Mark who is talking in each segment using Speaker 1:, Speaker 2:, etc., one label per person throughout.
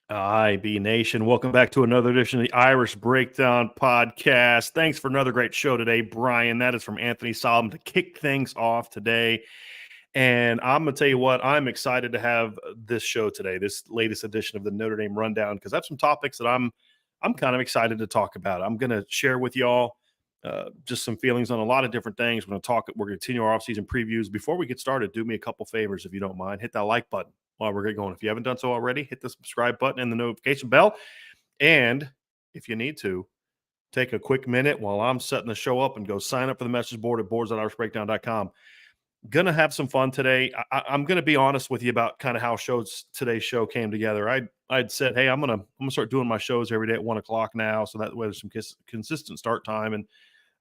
Speaker 1: IB Nation, welcome back to another edition of the Irish Breakdown Podcast. Thanks for another great show today, Brian. That is from Anthony Solomon to kick things off today. And I'm going to tell you what, I'm excited to have this show today, this latest edition of the Notre Dame Rundown, because I have some topics that I'm kind of excited to talk about. I'm going to share with y'all just some feelings on a lot of different things. We're going to continue our offseason previews. Before we get started, do me a couple favors if you don't mind. Hit that like button while we're getting going. If you haven't done so already, hit the subscribe button and the notification bell. And if you need to, take a quick minute while I'm setting the show up and go sign up for the message board at boards.irishbreakdown.com. Gonna have some fun today. I'm gonna be honest with you about kind of how today's show came together. I'd said, hey, I'm gonna start doing my shows every day at 1 o'clock now, so that way there's some consistent start time, and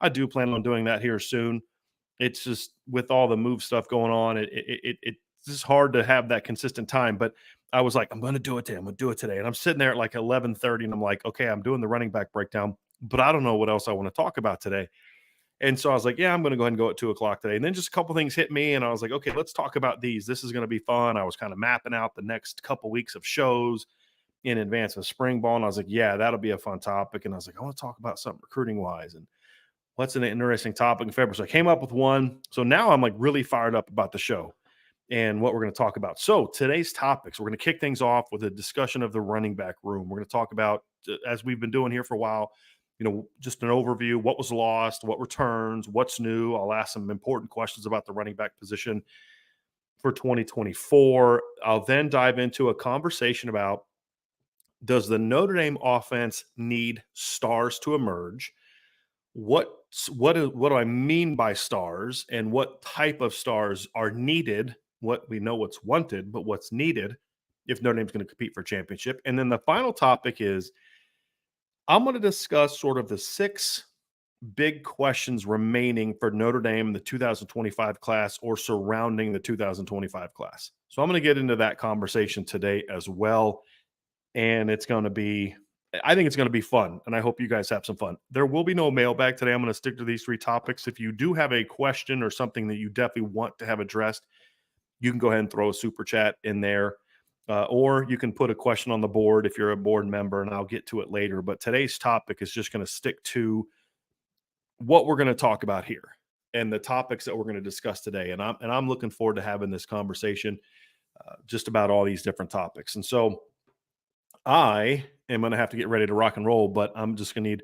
Speaker 1: I do plan on doing that here soon. It's just with all the move stuff going on, it's just hard to have that consistent time. But I was like, I'm going to do it today. I'm going to do it today. And I'm sitting there at like 11:30, and I'm like, okay, I'm doing the running back breakdown, but I don't know what else I want to talk about today. And so I was like, yeah, I'm going to go ahead and go at 2 o'clock today. And then just a couple things hit me, and I was like, okay, let's talk about these. This is going to be fun. I was kind of mapping out the next couple weeks of shows in advance of spring ball, and I was like, yeah, that'll be a fun topic. And I was like, I want to talk about something recruiting wise, and what's an interesting topic in February. So I came up with one. So now I'm like really fired up about the show and what we're going to talk about. So today's topics, we're going to kick things off with a discussion of the running back room. We're going to talk about, as we've been doing here for a while, just an overview, what was lost, what returns, what's new. I'll ask some important questions about the running back position for 2024. I'll then dive into a conversation about, does the Notre Dame offense need stars to emerge? What do I mean by stars, and what type of stars are needed? What we know what's wanted, but what's needed if Notre Dame's going to compete for a championship. And then the final topic is, I'm going to discuss sort of the six big questions remaining for Notre Dame in the 2025 class or surrounding the 2025 class. So I'm going to get into that conversation today as well. And I think it's going to be fun, and I hope you guys have some fun. There will be no mailbag today. I'm going to stick to these three topics. If you do have a question or something that you definitely want to have addressed, you can go ahead and throw a super chat in there, or you can put a question on the board if you're a board member, and I'll get to it later. But today's topic is just going to stick to what we're going to talk about here and the topics that we're going to discuss today. And I'm looking forward to having this conversation just about all these different topics. And so I am going to have to get ready to rock and roll, but I'm just going to need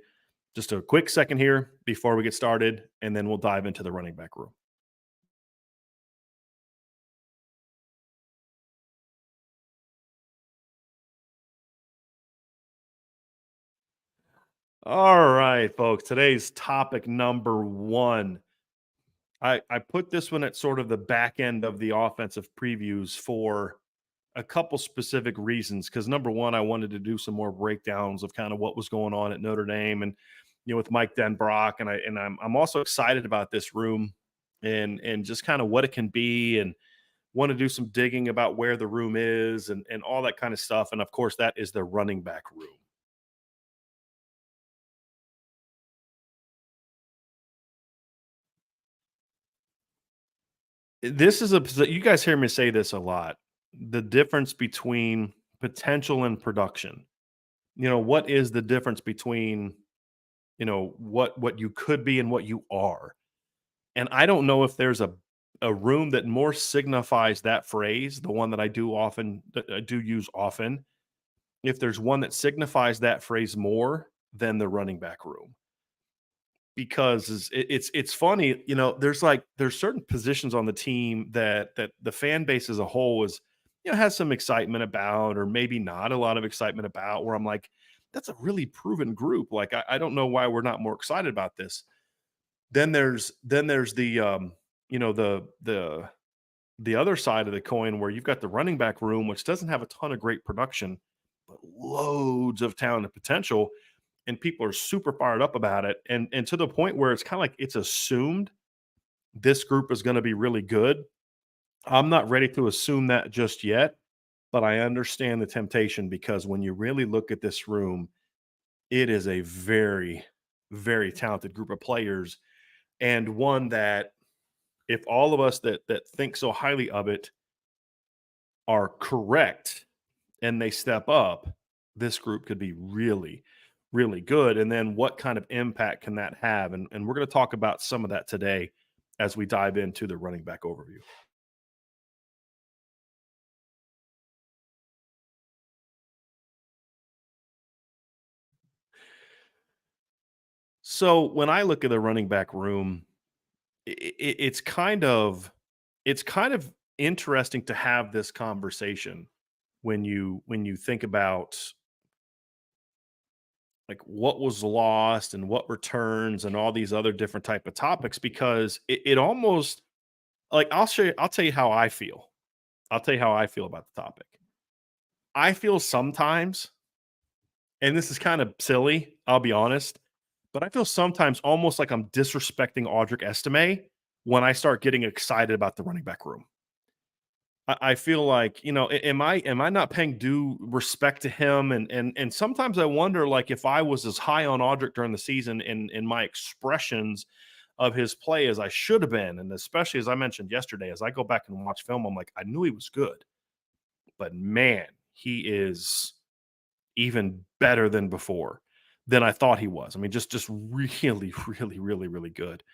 Speaker 1: just a quick second here before we get started, and then we'll dive into the running back room. All right, folks. Today's topic number one. I put this one at sort of the back end of the offensive previews for a couple specific reasons. Because number one, I wanted to do some more breakdowns of kind of what was going on at Notre Dame, and with Mike Denbrock, and I'm also excited about this room and just kind of what it can be, and want to do some digging about where the room is and all that kind of stuff. And of course, that is the running back room. This is you guys hear me say this a lot. The difference between potential and production. What is the difference between, what you could be and what you are? And I don't know if there's a room that more signifies that phrase, the one that I do use often, if there's one that signifies that phrase more than the running back room. Because it's funny, there's certain positions on the team that the fan base as a whole is, has some excitement about, or maybe not a lot of excitement about, where I'm like, that's a really proven group. Like, I don't know why we're not more excited about this. Then there's the other side of the coin, where you've got the running back room, which doesn't have a ton of great production, but loads of talent and potential, and people are super fired up about it, and to the point where it's kind of like it's assumed this group is going to be really good. I'm not ready to assume that just yet, but I understand the temptation, because when you really look at this room, it is a very, very talented group of players, and one that, if all of us that think so highly of it are correct and they step up, this group could be really, really good. And then what kind of impact can that have? And we're going to talk about some of that today as we dive into the running back overview. So when I look at the running back room, it's kind of interesting to have this conversation when you think about like what was lost and what returns and all these other different type of topics because it almost like I'll tell you how I feel. I'll tell you how I feel about the topic. I feel sometimes, and this is kind of silly, I'll be honest, but I feel sometimes almost like I'm disrespecting Audric Estime when I start getting excited about the running back room. I feel like, am I not paying due respect to him? And sometimes I wonder like if I was as high on Audric during the season in my expressions of his play as I should have been. And especially as I mentioned yesterday, as I go back and watch film, I'm like, I knew he was good, but man, he is even better than before than I thought he was. I mean, just really, really, really, really good.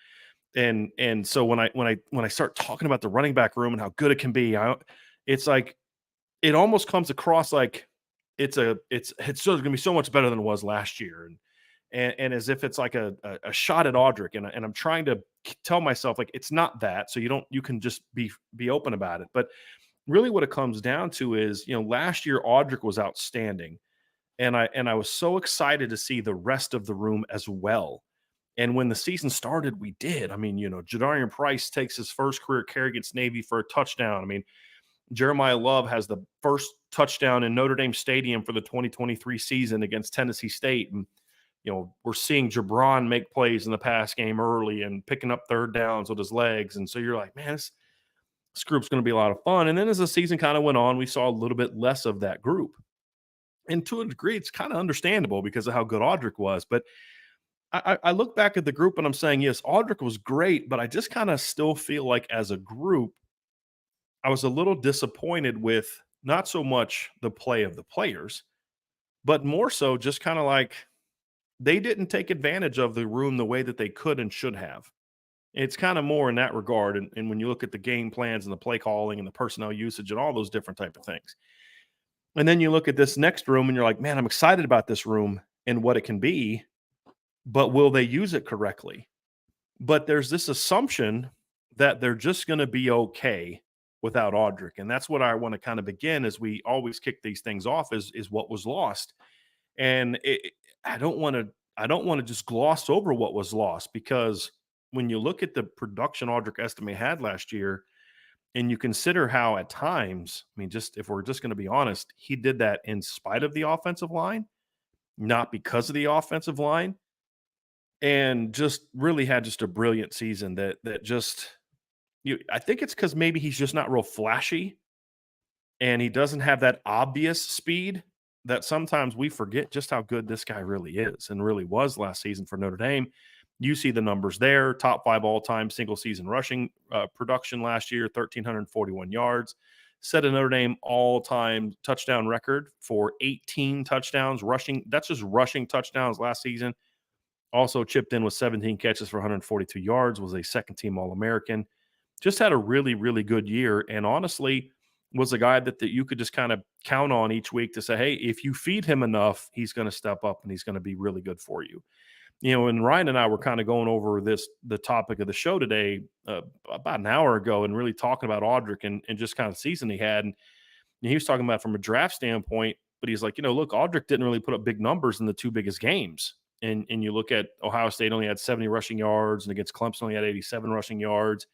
Speaker 1: And so when I start talking about the running back room and how good it can be, it's like it almost comes across like it's still going to be so much better than it was last year, and as if it's like a shot at Audric, and I'm trying to tell myself like it's not that, so you can just be open about it, but really what it comes down to is last year Audric was outstanding, and I was so excited to see the rest of the room as well. And when the season started, we did. I mean, Jadarian Price takes his first career carry against Navy for a touchdown. I mean, Jeremiah Love has the first touchdown in Notre Dame Stadium for the 2023 season against Tennessee State. And, we're seeing Jabron make plays in the pass game early and picking up third downs with his legs. And so you're like, man, this group's going to be a lot of fun. And then as the season kind of went on, we saw a little bit less of that group. And to a degree, it's kind of understandable because of how good Audric was. But I look back at the group and I'm saying, yes, Audric was great, but I just kind of still feel like as a group, I was a little disappointed with not so much the play of the players, but more so just kind of like they didn't take advantage of the room the way that they could and should have. It's kind of more in that regard. And when you look at the game plans and the play calling and the personnel usage and all those different type of things. And then you look at this next room and you're like, man, I'm excited about this room and what it can be, but will they use it correctly? But there's this assumption that they're just going to be okay without Audric. And that's what I want to kind of begin as we always kick these things off is what was lost. And I don't want to just gloss over what was lost because when you look at the production Audric Estime had last year and you consider how at times, I mean, just if we're just going to be honest, he did that in spite of the offensive line, not because of the offensive line, and just really had just a brilliant season that just I think it's because maybe he's just not real flashy and he doesn't have that obvious speed that sometimes we forget just how good this guy really is and really was last season for Notre Dame. You see the numbers there, top 5 all-time single season rushing production last year, 1,341 yards, set a Notre Dame all-time touchdown record for 18 touchdowns rushing. That's just rushing touchdowns last season. Also chipped in with 17 catches for 142 yards, was a second-team All-American. Just had a really, really good year, and honestly was a guy that you could just kind of count on each week to say, hey, if you feed him enough, he's going to step up and he's going to be really good for you. And Ryan and I were kind of going over the topic of the show today about an hour ago and really talking about Audric and just kind of the season he had. And he was talking about from a draft standpoint, but he's like, look, Audric didn't really put up big numbers in the 2 biggest games. And you look at Ohio State only had 70 rushing yards, and against Clemson only had 87 rushing yards.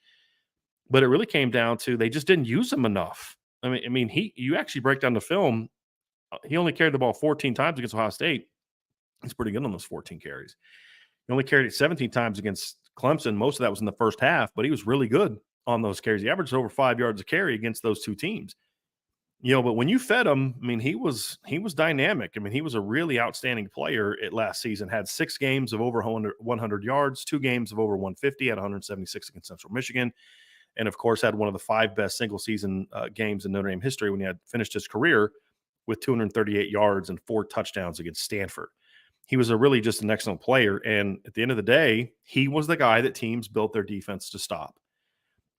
Speaker 1: But it really came down to they just didn't use him enough. I mean, you actually break down the film, he only carried the ball 14 times against Ohio State. He's pretty good on those 14 carries. He only carried it 17 times against Clemson. Most of that was in the first half, but he was really good on those carries. He averaged over 5 yards a carry against those 2 teams. But when you fed him, I mean, he was dynamic. I mean, he was a really outstanding player at last season. Had 6 games of over 100 yards, 2 games of over 150 at 176 against Central Michigan, and of course had one of the 5 best single season games in Notre Dame history when he had finished his career with 238 yards and 4 touchdowns against Stanford. He was a really just an excellent player. And at the end of the day, he was the guy that teams built their defense to stop.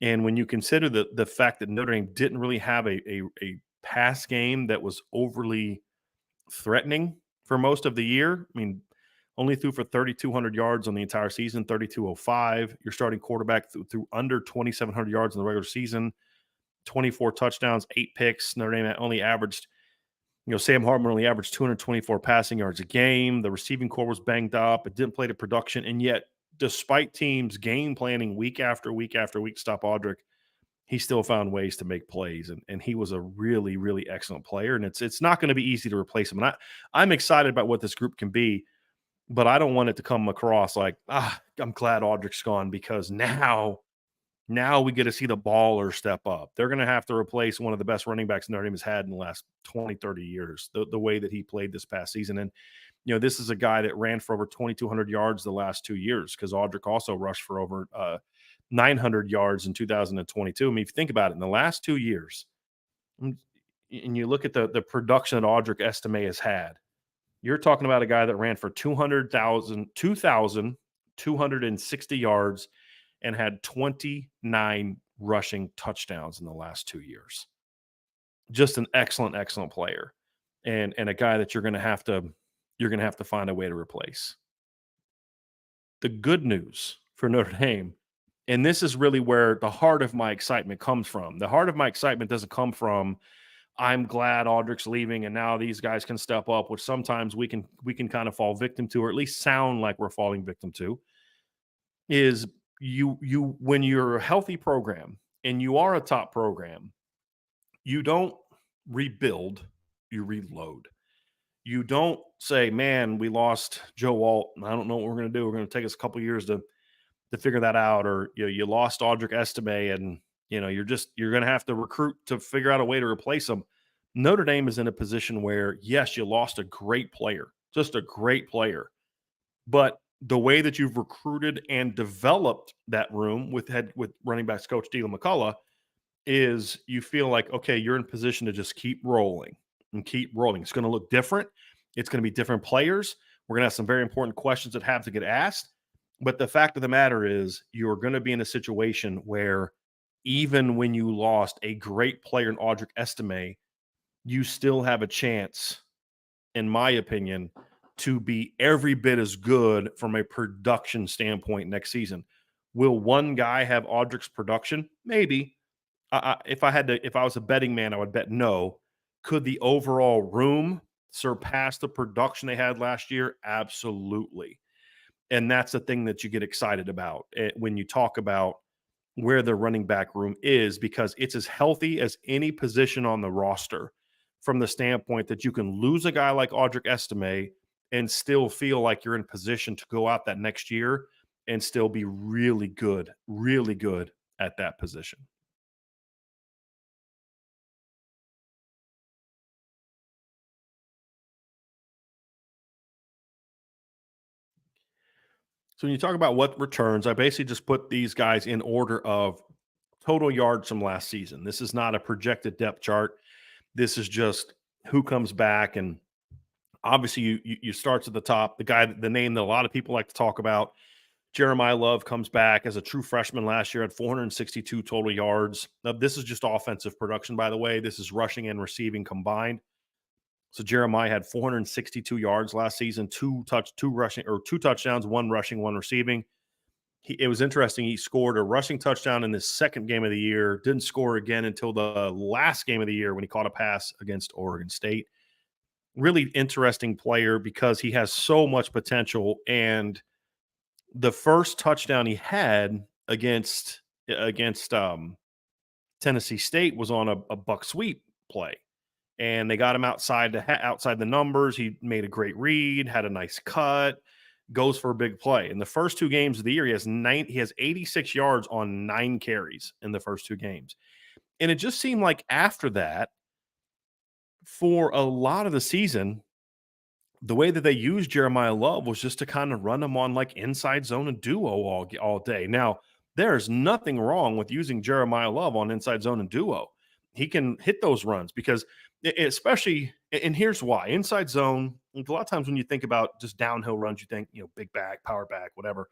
Speaker 1: And when you consider the fact that Notre Dame didn't really have a pass game that was overly threatening for most of the year, I mean, only threw for 3,200 yards on the entire season, 3,205. Your starting quarterback threw under 2,700 yards in the regular season, 24 touchdowns, 8 picks. Notre Dame only averaged, Sam Hartman only averaged 224 passing yards a game. The receiving core was banged up. It didn't play to production. And yet, despite teams game planning week after week after week to stop Audric, he still found ways to make plays. And he was a really, really excellent player. And it's not going to be easy to replace him. And I'm excited about what this group can be, but I don't want it to come across like, I'm glad Audric's gone, because now we get to see the baller step up. They're going to have to replace one of the best running backs Notre Dame has had in the last 20, 30 years, the way that he played this past season. And, this is a guy that ran for over 2,200 yards the last 2 years, because Audric also rushed for over 900 yards in 2022. I mean, if you think about it, in the last 2 years, and you look at the production that Audric Estime has had, you're talking about a guy that ran for 2,260 yards and had 29 rushing touchdowns in the last 2 years. Just an excellent, excellent player, and a guy that you're going to have to find a way to replace. The good news for Notre Dame, and this is really where the heart of my excitement comes from. The heart of my excitement doesn't come from, I'm glad Audric's leaving and now these guys can step up, which sometimes we can kind of fall victim to, or at least sound like we're falling victim to, is you when you're a healthy program and you are a top program, you don't rebuild, you reload. You don't say, man, we lost Joe Alt, I don't know what we're going to do. We're going to take us a couple years to figure that out. Or you lost Audric Estime, and you're going to have to recruit to figure out a way to replace him. Notre Dame is in a position where, yes, you lost a great player, just a great player, but the way that you've recruited and developed that room with running backs coach Deland McCullough is, you feel like, okay, you're in position to just keep rolling and keep rolling. It's going to look different. It's going to be different players. We're going to have some very important questions that have to get asked. But the fact of the matter is, you're going to be in a situation where even when you lost a great player in Audric Estime, you still have a chance, in my opinion, to be every bit as good from a production standpoint next season. Will one guy have Audric's production? Maybe. If I was a betting man, I would bet no. Could the overall room surpass the production they had last year? Absolutely. And that's the thing that you get excited about when you talk about where the running back room is, because it's as healthy as any position on the roster, from the standpoint that you can lose a guy like Audric Estime and still feel like you're in position to go out that next year and still be really good at that position. So when you talk about what returns, I basically just put these guys in order of total yards from last season. This is not a projected depth chart. This is just who comes back. And obviously you starts at the top. The name that a lot of people like to talk about, Jeremiah Love, comes back as a true freshman last year at 462 total yards. Now, this is just offensive production, by the way. This is rushing and receiving combined. So Jeremiah had 462 yards last season, two touchdowns, one rushing, one receiving. It was interesting. He scored a rushing touchdown in the second game of the year, didn't score again until the last game of the year when he caught a pass against Oregon State. Really interesting player because he has so much potential. And the first touchdown he had against Tennessee State was on a buck sweep play. And they got him outside the numbers. He made a great read, had a nice cut, goes for a big play. In the first 2 games of the year, he has 86 yards on 9 carries in the first 2 games. And it just seemed like after that, for a lot of the season, the way that they used Jeremiah Love was just to kind of run him on like inside zone and duo all day. Now, there's nothing wrong with using Jeremiah Love on inside zone and duo. He can hit those runs because, especially And here's why. Inside zone, like, a lot of times when you think about just downhill runs, you think, big back, power back, whatever.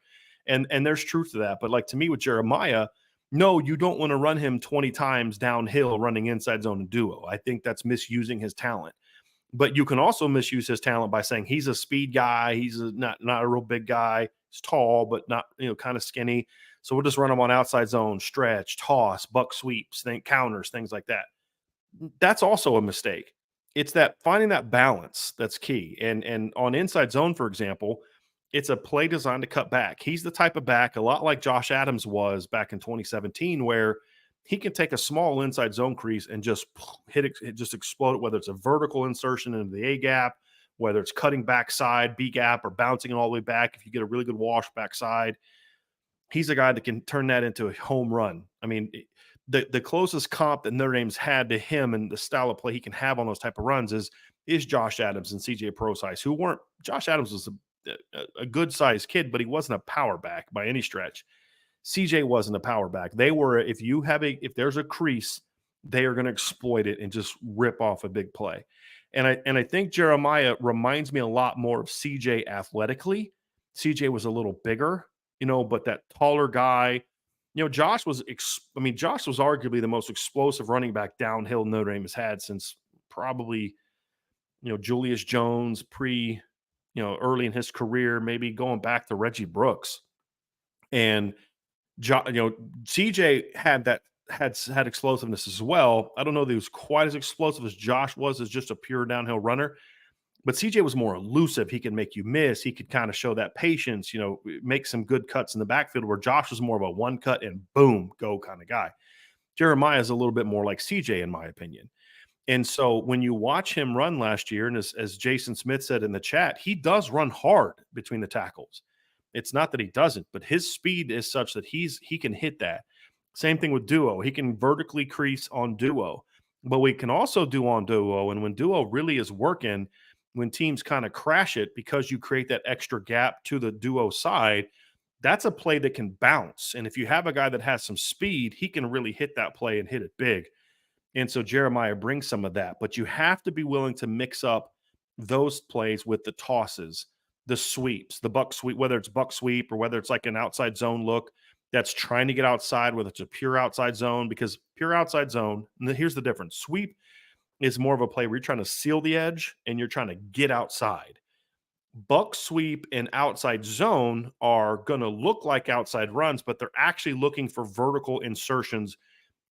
Speaker 1: And there's truth to that. But like to me with Jeremiah, no, you don't want to run him 20 times downhill running inside zone and duo. I think that's misusing his talent. But you can also misuse his talent by saying he's a speed guy. He's not a real big guy. He's tall, but not, kind of skinny. So we'll just run him on outside zone, stretch, toss, buck sweeps, counters, things like that. That's also a mistake. It's that finding that balance that's key. And on inside zone, for example, it's a play designed to cut back. He's the type of back, a lot like Josh Adams was back in 2017, where he can take a small inside zone crease and just hit it, just explode it, whether it's a vertical insertion into the A gap, whether it's cutting backside, B gap, or bouncing it all the way back. If you get a really good wash backside, he's a guy that can turn that into a home run. I mean, the closest comp that Notre Dame's had to him and the style of play he can have on those type of runs is Josh Adams and CJ Prosise, who weren't. Josh Adams was a good sized kid, but he wasn't a power back by any stretch. CJ wasn't a power back. They were, if there's a crease, they are going to exploit it and just rip off a big play. And I think Jeremiah reminds me a lot more of CJ athletically. CJ was a little bigger, but that taller guy. Josh was arguably the most explosive running back downhill Notre Dame has had since probably, Julius Jones early in his career, maybe going back to Reggie Brooks. And CJ had explosiveness as well. I don't know that he was quite as explosive as Josh was as just a pure downhill runner, but CJ was more elusive. He could make you miss. He could kind of show that patience, make some good cuts in the backfield, where Josh was more of a one cut and boom, go kind of guy. Jeremiah is a little bit more like CJ, in my opinion. And so when you watch him run last year, and as Jason Smith said in the chat, he does run hard between the tackles. It's not that he doesn't, but his speed is such that he can hit that. Same thing with duo. He can vertically crease on duo, but we can also do on duo. And when duo really is working, when teams kind of crash it because you create that extra gap to the duo side, that's a play that can bounce. And if you have a guy that has some speed, he can really hit that play and hit it big. And so Jeremiah brings some of that, but you have to be willing to mix up those plays with the tosses, the sweeps, the buck sweep, whether it's buck sweep or whether it's like an outside zone look that's trying to get outside, whether it's a pure outside zone, because pure outside zone, and here's the difference. Sweep is more of a play where you're trying to seal the edge and you're trying to get outside. Buck sweep and outside zone are going to look like outside runs, but they're actually looking for vertical insertions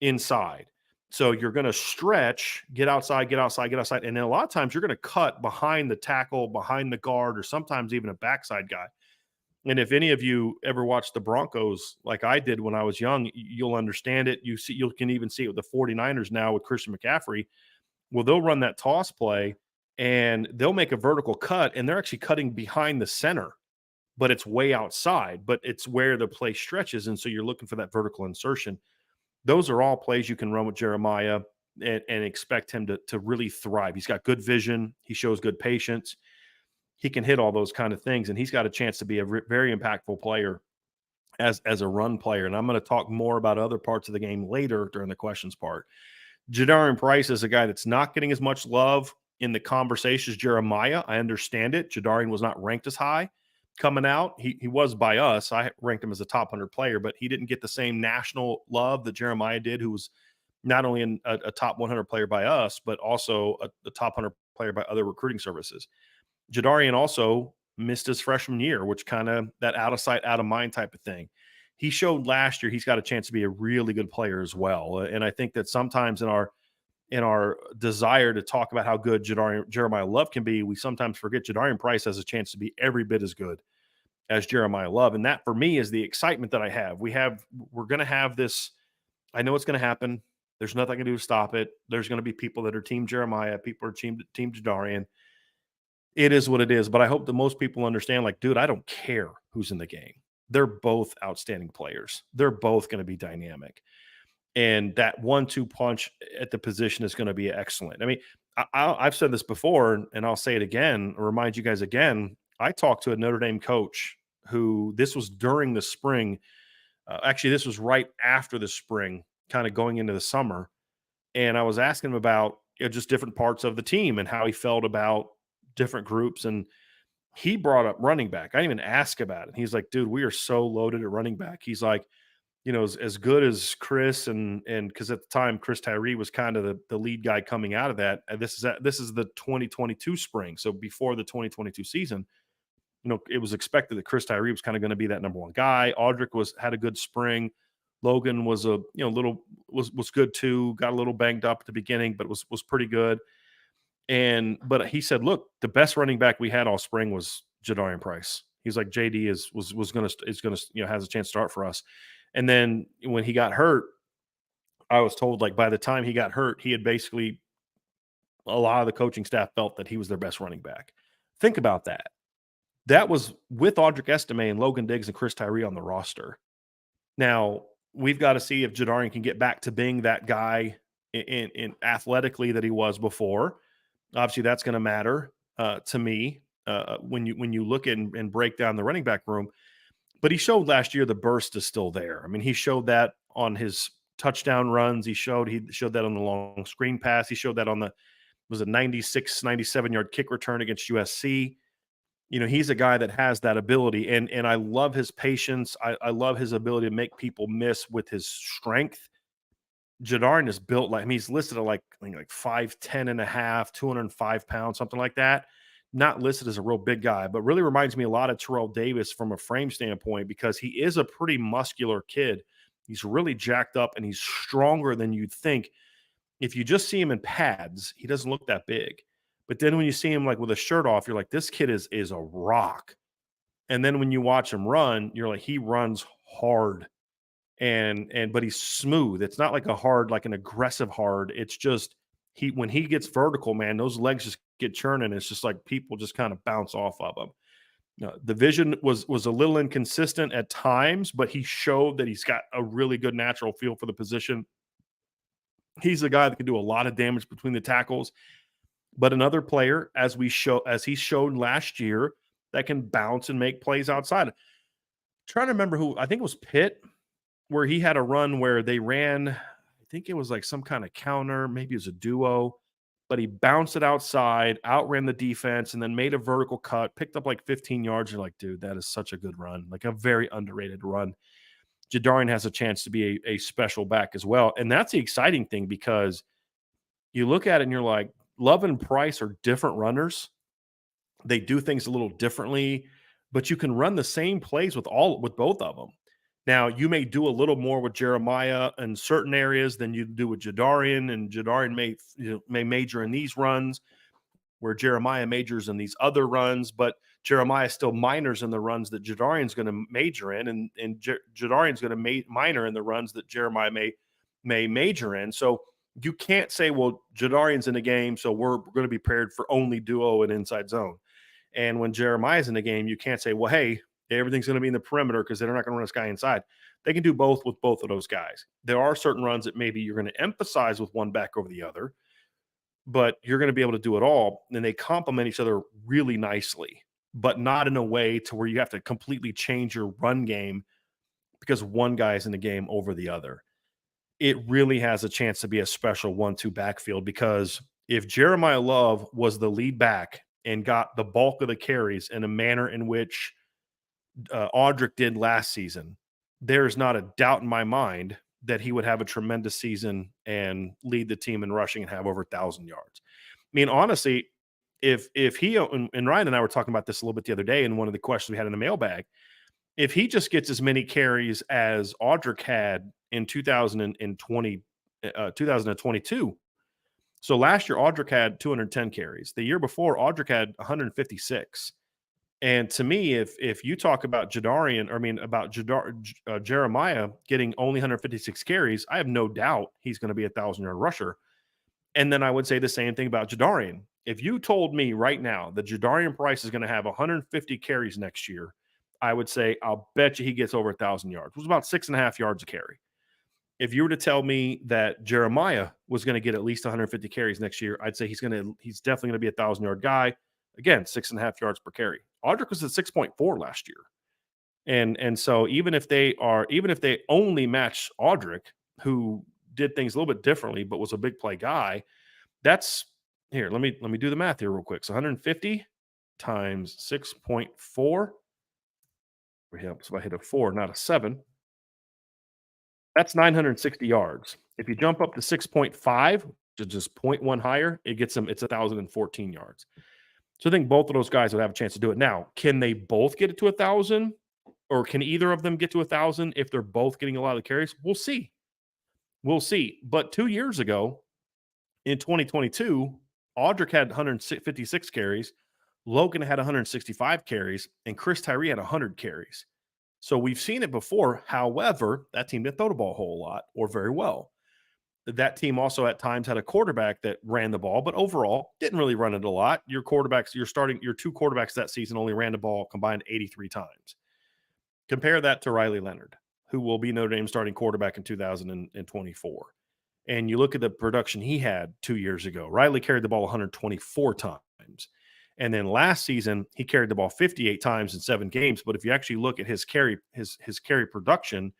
Speaker 1: inside. So you're going to stretch, get outside, get outside, get outside. And then a lot of times you're going to cut behind the tackle, behind the guard, or sometimes even a backside guy. And if any of you ever watched the Broncos like I did when I was young, you'll understand it. You can even see it with the 49ers now with Christian McCaffrey. Well, they'll run that toss play and they'll make a vertical cut, and they're actually cutting behind the center, but it's way outside, but it's where the play stretches. And so you're looking for that vertical insertion. Those are all plays you can run with Jeremiah and expect him to really thrive. He's got good vision. He shows good patience. He can hit all those kind of things, and he's got a chance to be a very impactful player as a run player. And I'm going to talk more about other parts of the game later during the questions part. Jadarian Price is a guy that's not getting as much love in the conversation as Jeremiah. I understand it. Jadarian was not ranked as high coming out. He was by us. I ranked him as a top 100 player, but he didn't get the same national love that Jeremiah did, who was not only a top 100 player by us, but also a top 100 player by other recruiting services. Jadarian also missed his freshman year, which kind of that out of sight, out of mind type of thing. He showed last year he's got a chance to be a really good player as well. And I think that sometimes in our desire to talk about how good Jeremiah Love can be, we sometimes forget Jadarian Price has a chance to be every bit as good as Jeremiah Love. And that for me is the excitement that I have. We're going to have this. I know it's going to happen. There's nothing I can do to stop it. There's going to be people that are team Jeremiah, people are team Jadarian. It is what it is. But I hope that most people understand, like, dude, I don't care who's in the game. They're both outstanding players. They're both going to be dynamic. And that 1-2 punch at the position is going to be excellent. I mean, I've said this before, and I'll say it again, remind you guys again. I talked to a Notre Dame coach who, this was during the spring. Actually, this was right after the spring, kind of going into the summer. And I was asking him about, just different parts of the team and how he felt about different groups. And he brought up running back. I didn't even ask about it. He's like, dude, we are so loaded at running back. He's like, as good as Chris and because at the time Chris Tyree was kind of the lead guy coming out of that. And this is the 2022 spring, so before the 2022 season. It was expected that Chris Tyree was kind of going to be that number one guy. Audric had a good spring. Logan was little was good too. Got a little banged up at the beginning, but was pretty good. But he said, look, the best running back we had all spring was Jadarian Price. He's like, JD is gonna has a chance to start for us. And then when he got hurt, I was told, like, by the time he got hurt, he had basically, a lot of the coaching staff felt that he was their best running back. Think about that. That was with Audric Estime and Logan Diggs and Chris Tyree on the roster. Now, we've got to see if Jadarian can get back to being that guy in athletically that he was before. Obviously, that's going to matter to me when you look and break down the running back room. But he showed last year the burst is still there. I mean, he showed that on his touchdown runs. He showed that on the long screen pass. He showed that on was a 96, 97-yard kick return against USC. He's a guy that has that ability, and I love his patience. I love his ability to make people miss with his strength. Jadarian is built like, he's listed at like 5'10 and a half, 205 pounds, something like that. Not listed as a real big guy, but really reminds me a lot of Terrell Davis from a frame standpoint, because he is a pretty muscular kid. He's really jacked up and he's stronger than you'd think. If you just see him in pads, he doesn't look that big. But then when you see him like with a shirt off, you're like, this kid is a rock. And then when you watch him run, you're like, he runs hard. But he's smooth. It's not like an aggressive hard. It's just when he gets vertical, man, those legs just get churning. It's just like people just kind of bounce off of him. The vision was a little inconsistent at times, but he showed that he's got a really good natural feel for the position. He's a guy that can do a lot of damage between the tackles, but another player, as he showed last year, that can bounce and make plays outside. I'm trying to remember who, I think it was Pitt, where he had a run where they ran, I think it was like some kind of counter, maybe it was a duo, but he bounced it outside, outran the defense, and then made a vertical cut, picked up like 15 yards. You're like, dude, that is such a good run, like a very underrated run. Jadarian has a chance to be a special back as well. And that's the exciting thing, because you look at it and you're like, Love and Price are different runners. They do things a little differently, but you can run the same plays with both of them. Now, you may do a little more with Jeremiah in certain areas than you do with Jadarian, and Jadarian may major in these runs where Jeremiah majors in these other runs, but Jeremiah still minors in the runs that Jadarian's going to major in, and Jadarian's going to minor in the runs that Jeremiah may major in. So you can't say, well, Jadarian's in the game, so we're going to be paired for only duo and inside zone. And when Jeremiah's in the game, you can't say, well, hey, everything's going to be in the perimeter, because they're not going to run this guy inside. They can do both with both of those guys. There are certain runs that maybe you're going to emphasize with one back over the other, but you're going to be able to do it all. And they complement each other really nicely, but not in a way to where you have to completely change your run game because one guy is in the game over the other. It really has a chance to be a special 1-2 backfield, because if Jeremiah Love was the lead back and got the bulk of the carries in a manner in which Audric did last season, there is not a doubt in my mind that he would have a tremendous season and lead the team in rushing and have over 1,000 yards. I mean, honestly, if he, and Ryan and I were talking about this a little bit the other day in one of the questions we had in the mailbag, if he just gets as many carries as Audric had in 2022. So last year, Audric had 210 carries. The year before, Audric had 156. And to me, if you talk about Jeremiah getting only 156 carries, I have no doubt he's going to be a 1,000-yard rusher. And then I would say the same thing about Jadarian. If you told me right now that Jadarian Price is going to have 150 carries next year, I would say, I'll bet you he gets over 1,000 yards. It was about 6.5 yards a carry. If you were to tell me that Jeremiah was going to get at least 150 carries next year, I'd say he's definitely going to be a 1,000-yard guy. Again, 6.5 yards per carry. Audric was at 6.4 last year. And so even if they only match Audric, who did things a little bit differently, but was a big play guy, That's here. Let me do the math here real quick. So 150 times 6.4. So if I hit a 4, not a 7, that's 960 yards. If you jump up to 6.5, to just point one higher, it gets them. It's 1,014 yards. So I think both of those guys would have a chance to do it. Now, can they both get it to 1,000, or can either of them get to 1,000 if they're both getting a lot of carries? We'll see. We'll see. But 2 years ago, in 2022, Audric had 156 carries, Logan had 165 carries, and Chris Tyree had 100 carries. So we've seen it before. However, that team didn't throw the ball a whole lot or very well. That team also at times had a quarterback that ran the ball, but overall didn't really run it a lot. Your quarterbacks, your two quarterbacks that season only ran the ball combined 83 times. Compare that to Riley Leonard, who will be Notre Dame's starting quarterback in 2024. And you look at the production he had 2 years ago. Riley carried the ball 124 times. And then last season, he carried the ball 58 times in 7 games. But if you actually look at his carry production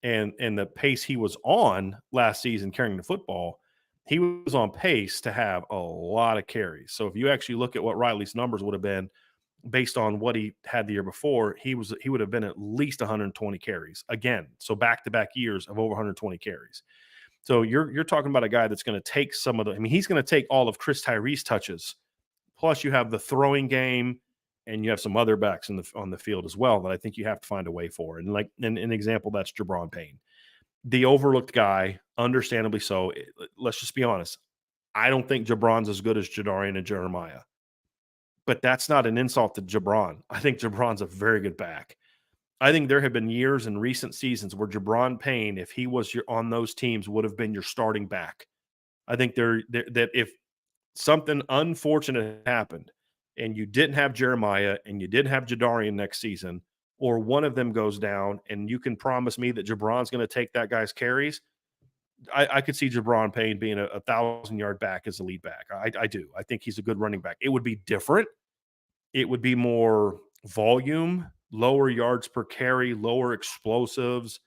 Speaker 1: and the pace he was on last season carrying the football, he was on pace to have a lot of carries. So if you actually look at what Riley's numbers would have been based on what he had the year before, he would have been at least 120 carries again. So back-to-back years of over 120 carries. So you're talking about a guy that's going to take some of the. I mean, he's going to take all of Chris Tyree's touches. Plus, you have the throwing game, and you have some other backs on the field as well that I think you have to find a way for. And like an example, that's Jabron Payne, the overlooked guy, understandably so. Let's just be honest. I don't think Jabron's as good as Jadarian and Jeremiah, but that's not an insult to Jabron. I think Jabron's a very good back. I think there have been years in recent seasons where Jabron Payne, if he was on those teams, would have been your starting back. I think that if something unfortunate happened and you didn't have Jeremiah and you didn't have Jadarian next season, or one of them goes down, and you can promise me that Jabron's going to take that guy's carries, I could see Jabron Payne being a 1,000-yard back as a lead back. I do. I think he's a good running back. It would be different. It would be more volume, lower yards per carry, lower explosives,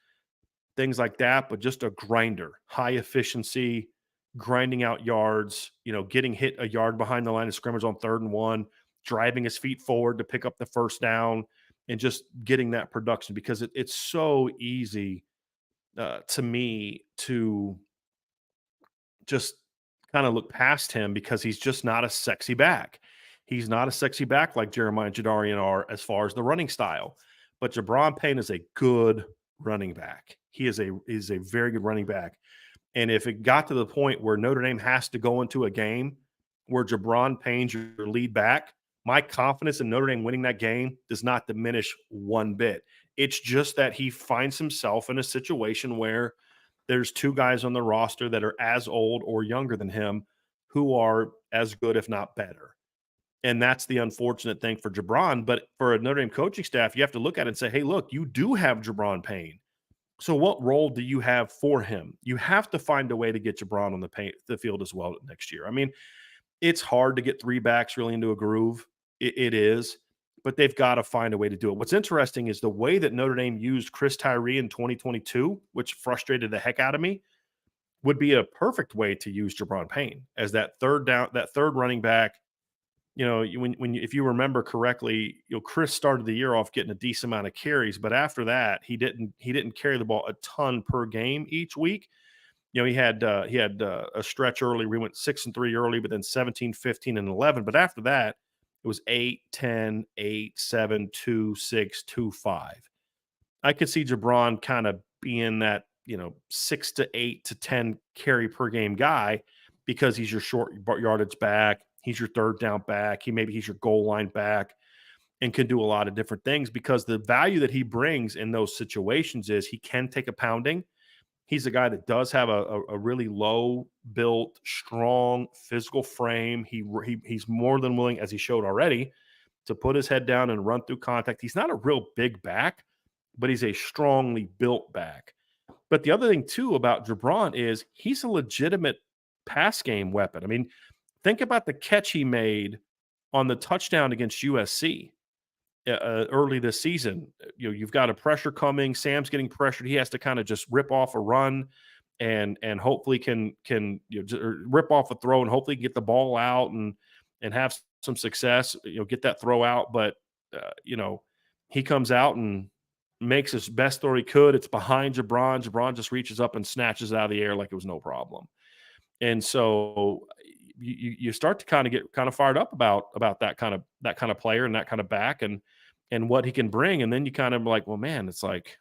Speaker 1: things like that, but just a grinder, high efficiency, grinding out yards, getting hit a yard behind the line of scrimmage on 3rd and 1, driving his feet forward to pick up the first down, and just getting that production, because it's so easy to me to just kind of look past him because he's just not a sexy back. He's not a sexy back like Jeremiah and Jadarian are as far as the running style. But Jabron Payne is a good running back. He is a very good running back. And if it got to the point where Notre Dame has to go into a game where Jabron Payne's your lead back, my confidence in Notre Dame winning that game does not diminish one bit. It's just that he finds himself in a situation where there's two guys on the roster that are as old or younger than him who are as good, if not better. And that's the unfortunate thing for Jabron. But for a Notre Dame coaching staff, you have to look at it and say, hey, look, you do have Jabron Payne. So what role do you have for him? You have to find a way to get Jabron on the field as well next year. I mean, it's hard to get 3 backs really into a groove. It is, but they've got to find a way to do it. What's interesting is the way that Notre Dame used Chris Tyree in 2022, which frustrated the heck out of me, would be a perfect way to use Jabron Payne as that third running back. If you remember correctly, Chris started the year off getting a decent amount of carries, but after that, he didn't carry the ball a ton per game each week. He had a stretch early. We went 6-3 early, but then 17, 15, and 11. But after that, it was 8, 10, 8, 7, 2, 6, 2, 5. I could see Jabron kind of being that 6 to 8 to 10 carry per game guy, because he's your short yardage back. He's your third down back. He's your goal line back, and can do a lot of different things, because the value that he brings in those situations is he can take a pounding. He's a guy that does have a really low built, strong physical frame. He's more than willing, as he showed already, to put his head down and run through contact. He's not a real big back, but he's a strongly built back. But the other thing too about Jabron is he's a legitimate pass game weapon. I mean, think about the catch he made on the touchdown against USC early this season. You've got a pressure coming. Sam's getting pressured. He has to kind of just rip off a run, and hopefully can rip off a throw and hopefully get the ball out and have some success. Get that throw out, but uh, you know he comes out and makes his best throw he could. It's behind Jabron. Jabron just reaches up and snatches it out of the air like it was no problem. And so you start to kind of get kind of fired up about that kind of player and that kind of back and what he can bring. And then you kind of like, well, man, it's like,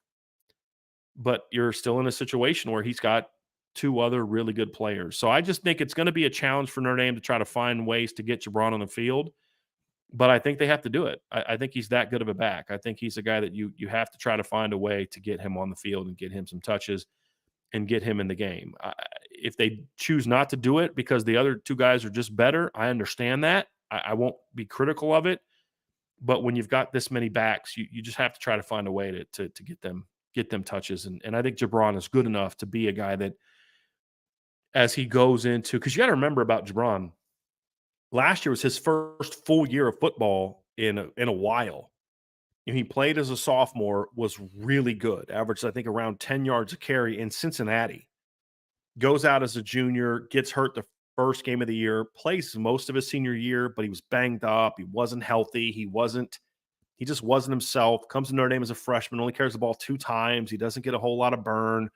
Speaker 1: but you're still in a situation where he's got two other really good players. So I just think it's going to be a challenge for Notre Dame to try to find ways to get Jabron on the field. But I think they have to do it. I think he's that good of a back. I think he's a guy that you have to try to find a way to get him on the field and get him some touches and get him in the game. If they choose not to do it because the other two guys are just better, I understand that. I won't be critical of it. But when you've got this many backs, you just have to try to find a way to get them touches. And I think Jabron is good enough to be a guy that as he goes into because you got to remember about Jabron, last year was his first full year of football in a while. He played as a sophomore, was really good, averaged, I think, around 10 yards a carry in Cincinnati. Goes out as a junior, gets hurt the first game of the year, plays most of his senior year, but he was banged up. He wasn't healthy. He just wasn't himself. Comes to Notre Dame as a freshman, only carries the ball 2 times. He doesn't get a whole lot of burn,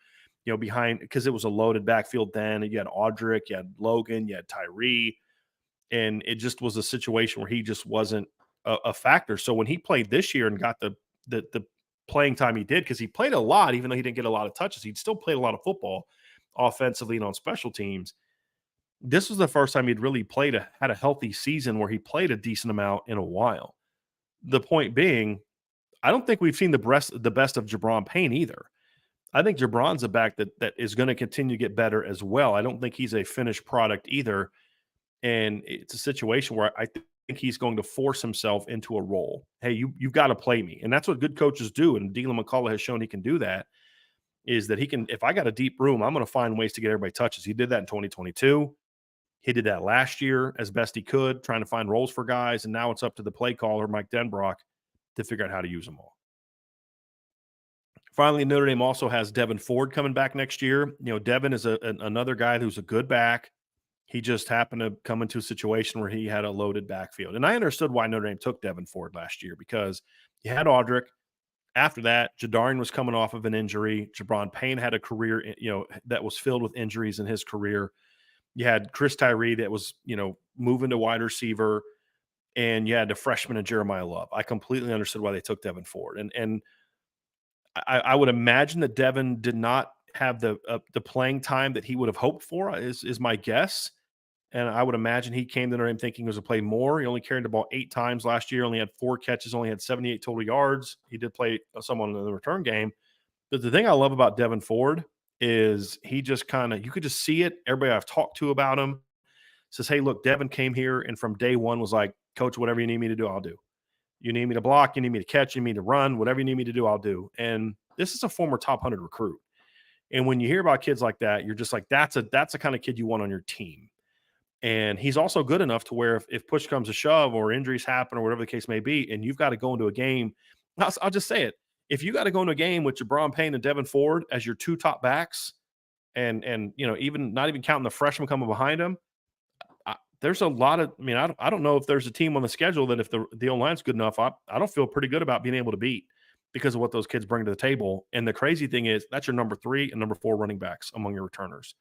Speaker 1: behind because it was a loaded backfield then. You had Audric, you had Logan, you had Tyree, and it just was a situation where he just wasn't a factor. So when he played this year and got the playing time he did, because he played a lot, even though he didn't get a lot of touches, he'd still played a lot of football offensively and on special teams. This was the first time he'd really had a healthy season where he played a decent amount in a while. The point being, I don't think we've seen the best of Jabron Payne either. I think Jabron's a back that is going to continue to get better as well. I don't think he's a finished product either. And it's a situation where I think he's going to force himself into a role. Hey, you've got to play me. And that's what good coaches do. And Dylan McCullough has shown he can do that, is that he can, if I got a deep room, I'm going to find ways to get everybody touches. He did that in 2022. He did that last year as best he could, trying to find roles for guys. And now it's up to the play caller, Mike Denbrock, to figure out how to use them all. Finally, Notre Dame also has Devin Ford coming back next year. Devin is another guy who's a good back. He just happened to come into a situation where he had a loaded backfield. And I understood why Notre Dame took Devin Ford last year, because you had Audric. After that, Jadarian was coming off of an injury. Jabron Payne had a career, that was filled with injuries in his career. You had Chris Tyree that was, moving to wide receiver, and you had the freshman and Jeremiah Love. I completely understood why they took Devin Ford. And I would imagine that Devin did not have the playing time that he would have hoped for, is my guess. And I would imagine he came to Notre Dame thinking he was to play more. He only carried the ball 8 times last year, only had 4 catches, only had 78 total yards. He did play someone in the return game. But the thing I love about Devin Ford is he just you could just see it. Everybody I've talked to about him says, hey, look, Devin came here and from day one was like, coach, whatever you need me to do, I'll do. You need me to block, you need me to catch, you need me to run, whatever you need me to do, I'll do. And this is a former top 100 recruit. And when you hear about kids like that, you're just like, that's the kind of kid you want on your team. And he's also good enough to where if push comes to shove or injuries happen or whatever the case may be, and you've got to go into a game, I'll just say it. If you got to go into a game with Jabron Payne and Devin Ford as your two top backs, and even not even counting the freshman coming behind him, there's a lot of. I mean, I don't know if there's a team on the schedule that if the O line's good enough, I don't feel pretty good about being able to beat because of what those kids bring to the table. And the crazy thing is that's your number 3 and number 4 running backs among your returners.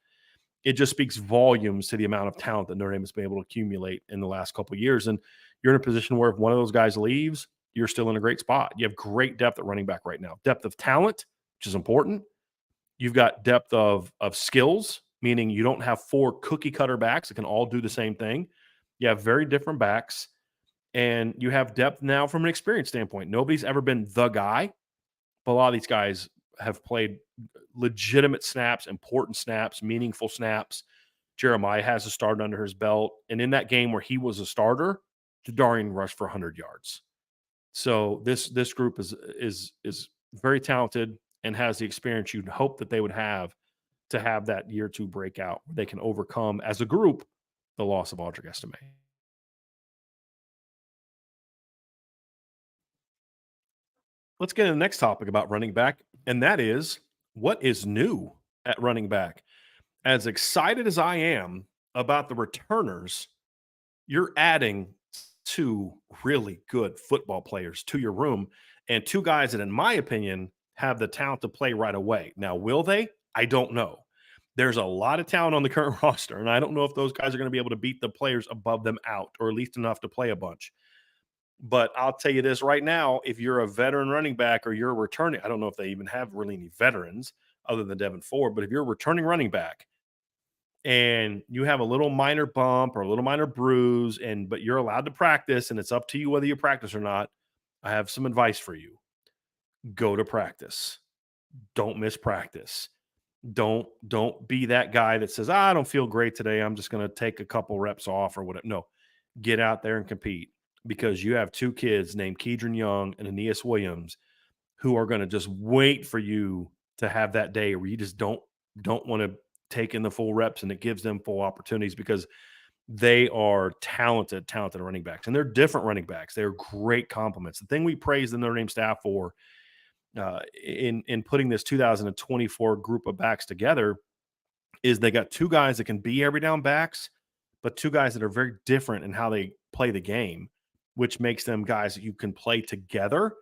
Speaker 1: It just speaks volumes to the amount of talent that Notre Dame has been able to accumulate in the last couple of years. And you're in a position where if one of those guys leaves, you're still in a great spot. You have great depth at running back right now. Depth of talent, which is important. You've got depth of skills, meaning you don't have 4 cookie cutter backs that can all do the same thing. You have very different backs, and you have depth now from an experience standpoint. Nobody's ever been the guy, but a lot of these guys have played legitimate snaps, important snaps, meaningful snaps. Jeremiah has a start under his belt. And in that game where he was a starter, Jadarian rushed for 100 yards. So this group is very talented and has the experience you'd hope that they would have to have that year 2 breakout where they can overcome as a group the loss of Audric Estime. Let's get to the next topic about running back, and that is what is new at running back. as excited as I am about the returners, you're adding two really good football players to your room and two guys that, in my opinion, have the talent to play right away. Now, will they? I don't know. There's a lot of talent on the current roster, and I don't know if those guys are going to be able to beat the players above them out, or at least enough to play a bunch. But I'll tell you this right now, if you're a veteran running back or you're returning, I don't know if they even have really any veterans other than Devin Ford, but if you're a returning running back and you have a little minor bump or a little minor bruise, and but you're allowed to practice, and it's up to you whether you practice or not, I have some advice for you. Go to practice. Don't miss practice. Don't be that guy that says, I don't feel great today. I'm just going to take a couple reps off or whatever. No, get out there and compete, because you have two kids named Kedron Young and Aeneas Williams who are going to just wait for you to have that day where you just don't want to take in the full reps, and it gives them full opportunities, because they are talented running backs, and they're different running backs. They're great compliments. The thing we praise the Notre Dame staff for in putting this 2024 group of backs together is they got two guys that can be every down backs, but two guys that are very different in how they play the game, which makes them guys that you can play together,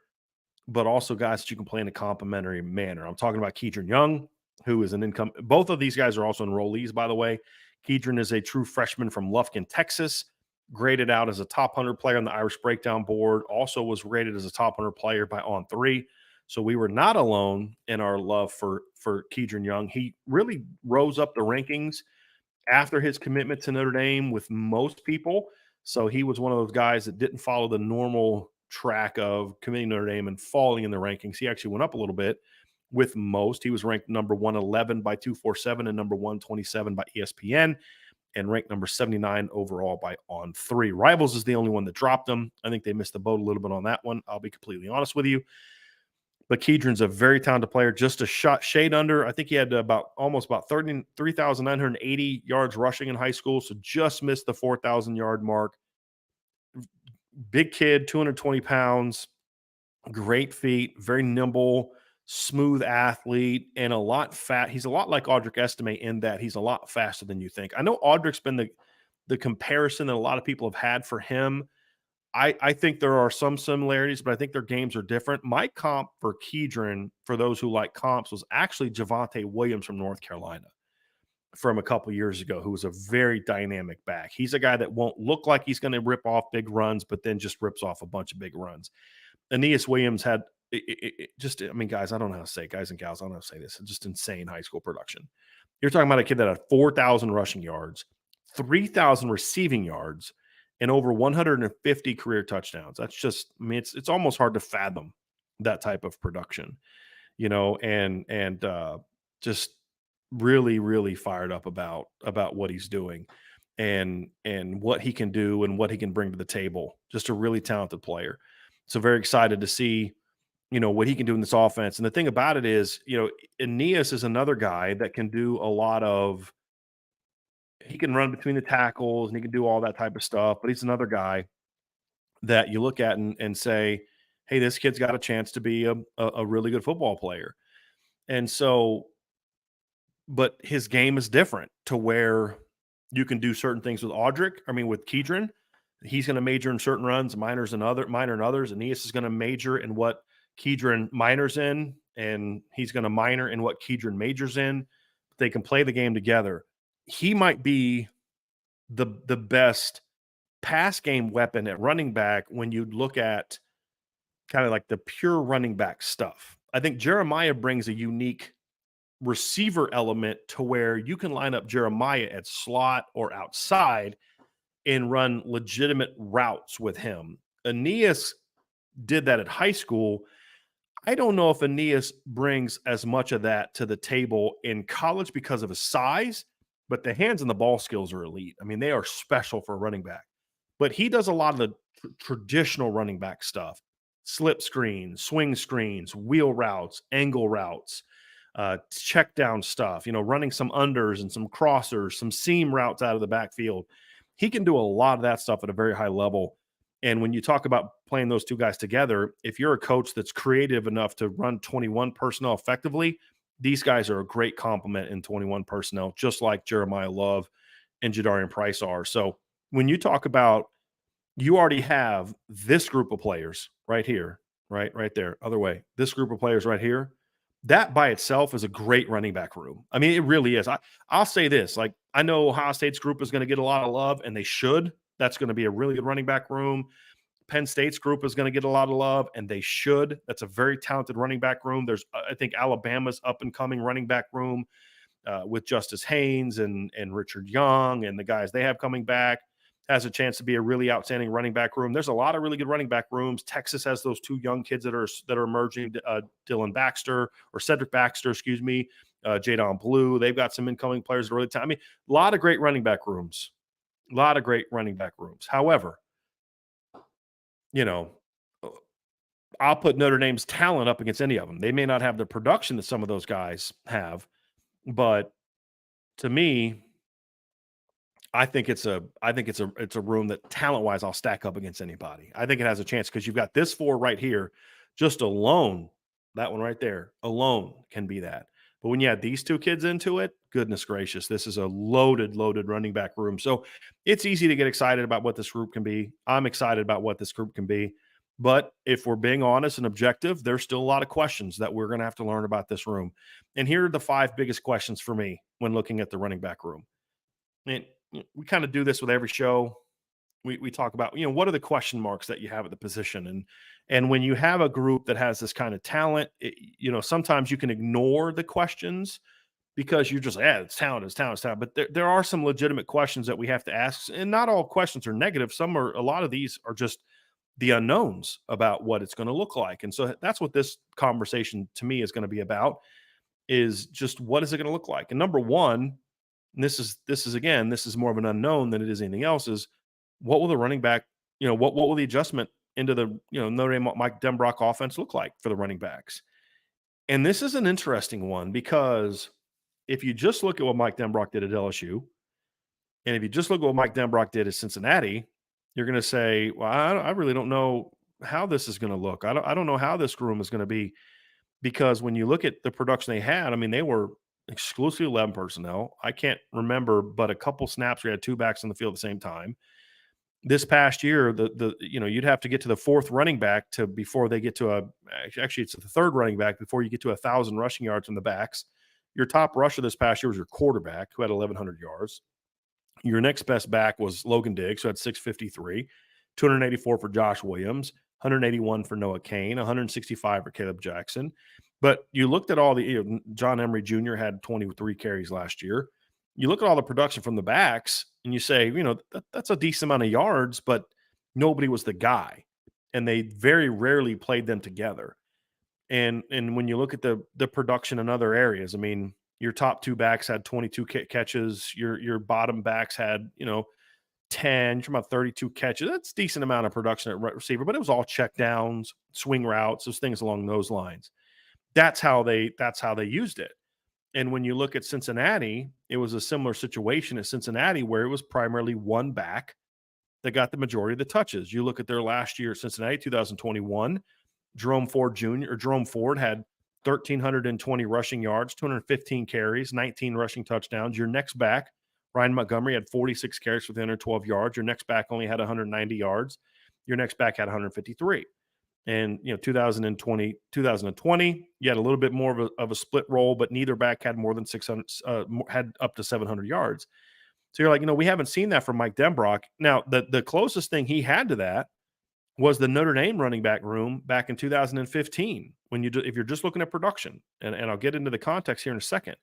Speaker 1: but also guys that you can play in a complementary manner. I'm talking about Kedron Young, who is an income. Both of these guys are also enrollees, by the way. Kedron is a true freshman from Lufkin, Texas, graded out as a top 100 player on the Irish Breakdown board, also was rated as a top 100 player by On3. So we were not alone in our love for Kedron Young. He really rose up the rankings after his commitment to Notre Dame with most people. So he was one of those guys that didn't follow the normal track of committing Notre Dame and falling in the rankings. He actually went up a little bit with most. He was ranked number 111 by 247 and number 127 by ESPN, and ranked number 79 overall by On3. Rivals is the only one that dropped him. I think they missed the boat a little bit on that one. I'll be completely honest with you. But Kedron's a very talented player, just a shade under. I think he had almost about 3,980 yards rushing in high school, so just missed the 4,000 yard mark. Big kid, 220 pounds, great feet, very nimble, smooth athlete, and a lot fat. He's a lot like Audric Estime in that he's a lot faster than you think. I know Audric's been the comparison that a lot of people have had for him. I think there are some similarities, but I think their games are different. My comp for Kedron, for those who like comps, was actually Javonte Williams from North Carolina from a couple years ago, who was a very dynamic back. He's a guy that won't look like he's going to rip off big runs, but then just rips off a bunch of big runs. Aeneas Williams had I mean, guys, I don't know how to say it, guys and gals, I don't know how to say this. It's just insane high school production. You're talking about a kid that had 4,000 rushing yards, 3,000 receiving yards, and over 150 career touchdowns. That's just, I mean, it's almost hard to fathom that type of production, and just really, really fired up about what he's doing and what he can do and what he can bring to the table. Just a really talented player. So very excited to see, what he can do in this offense. And the thing about it is, Aeneas is another guy that can do a lot of, he can run between the tackles and he can do all that type of stuff, but he's another guy that you look at and say, hey, this kid's got a chance to be a really good football player. And so, but his game is different to where you can do certain things with with Kedron. He's going to major in certain runs, minor in others. Aeneas is going to major in what Kedron minors in, and he's going to minor in what Kedron majors in. They can play the game together. He might be the best pass game weapon at running back when you look at kind of like the pure running back stuff. I think Jeremiah brings a unique receiver element to where you can line up Jeremiah at slot or outside and run legitimate routes with him. Aeneas did that at high school. I don't know if Aeneas brings as much of that to the table in college because of his size, but the hands and the ball skills are elite. I mean, they are special for a running back. But he does a lot of the traditional running back stuff: slip screens, swing screens, wheel routes, angle routes, check down stuff, running some unders and some crossers, some seam routes out of the backfield. He can do a lot of that stuff at a very high level. And when you talk about playing those two guys together, if you're a coach that's creative enough to run 21 personnel effectively, these guys are a great complement in 21 personnel, just like Jeremiah Love and Jadarian Price are. So when you talk about you already have this group of players right here, right there, other way, this group of players right here, that by itself is a great running back room. I mean, it really is. I'll say this, like, I know Ohio State's group is going to get a lot of love, and they should. That's going to be a really good running back room. Penn State's group is going to get a lot of love, and they should. That's a very talented running back room. There's, I think, Alabama's up and coming running back room with Justice Haynes and Richard Young and the guys they have coming back has a chance to be a really outstanding running back room. There's a lot of really good running back rooms. Texas has those two young kids that are emerging, Dylan Baxter or Cedric Baxter, excuse me, Jadon Blue. They've got some incoming players that are really talented. I mean, a lot of great running back rooms. A lot of great running back rooms. However, you know, I'll put Notre Dame's talent up against any of them. They may not have the production that some of those guys have, but to me, it's a room that talent wise I'll stack up against anybody. I think it has a chance because you've got this four right here, just alone. That one right there alone can be that. But when you add these two kids into it, goodness gracious, this is a loaded running back room. So it's easy to get excited about what this group can be. I'm excited about what this group can be. But if we're being honest and objective, there's still a lot of questions that we're going to have to learn about this room. And here are the 5 biggest questions for me when looking at the running back room. And we kind of do this with every show. We talk about, what are the question marks that you have at the position? And when you have a group that has this kind of talent, sometimes you can ignore the questions because you're just, it's talent, it's talent, it's talent. But there are some legitimate questions that we have to ask. And not all questions are negative. A lot of these are just the unknowns about what it's going to look like. And so that's what this conversation to me is going to be about, is just what is it going to look like? And number one, and this is more of an unknown than it is anything else, is what will the running back, what will the adjustment into the, Notre Dame Mike Denbrock offense look like for the running backs? And this is an interesting one because if you just look at what Mike Denbrock did at LSU, and if you just look at what Mike Denbrock did at Cincinnati, you're going to say, well, I really don't know how this is going to look. I don't know how this room is going to be, because when you look at the production they had, I mean, they were exclusively 11 personnel. I can't remember, but a couple snaps we had 2 backs on the field at the same time. This past year, you'd have to get to the 4th running back before they get to it's the 3rd running back before you get to 1,000 rushing yards from the backs. Your top rusher this past year was your quarterback, who had 1,100 yards. Your next best back was Logan Diggs, who had 653, 284 for Josh Williams, 181 for Noah Kane, 165 for Caleb Jackson. But you looked at all John Emery Jr. had 23 carries last year. You look at all the production from the backs and you say, that's a decent amount of yards, but nobody was the guy. And they very rarely played them together. And when you look at the production in other areas, I mean, your top 2 backs had 22 catches. Your bottom backs had, 10. You're talking about 32 catches. That's a decent amount of production at receiver, but it was all check downs, swing routes, those things along those lines. That's how they used it. And when you look at Cincinnati, it was a similar situation at Cincinnati where it was primarily one back that got the majority of the touches. You look at their last year at Cincinnati, 2021, Jerome Ford had 1,320 rushing yards, 215 carries, 19 rushing touchdowns. Your next back, Ryan Montgomery, had 46 carries for 112 yards. Your next back only had 190 yards. Your next back had 153. And 2020, you had a little bit more of a split roll, but neither back had more than 600, had up to 700 yards. So you're like, we haven't seen that from Mike Denbrock. Now, the closest thing he had to that was the Notre Dame running back room back in 2015. If you're just looking at production, and I'll get into the context here in a second.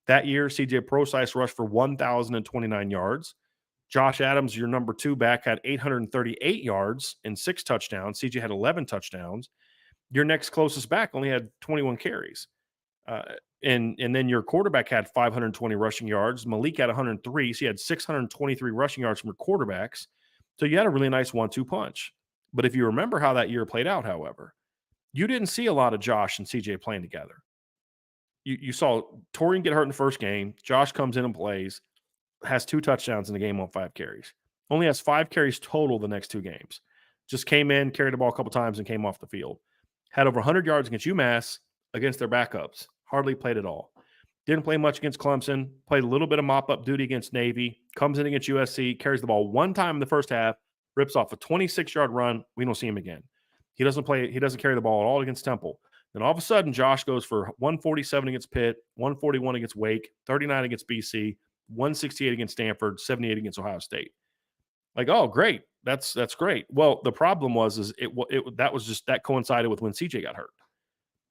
Speaker 1: That year, CJ Prosise rushed for 1,029 yards. Josh Adams, your number 2 back, had 838 yards and 6 touchdowns. CJ had 11 touchdowns. Your next closest back only had 21 carries. And then your quarterback had 520 rushing yards. Malik had 103. So you had 623 rushing yards from your quarterbacks. So you had a really nice 1-2 punch. But if you remember how that year played out, however, you didn't see a lot of Josh and CJ playing together. You saw Torian get hurt in the first game. Josh comes in and plays, has 2 touchdowns in the game on 5 carries. Only has 5 carries total the next 2 games. Just came in, carried the ball a couple times, and came off the field. Had over 100 yards against UMass against their backups. Hardly played at all. Didn't play much against Clemson. Played a little bit of mop-up duty against Navy. Comes in against USC. Carries the ball one time in the first half. Rips off a 26-yard run. We don't see him again. He doesn't play. He doesn't carry the ball at all against Temple. Then all of a sudden, Josh goes for 147 against Pitt, 141 against Wake, 39 against BC, 168 against Stanford, 78 against Ohio State. Like, oh, great. That's great. Well, the problem was that coincided with when CJ got hurt.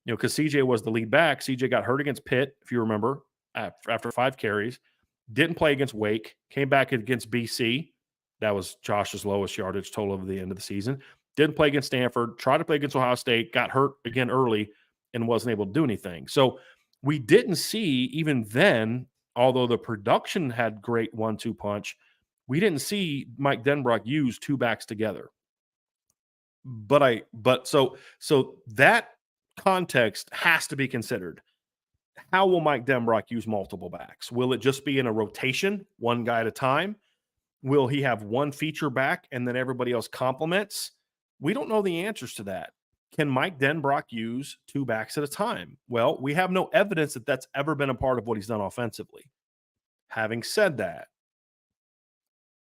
Speaker 1: Because CJ was the lead back. CJ got hurt against Pitt, if you remember, after 5 carries. Didn't play against Wake. Came back against BC. That was Josh's lowest yardage total of the end of the season. Didn't play against Stanford. Tried to play against Ohio State. Got hurt again early and wasn't able to do anything. So we didn't see, even then, although the production had great 1-2 punch, we didn't see Mike Denbrock use 2 backs together. So that context has to be considered. How will Mike Denbrock use multiple backs? Will it just be in a rotation, one guy at a time? Will he have one feature back and then everybody else complements? We don't know the answers to that. Can Mike Denbrock use 2 backs at a time? Well, we have no evidence that that's ever been a part of what he's done offensively. Having said that,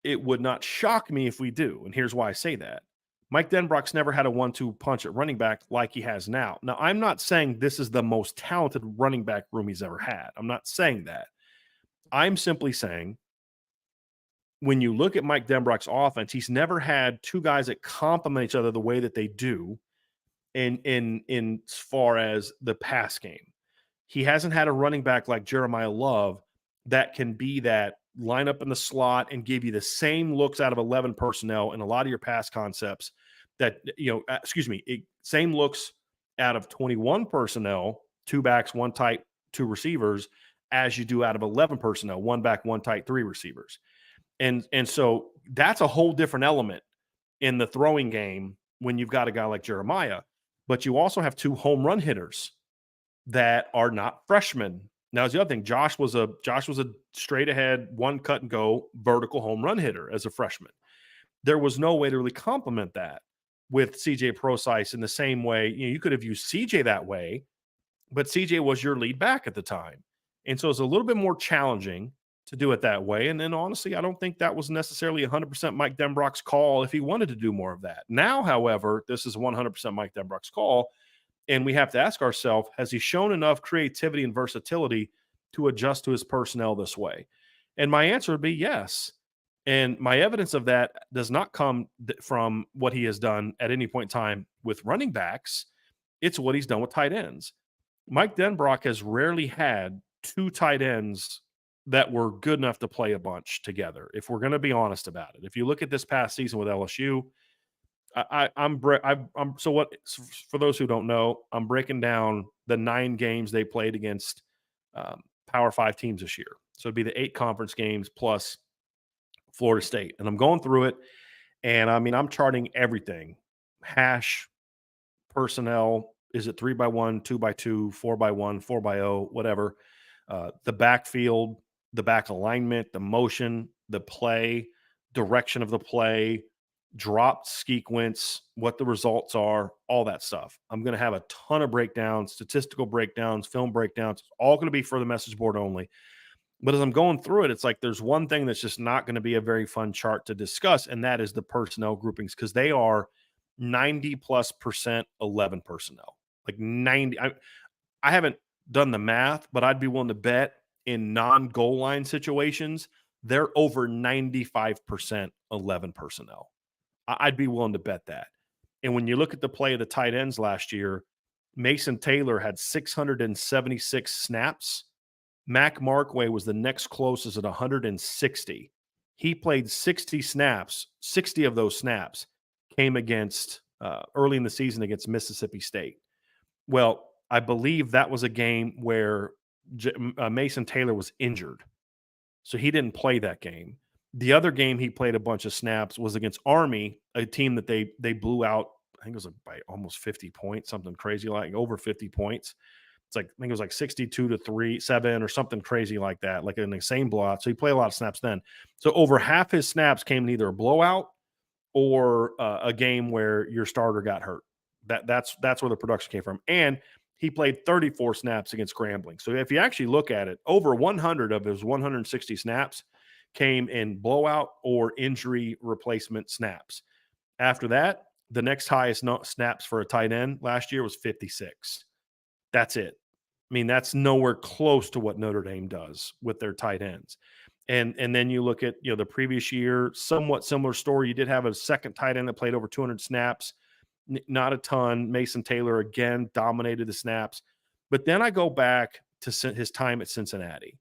Speaker 1: it would not shock me if we do, and here's why I say that. Mike Denbrock's never had a 1-2 punch at running back like he has now. Now, I'm not saying this is the most talented running back room he's ever had. I'm not saying that. I'm simply saying when you look at Mike Denbrock's offense, he's never had 2 guys that complement each other the way that they do in as far as the pass game. He hasn't had a running back like Jeremiah Love that can be that line up in the slot and give you the same looks out of 11 personnel in a lot of your pass concepts that, same looks out of 21 personnel, 2 backs, 1 tight, 2 receivers, as you do out of 11 personnel, 1 back, 1 tight, 3 receivers. And so that's a whole different element in the throwing game when you've got a guy like Jeremiah, but you also have 2 home run hitters that are not freshmen. Now, the other thing, Josh was a straight ahead, 1 cut and go vertical home run hitter as a freshman. There was no way to really complement that with CJ Prosise in the same way. You could have used CJ that way, but CJ was your lead back at the time. And so it's a little bit more challenging to do it that way. And then honestly, I don't think that was necessarily 100% Mike Denbrock's call if he wanted to do more of that. Now, however, this is 100% Mike Denbrock's call. And we have to ask ourselves, has he shown enough creativity and versatility to adjust to his personnel this way? And my answer would be yes. And my evidence of that does not come from what he has done at any point in time with running backs. It's what he's done with tight ends. Mike Denbrock has rarely had 2 tight ends that were good enough to play a bunch together, if we're going to be honest about it. If you look at this past season with LSU, for those who don't know, I'm breaking down the 9 games they played against Power 5 teams this year. So it'd be the 8 conference games plus Florida State. And I'm going through it. And I mean, I'm charting everything. Hash, personnel, is it 3x1, 2x2, 4x1, 4x0, whatever. The backfield, the back alignment, the motion, the play, direction of the play, dropped sequence, what the results are, all that stuff. I'm going to have a ton of breakdowns, statistical breakdowns, film breakdowns. It's all going to be for the message board only. But as I'm going through it, it's like there's one thing that's just not going to be a very fun chart to discuss, and that is the personnel groupings, because they are 90+% 11 personnel. Like 90. I haven't done the math, but I'd be willing to bet in non-goal line situations, they're over 95% 11 personnel. I'd be willing to bet that. And when you look at the play of the tight ends last year, Mason Taylor had 676 snaps. Mac Markway was the next closest at 160. He played 60 snaps. 60 of those snaps came against early in the season against Mississippi State. Well, I believe that was a game where Mason Taylor was injured, so he didn't play that game. The other game he played a bunch of snaps was against Army, a team that they blew out. I think it was by almost 50 points, something crazy, like over 50 points. It's like, I think it was like 62-7 or something crazy like that, like in the same blowout. So he played a lot of snaps then. So over half his snaps came in either a blowout or a game where your starter got hurt. That's where the production came from. And he played 34 snaps against Grambling. So if you actually look at it, over 100 of his 160 snaps came in blowout or injury replacement snaps. After that, the next highest snaps for a tight end last year was 56. That's it. I mean, that's nowhere close to what Notre Dame does with their tight ends. And then you look at, the previous year, somewhat similar story. You did have a second tight end that played over 200 snaps, not a ton. Mason Taylor again dominated the snaps. But then I go back to his time at Cincinnati,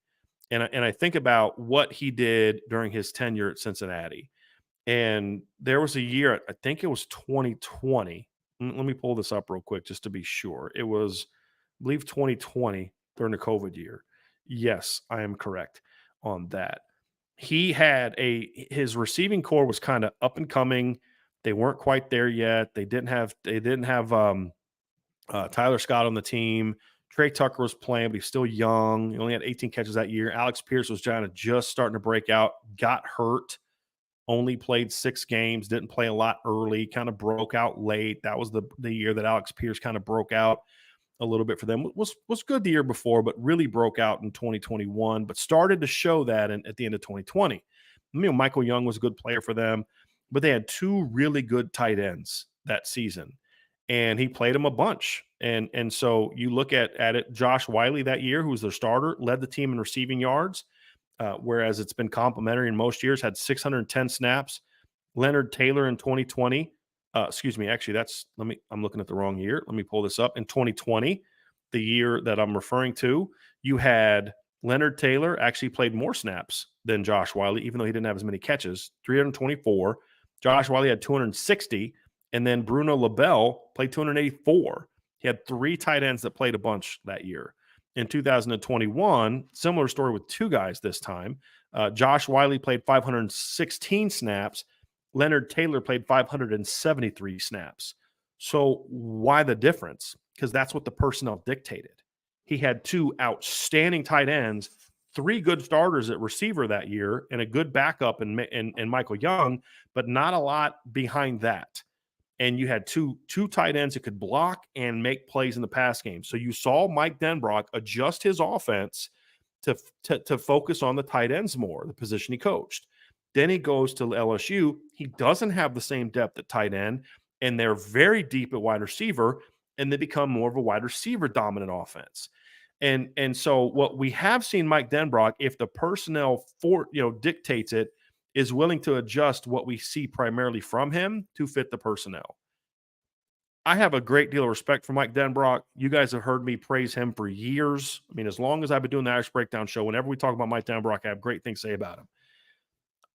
Speaker 1: and I think about what he did during his tenure at Cincinnati. And there was a year, I think it was 2020. Let me pull this up real quick just to be sure. It was, I believe, 2020 during the COVID year. Yes, I am correct on that. He had his receiving core was kind of up and coming. They weren't quite there yet. They didn't have Tyler Scott on the team. Trey Tucker was playing, but he's still young. He only had 18 catches that year. Alex Pierce was just starting to break out, got hurt, only played 6 games, didn't play a lot early, kind of broke out late. That was the year that Alex Pierce kind of broke out a little bit for them. Was good the year before, but really broke out in 2021, but started to show that at the end of 2020. Michael Young was a good player for them, but they had 2 really good tight ends that season, and he played them a bunch. And so you look at it, Josh Wiley that year, who was their starter, led the team in receiving yards, whereas it's been complimentary in most years, had 610 snaps. Leonard Taylor in 2020, excuse me, actually, I'm looking at the wrong year. Let me pull this up. In 2020, the year that I'm referring to, you had Leonard Taylor actually played more snaps than Josh Wiley, even though he didn't have as many catches, 324. Josh Wiley had 260, and then Bruno LaBelle played 284. He had 3 tight ends that played a bunch that year. In 2021, similar story with 2 guys this time. Josh Wiley played 516 snaps. Leonard Taylor played 573 snaps. So why the difference? Because that's what the personnel dictated. He had 2 outstanding tight ends, 3 good starters at receiver that year, and a good backup in Michael Young, but not a lot behind that. And you had two tight ends that could block and make plays in the pass game. So you saw Mike Denbrock adjust his offense to focus on the tight ends more, the position he coached. Then he goes to LSU. He doesn't have the same depth at tight end, and they're very deep at wide receiver, and they become more of a wide receiver dominant offense. And so what we have seen Mike Denbrock, if the personnel dictates it, is willing to adjust what we see primarily from him to fit the personnel. I have a great deal of respect for Mike Denbrock. You guys have heard me praise him for years. I mean, as long as I've been doing the Irish Breakdown show, whenever we talk about Mike Denbrock, I have great things to say about him.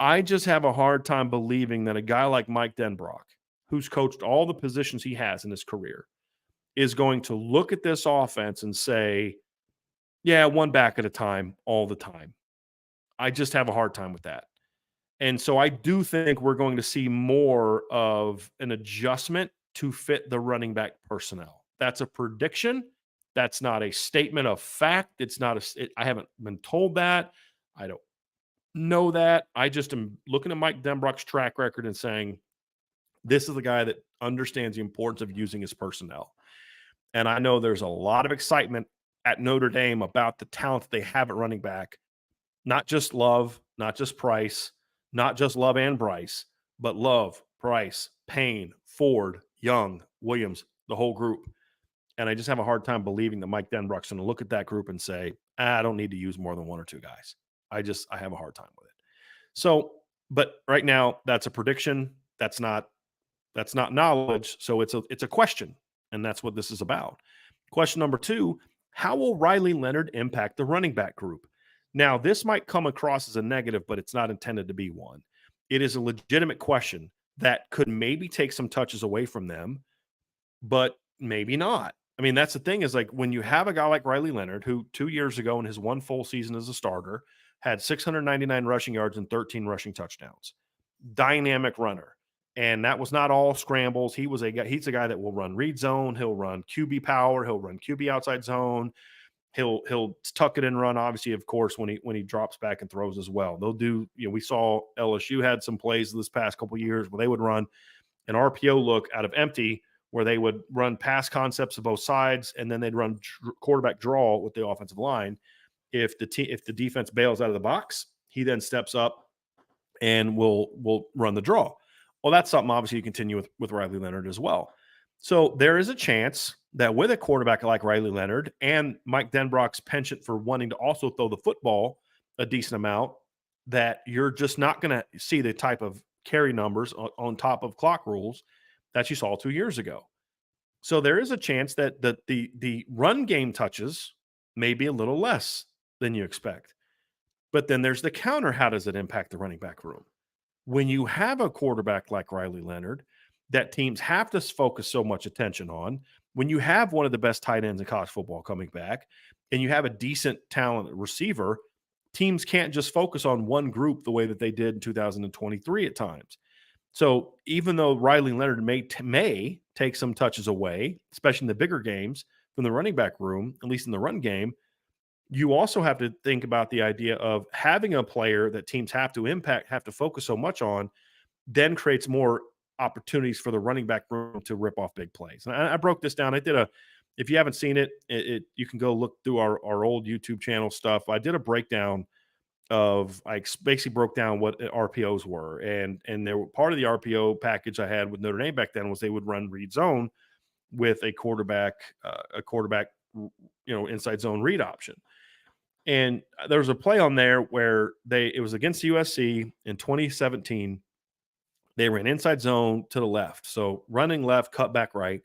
Speaker 1: I just have a hard time believing that a guy like Mike Denbrock, who's coached all the positions he has in his career, is going to look at this offense and say, yeah, 1 back at a time all the time. I just have a hard time with that. And so I do think we're going to see more of an adjustment to fit the running back personnel. That's a prediction. That's not a statement of fact. I haven't been told that. I don't know that. I just am looking at Mike Denbrock's track record and saying, this is the guy that understands the importance of using his personnel. And I know there's a lot of excitement at Notre Dame about the talent that they have at running back. Not just Love, not just Price, not just Love and Bryce, but Love, Price, Payne, Ford, Young, Williams, the whole group. And I just have a hard time believing that Mike Denbrock's going to look at that group and say, I don't need to use more than 1 or 2 guys. I have a hard time with it. So, but right now that's a prediction. That's not knowledge. So it's a question. And that's what this is about. Question number 2, how will Riley Leonard impact the running back group? Now, this might come across as a negative, but it's not intended to be one. It is a legitimate question that could maybe take some touches away from them, but maybe not. I mean, that's the thing is, like, when you have a guy like Riley Leonard, who 2 years ago in his 1 full season as a starter had 699 rushing yards and 13 rushing touchdowns, dynamic runner. And that was not all scrambles. He's a guy that will run read zone. He'll run QB power. He'll run QB outside zone. He'll tuck it and run, obviously, of course, when he drops back and throws as well. They'll do, we saw LSU had some plays this past couple of years where they would run an RPO look out of empty where they would run pass concepts to both sides, and then they'd run quarterback draw with the offensive line. If the defense bails out of the box, he then steps up and will run the draw. Well, that's something obviously you continue with Riley Leonard as well. So there is a chance that with a quarterback like Riley Leonard and Mike Denbrock's penchant for wanting to also throw the football a decent amount, that you're just not going to see the type of carry numbers on top of clock rules that you saw 2 years ago. So there is a chance that the run game touches may be a little less than you expect. But then there's the counter. How does it impact the running back room? When you have a quarterback like Riley Leonard that teams have to focus so much attention on, when you have one of the best tight ends in college football coming back, and you have a decent talent receiver, teams can't just focus on one group the way that they did in 2023 at times. So even though Riley Leonard may take some touches away, especially in the bigger games from the running back room, at least in the run game, you also have to think about the idea of having a player that teams have to focus so much on, then creates more opportunities for the running back room to rip off big plays. And I broke this down. If you haven't seen it, you can go look through our old YouTube channel stuff. I did a breakdown of, I basically broke down what RPOs were. And they were part of the RPO package I had with Notre Dame back then was they would run read zone with a quarterback, inside zone read option. And there was a play on there where it was against USC in 2017. They ran inside zone to the left. So running left, cut back right.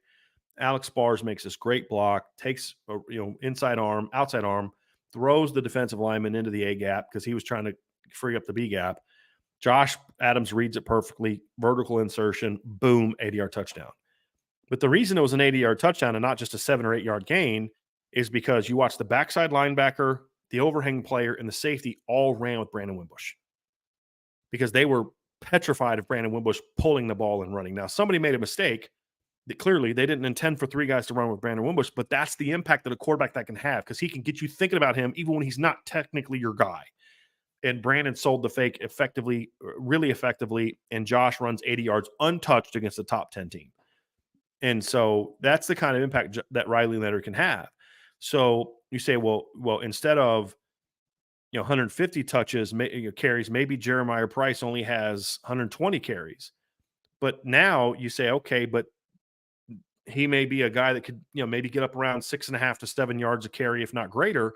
Speaker 1: Alex Bars makes this great block, takes inside arm, outside arm, throws the defensive lineman into the A gap because he was trying to free up the B gap. Josh Adams reads it perfectly, vertical insertion, boom, 80-yard touchdown. But the reason it was an 80-yard touchdown and not just a 7 or 8 yard gain is because you watch the backside linebacker, the overhang player, and the safety all ran with Brandon Wimbush because they were petrified of Brandon Wimbush pulling the ball and running. Now, somebody made a mistake. That clearly, they didn't intend for 3 guys to run with Brandon Wimbush, but that's the impact that a quarterback that can have because he can get you thinking about him even when he's not technically your guy. And Brandon sold the fake effectively, really effectively, and Josh runs 80 yards untouched against the top 10 team. And so that's the kind of impact that Riley Leonard can have. So you say, well, instead of 150 touches, carries, maybe Jeremiah Price only has 120 carries. But now you say, okay, but he may be a guy that could, maybe get up around 6.5 to 7 yards a carry, if not greater,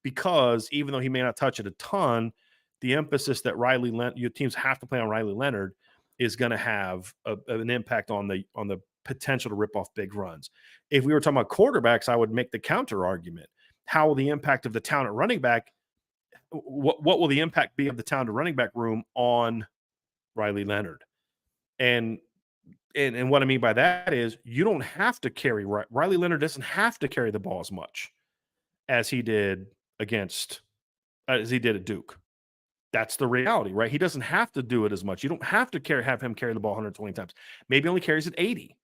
Speaker 1: because even though he may not touch it a ton, the emphasis that your teams have to play on Riley Leonard is going to have an impact on the potential to rip off big runs. If we were talking about quarterbacks, I would make the counter argument. How will the impact of the talent at running back? What will the impact be of the talent at running back room on Riley Leonard? And what I mean by that is you don't have to carry Riley Leonard doesn't have to carry the ball as much as he did at Duke. That's the reality, right? He doesn't have to do it as much. You don't have to have him carry the ball 120 times. Maybe only carries it 80.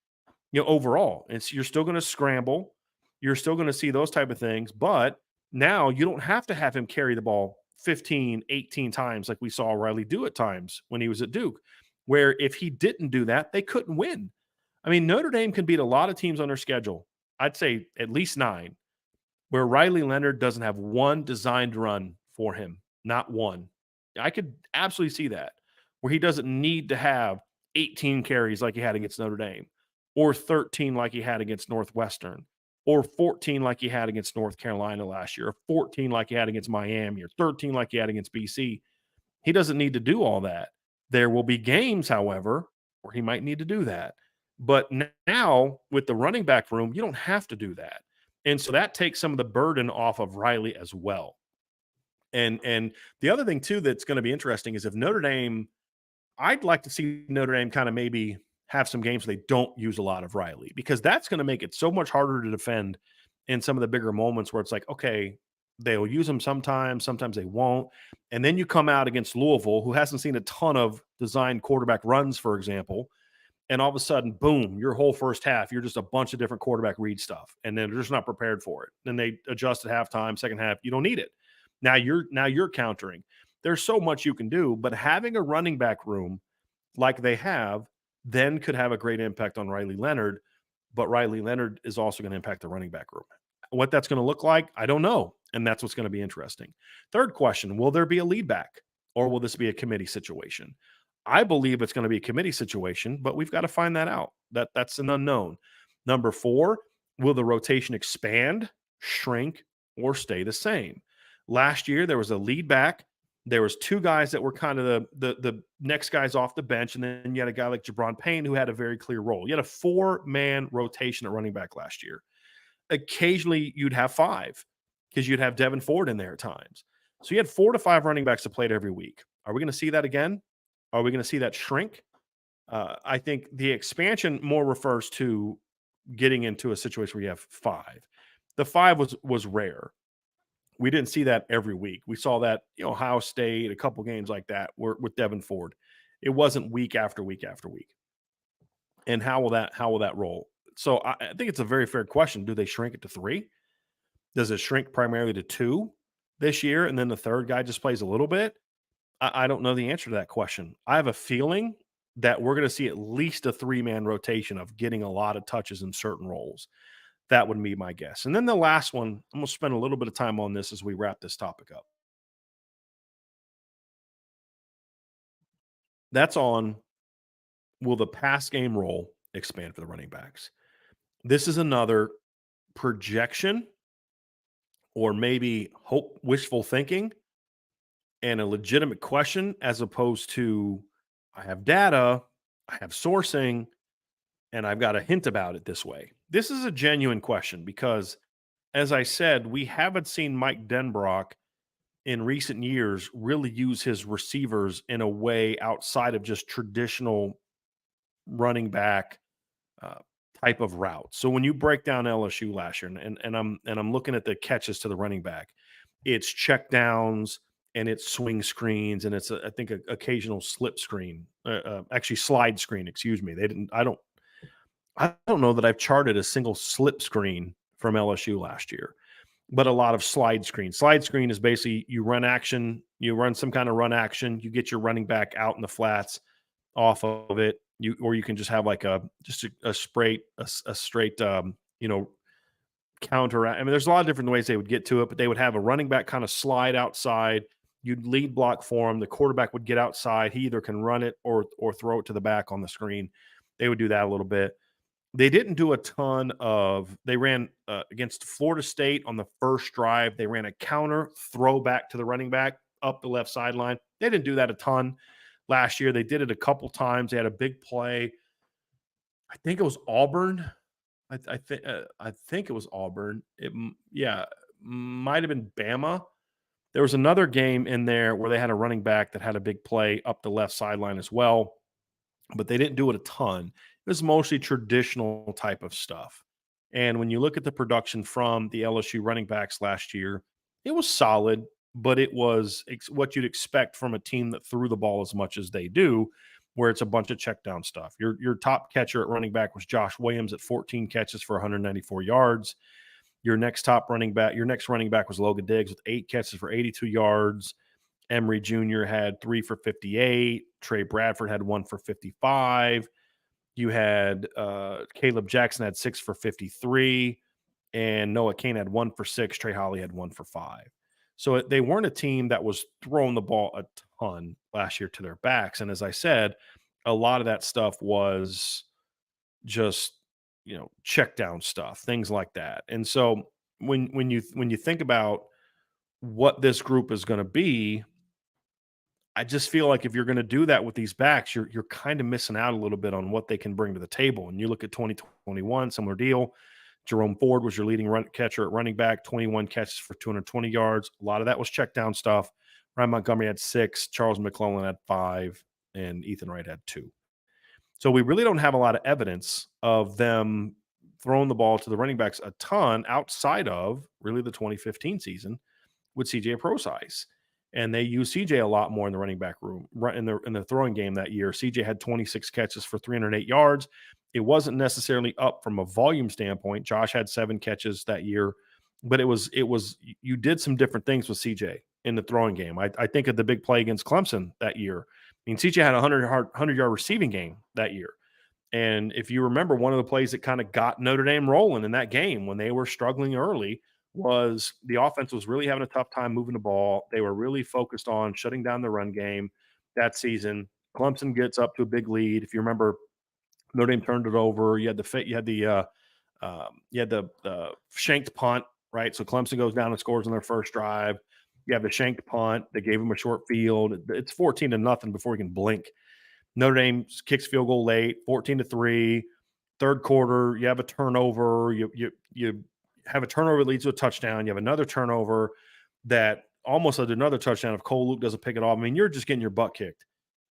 Speaker 1: Overall, you're still going to scramble. You're still going to see those type of things, but now you don't have to have him carry the ball 15, 18 times like we saw Riley do at times when he was at Duke, where if he didn't do that, they couldn't win. I mean, Notre Dame can beat a lot of teams on their schedule. I'd say at least 9, where Riley Leonard doesn't have one designed run for him, not one. I could absolutely see that, where he doesn't need to have 18 carries like he had against Notre Dame, or 13 like he had against Northwestern, or 14 like he had against North Carolina last year, or 14 like he had against Miami, or 13 like he had against BC. He doesn't need to do all that. There will be games, however, where he might need to do that. But now with the running back room, you don't have to do that. And so that takes some of the burden off of Riley as well. And the other thing, too, that's going to be interesting is if Notre Dame, I'd like to see Notre Dame kind of maybe have some games where they don't use a lot of Riley, because that's going to make it so much harder to defend in some of the bigger moments where it's like, okay, they'll use him sometimes they won't. And then you come out against Louisville, who hasn't seen a ton of designed quarterback runs, for example, and all of a sudden, boom, your whole first half, you're just a bunch of different quarterback read stuff, and then they're just not prepared for it. Then they adjust at halftime, second half, you don't need it. Now you're countering. There's so much you can do, but having a running back room like they have then could have a great impact on Riley Leonard. but Riley Leonard is also going to impact the running back room. What that's going to look like, I don't know. And that's what's going to be interesting. Third question, will there be a lead back or will this be a committee situation? I believe it's going to be a committee situation, but we've got to find that out. That's an unknown. Number four, will the rotation expand, shrink, or stay the same? Last year, there was a lead back. There was two guys that were kind of the next guys off the bench, and then you had a guy like Jabron Payne who had a very clear role. You had a four-man rotation at running back last year. Occasionally, you'd have five because you'd have Devin Ford in there at times. So you had 4 to 5 running backs that played every week. Are we going to see that again? Are we going to see that shrink? I think the expansion more refers to getting into a situation where you have 5. The 5 was rare. We didn't see that every week. We saw that, Ohio State, a couple games like that with Devin Ford. It wasn't week after week after week. And how will that roll? So I think it's a very fair question. Do they shrink it to 3? Does it shrink primarily to 2 this year, and then the third guy just plays a little bit? I don't know the answer to that question. I have a feeling that we're going to see at least a 3-man rotation of getting a lot of touches in certain roles. That would be my guess. And then the last one, I'm going to spend a little bit of time on this as we wrap this topic up. That's on, will the pass game role expand for the running backs? This is another projection or maybe hope, wishful thinking, and a legitimate question as opposed to I have data, I have sourcing, and I've got a hint about it this way. This is a genuine question because, as I said, we haven't seen Mike Denbrock in recent years really use his receivers in a way outside of just traditional running back uh, type of route. So when you break down LSU last year, and I'm looking at the catches to the running back, it's check downs and it's swing screens and it's I think a occasional slip screen, actually slide screen. Excuse me. They didn't. I don't know that I've charted a single slip screen from LSU last year, but a lot of slide screen. Slide screen is basically you run action, you run some kind of run action, you get your running back out in the flats off of it. Or you can just have like a straight counter. I mean, there's a lot of different ways they would get to it, but they would have a running back kind of slide outside. You'd lead block for him. The quarterback would get outside. He either can run it or throw it to the back on the screen. They would do that a little bit. They didn't do a ton of. They ran against Florida State on the first drive. They ran a counter throw back to the running back up the left sideline. They didn't do that a ton last year. They did it a couple times. They had a big play. I think it was Auburn. I think it was Auburn. Might have been Bama. There was another game in there where they had a running back that had a big play up the left sideline as well, but they didn't do it a ton. It was mostly traditional type of stuff. And when you look at the production from the LSU running backs last year, it was solid, but it was what you'd expect from a team that threw the ball as much as they do, where it's a bunch of check down stuff. Your top catcher at running back was Josh Williams at 14 catches for 194 yards. Your next running back was Logan Diggs with 8 catches for 82 yards. Emery Jr. had 3 for 58. Trey Bradford had 1 for 55. You had Caleb Jackson had 6 for 53. And Noah Kane had 1 for 6. Trey Holly had 1 for 5. So they weren't a team that was throwing the ball a ton last year to their backs. And as I said, a lot of that stuff was just, check down stuff, things like that. And so when you think about what this group is going to be, I just feel like if you're going to do that with these backs, you're kind of missing out a little bit on what they can bring to the table. And you look at 2021, similar deal. Jerome Ford was your leading catcher at running back, 21 catches for 220 yards. A lot of that was check down stuff. Ryan Montgomery had 6, Charles McClellan had 5, and Ethan Wright had 2. So we really don't have a lot of evidence of them throwing the ball to the running backs a ton outside of really the 2015 season with CJ Prosise. And they used CJ a lot more in the running back room, in the throwing game that year. CJ had 26 catches for 308 yards. It wasn't necessarily up from a volume standpoint. Josh had 7 catches that year, but it was you did some different things with CJ in the throwing game. I think of the big play against Clemson that year. I mean, CJ had a 100-yard receiving game that year. And if you remember, one of the plays that kind of got Notre Dame rolling in that game when they were struggling early was the offense was really having a tough time moving the ball. They were really focused on shutting down the run game that season. Clemson gets up to a big lead. If you remember, Notre Dame turned it over. You had the shanked punt, right? So Clemson goes down and scores on their first drive. You have the shanked punt. They gave them a short field. It's 14-0 before you can blink. Notre Dame kicks field goal late, 14-3. Third quarter, you have a turnover. You have a turnover that leads to a touchdown. You have another turnover that almost led to another touchdown if Cole Luke doesn't pick it off. I mean, you're just getting your butt kicked.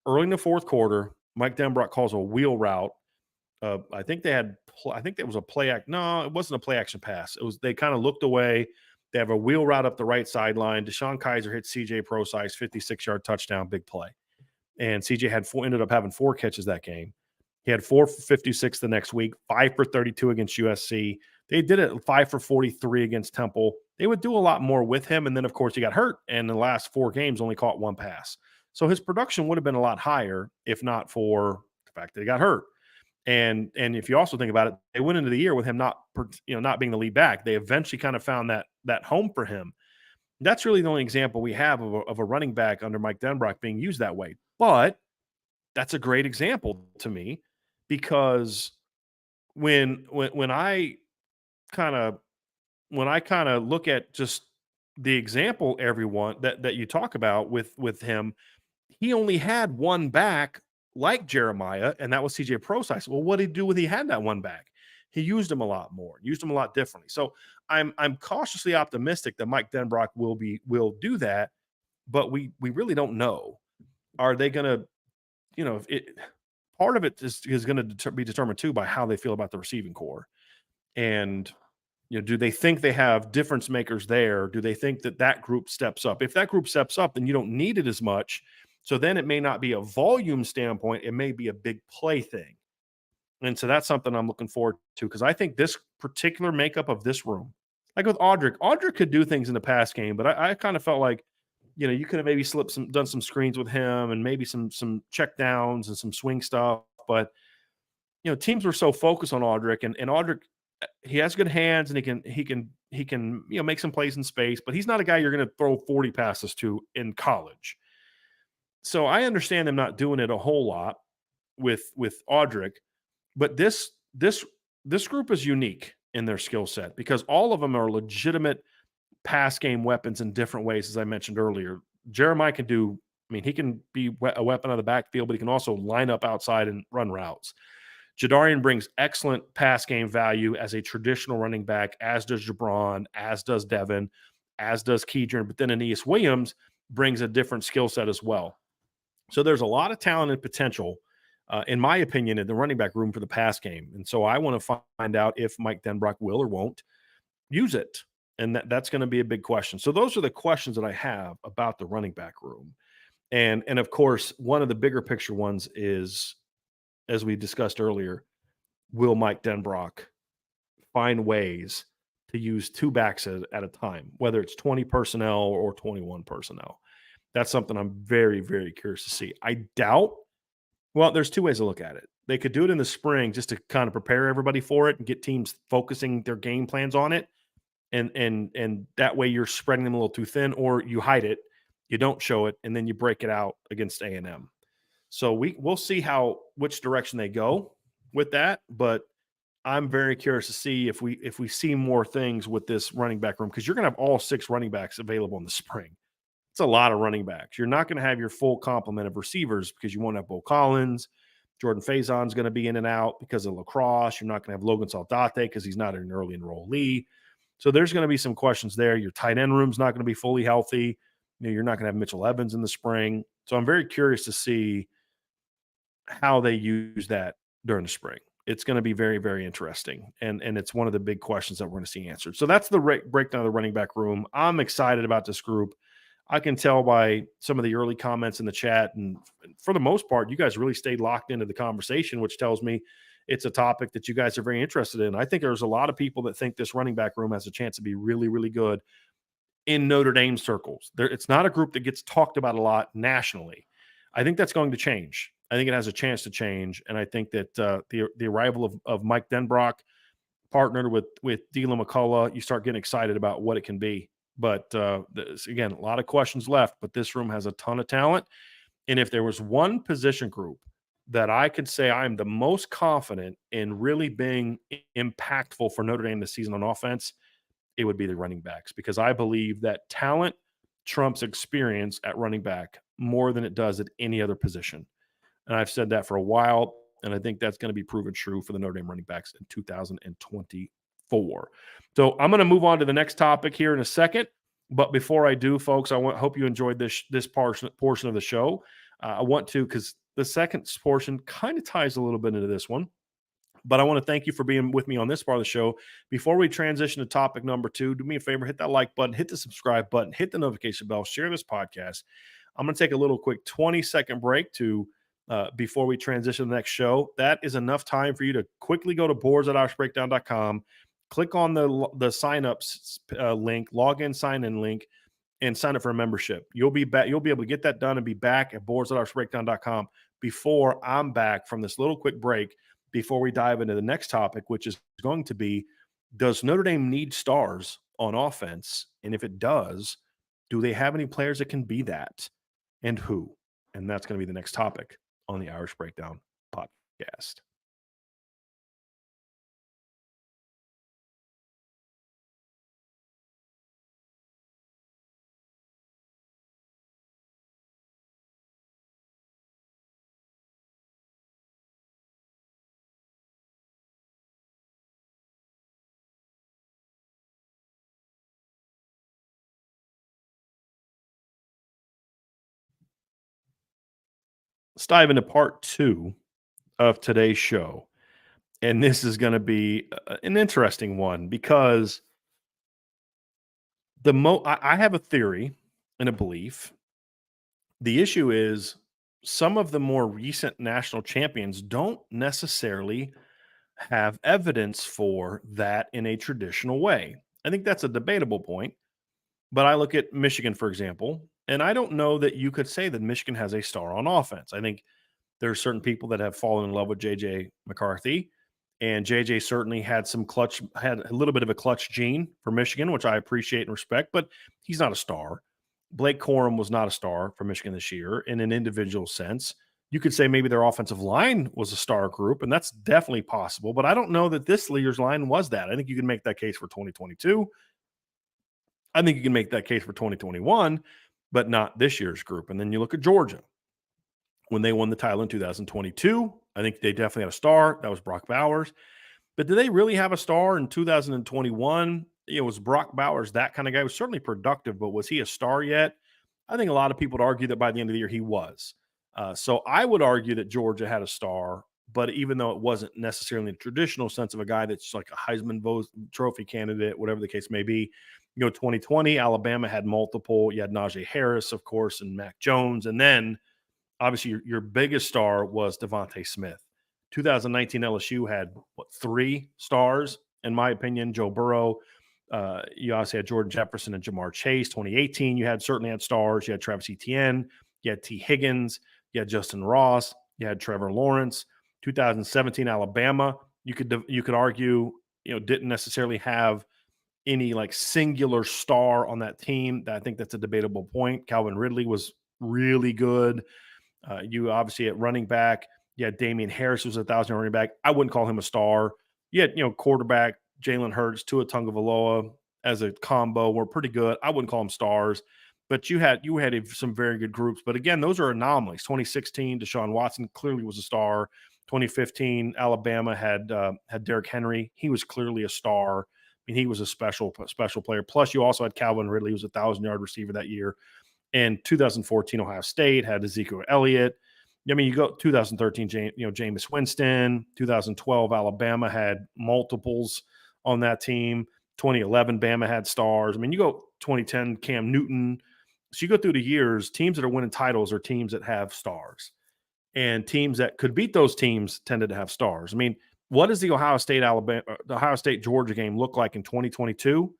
Speaker 1: Early in the fourth quarter, Mike Denbrock calls a wheel route. I think there was a play act. No, it wasn't a play action pass. It was they kind of looked away. They have a wheel route up the right sideline. Deshaun Kaiser hits CJ Prosise 56-yard touchdown, big play. And CJ ended up having 4 catches that game. He had 4 for 56 the next week, 5 for 32 against USC. They did it 5 for 43 against Temple. They would do a lot more with him. And then, of course, he got hurt. And in the last 4 games, only caught 1 pass. So his production would have been a lot higher if not for the fact that he got hurt. And if you also think about it, they went into the year with him not being the lead back. They eventually kind of found that home for him. That's really the only example we have of a running back under Mike Denbrock being used that way. But that's a great example to me because when I kind of look at just the example everyone that you talk about with him, he only had one back like Jeremiah, and that was CJ Prosise. Well, what did he do when he had that one back? He used him a lot more, used him a lot differently. So I'm cautiously optimistic that Mike Denbrock will do that, but we really don't know. Are they going to, part of it is going to be determined too by how they feel about the receiving core, and do they think they have difference makers there? Do they think that group steps up? If that group steps up, then you don't need it as much. So then it may not be a volume standpoint. It may be a big play thing. And so that's something I'm looking forward to because I think this particular makeup of this room, like with Audric could do things in the pass game, but I kind of felt like, you could have maybe done some screens with him and maybe some check downs and some swing stuff. But, teams were so focused on Audric and Audric, he has good hands and he can make some plays in space, but he's not a guy you're going to throw 40 passes to in college. So I understand them not doing it a whole lot with Audric, but this group is unique in their skill set because all of them are legitimate pass game weapons in different ways, as I mentioned earlier. Jeremiah he can be a weapon on the backfield, but he can also line up outside and run routes. Jadarian brings excellent pass game value as a traditional running back, as does Jabron, as does Devin, as does Keidron. But then Aeneas Williams brings a different skill set as well. So there's a lot of talent and potential, in my opinion, in the running back room for the pass game. And so I want to find out if Mike Denbrock will or won't use it. And that's going to be a big question. So those are the questions that I have about the running back room. And of course, one of the bigger picture ones is, as we discussed earlier, will Mike Denbrock find ways to use 2 backs at a time, whether it's 20 personnel or 21 personnel? That's something I'm very, very curious to see. I doubt, well, there's 2 ways to look at it. They could do it in the spring just to kind of prepare everybody for it and get teams focusing their game plans on it. And that way you're spreading them a little too thin, or you hide it, you don't show it, and then you break it out against A&M. So we'll see which direction they go with that, but I'm very curious to see if we see more things with this running back room because you're going to have all 6 running backs available in the spring. It's a lot of running backs. You're not going to have your full complement of receivers because you won't have Bo Collins. Jordan Faison's going to be in and out because of lacrosse. You're not going to have Logan Saldate because he's not an early enrollee. So there's going to be some questions there. Your tight end room's not going to be fully healthy. You're not going to have Mitchell Evans in the spring. So I'm very curious to see how they use that during the spring. It's going to be very, very interesting. And it's one of the big questions that we're going to see answered. So that's the breakdown of the running back room. I'm excited about this group. I can tell by some of the early comments in the chat. And for the most part, you guys really stayed locked into the conversation, which tells me it's a topic that you guys are very interested in. I think there's a lot of people that think this running back room has a chance to be really, really good in Notre Dame circles. It's not a group that gets talked about a lot nationally. I think that's going to change. I think it has a chance to change, and I think that the arrival of Mike Denbrock partnered with Dylan McCullough, you start getting excited about what it can be. But again, a lot of questions left, but this room has a ton of talent. And if there was one position group that I could say I am the most confident in really being impactful for Notre Dame this season on offense, it would be the running backs, because I believe that talent trumps experience at running back more than it does at any other position. And I've said that for a while, and I think that's going to be proven true for the Notre Dame running backs in 2024. So I'm going to move on to the next topic here in a second. But before I do, folks, hope you enjoyed this portion of the show. I want to, because the second portion kind of ties a little bit into this one. But I want to thank you for being with me on this part of the show. Before we transition to topic number 2, do me a favor, hit that like button, hit the subscribe button, hit the notification bell, share this podcast. I'm going to take a little quick 20-second break to before we transition to the next show. That is enough time for you to quickly go to boards.irishbreakdown.com, click on the sign-ups link, login, sign-in link, and sign up for a membership. You'll be back. You'll be able to get that done and be back at boards.irishbreakdown.com before I'm back from this little quick break, before we dive into the next topic, which is going to be, does Notre Dame need stars on offense? And if it does, do they have any players that can be that? And who? And that's going to be the next topic on the Irish Breakdown podcast. Let's dive into part 2 of today's show. And this is going to be an interesting one, because I have a theory and a belief. The issue is, some of the more recent national champions don't necessarily have evidence for that in a traditional way. I think that's a debatable point, but I look at Michigan, for example, and I don't know that you could say that Michigan has a star on offense. I think there are certain people that have fallen in love with JJ McCarthy, and JJ certainly had a little bit of a clutch gene for Michigan, which I appreciate and respect, but he's not a star. Blake Corum was not a star for Michigan this year in an individual sense. You could say maybe their offensive line was a star group, and that's definitely possible, but I don't know that this leader's line was that. I think you can make that case for 2022. I think you can make that case for 2021, but not this year's group. And then you look at Georgia. When they won the title in 2022, I think they definitely had a star. That was Brock Bowers. But did they really have a star in 2021? Was Brock Bowers that kind of guy? He was certainly productive, but was he a star yet? I think a lot of people would argue that by the end of the year he was. So I would argue that Georgia had a star, but even though it wasn't necessarily in the traditional sense of a guy that's like a Heisman Trophy candidate, whatever the case may be, 2020, Alabama had multiple. You had Najee Harris, of course, and Mac Jones. And then obviously your biggest star was Devontae Smith. 2019 LSU had 3 stars, in my opinion. Joe Burrow. You also had Jordan Jefferson and Jamar Chase. 2018, you certainly had stars. You had Travis Etienne. You had T. Higgins. You had Justin Ross. You had Trevor Lawrence. 2017 Alabama, you could argue, didn't necessarily have any like singular star on that team. I think that's a debatable point. Calvin Ridley was really good. You obviously at running back, you had Damian Harris, who was 1,000 running back. I wouldn't call him a star. You had, quarterback Jalen Hurts, Tua Tagovailoa as a combo were pretty good. I wouldn't call them stars, but you had some very good groups. But again, those are anomalies. 2016, Deshaun Watson clearly was a star. 2015, Alabama had Derrick Henry. He was clearly a star. I mean, he was a special player. Plus, you also had Calvin Ridley, who was a 1,000-yard receiver that year. And 2014, Ohio State had Ezekiel Elliott. I mean, you go 2013, Jameis Winston. 2012, Alabama had multiples on that team. 2011, Bama had stars. I mean, you go 2010, Cam Newton. So you go through the years, teams that are winning titles are teams that have stars. And teams that could beat those teams tended to have stars. I mean, what does the Ohio State Georgia game look like in 2022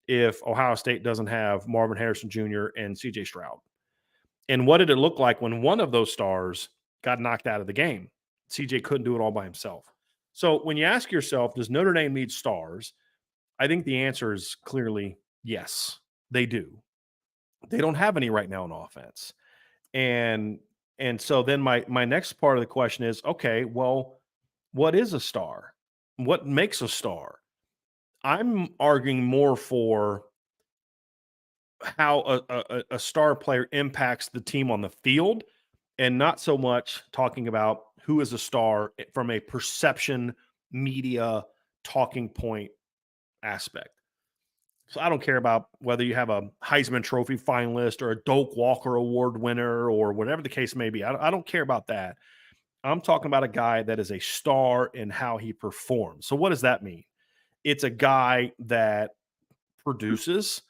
Speaker 1: if Ohio State doesn't have Marvin Harrison Jr. and CJ Stroud? And what did it look like when one of those stars got knocked out of the game. CJ couldn't do it all by himself. So when you ask yourself, does Notre Dame need stars? I think the answer is clearly yes, they do. They don't have any right now in offense. And so then my next part of the question is, okay, well, what is a star? What makes a star? I'm arguing more for how a star player impacts the team on the field, and not so much talking about who is a star from a perception media talking point aspect. So I don't care about whether you have a Heisman Trophy finalist or a Doak Walker Award winner or whatever the case may be. I don't care about that. I'm talking about a guy that is a star in how he performs. So what does that mean? It's a guy that produces.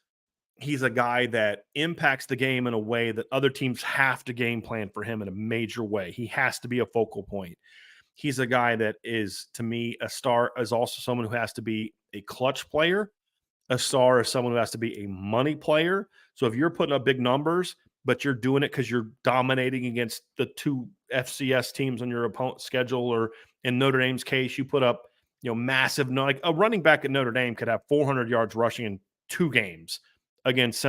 Speaker 1: He's a guy that impacts the game in a way that other teams have to game plan for him in a major way. He has to be a focal point. He's a guy that is, to me, a star is also someone who has to be a clutch player. A star is someone who has to be a money player. So if you're putting up big numbers, but you're doing it because you're dominating against the two FCS teams on your opponent's schedule, or in Notre Dame's case, you put up, massive, like a running back at Notre Dame could have 400 yards rushing in 2 games against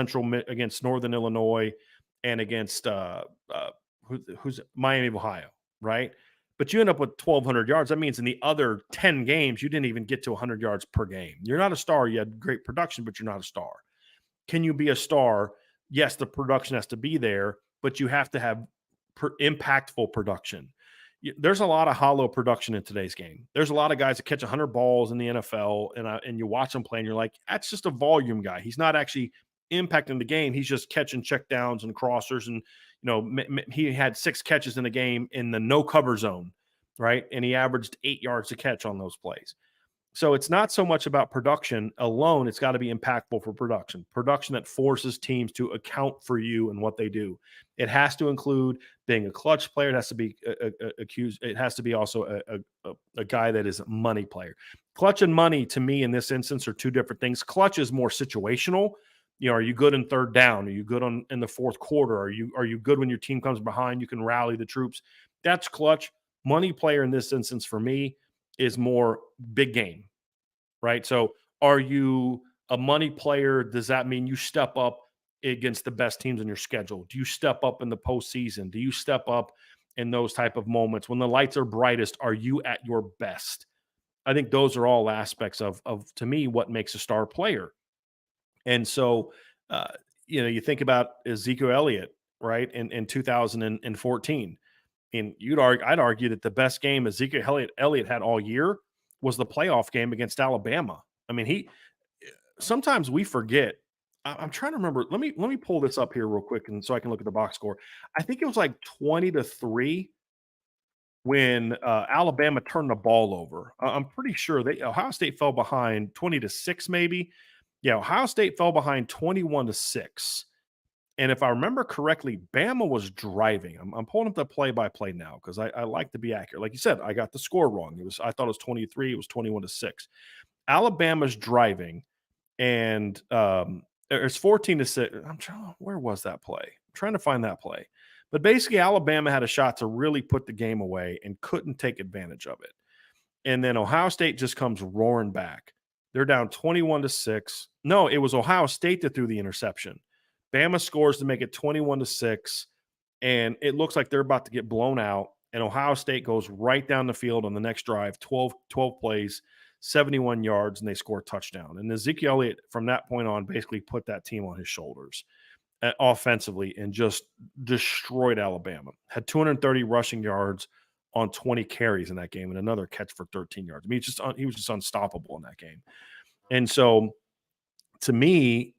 Speaker 1: Northern Illinois and against who's Miami of Ohio, right? But you end up with 1,200 yards. That means in the other 10 games, you didn't even get to 100 yards per game. You're not a star. You had great production, but you're not a star. Can you be a star? Yes, the production has to be there, but you have to have impactful production. There's a lot of hollow production in today's game. There's a lot of guys that catch 100 balls in the NFL, and you watch them play, and you're like, that's just a volume guy. He's not actually impacting the game. He's just catching check downs and crossers, and he had 6 catches in a game in the no cover zone, right? And he averaged 8 yards a catch on those plays. So it's not so much about production alone. It's got to be impactful for production that forces teams to account for you and what they do. It has to include being a clutch player. It has to be accused. It has to be also a guy that is a money player. Clutch and money, to me, in this instance, are 2 different things. Clutch is more situational. Are you good in third down? Are you good in the fourth quarter? Are you good when your team comes behind? You can rally the troops. That's clutch. Money player in this instance for me is more big game, right? So are you a money player? Does that mean you step up against the best teams in your schedule? Do you step up in the postseason? Do you step up in those type of moments when the lights are brightest? Are you at your best? I think those are all aspects of to me, what makes a star player. And so, you think about Ezekiel Elliott, right, in 2014. And I'd argue that the best game Ezekiel Elliott had all year was the playoff game against Alabama. I mean, sometimes we forget. I'm trying to remember. Let me pull this up here real quick, and so I can look at the box score. I think it was like 20-3 when Alabama turned the ball over. I'm pretty sure Ohio State fell behind 20-6, maybe. Yeah, Ohio State fell behind 21-6. And if I remember correctly, Bama was driving. I'm pulling up the play-by-play now because I like to be accurate. Like you said, I got the score wrong. I thought it was 23. It was 21-6. Alabama's driving, and it's 14-6. Where was that play? I'm trying to find that play. But basically, Alabama had a shot to really put the game away and couldn't take advantage of it. And then Ohio State just comes roaring back. They're down 21-6. No, it was Ohio State that threw the interception. Bama scores to make it 21-6, and it looks like they're about to get blown out. And Ohio State goes right down the field on the next drive, 12 plays, 71 yards, and they score a touchdown. And Ezekiel Elliott, from that point on, basically put that team on his shoulders offensively and just destroyed Alabama. Had 230 rushing yards on 20 carries in that game and another catch for 13 yards. I mean, he was just unstoppable in that game. And so, to me,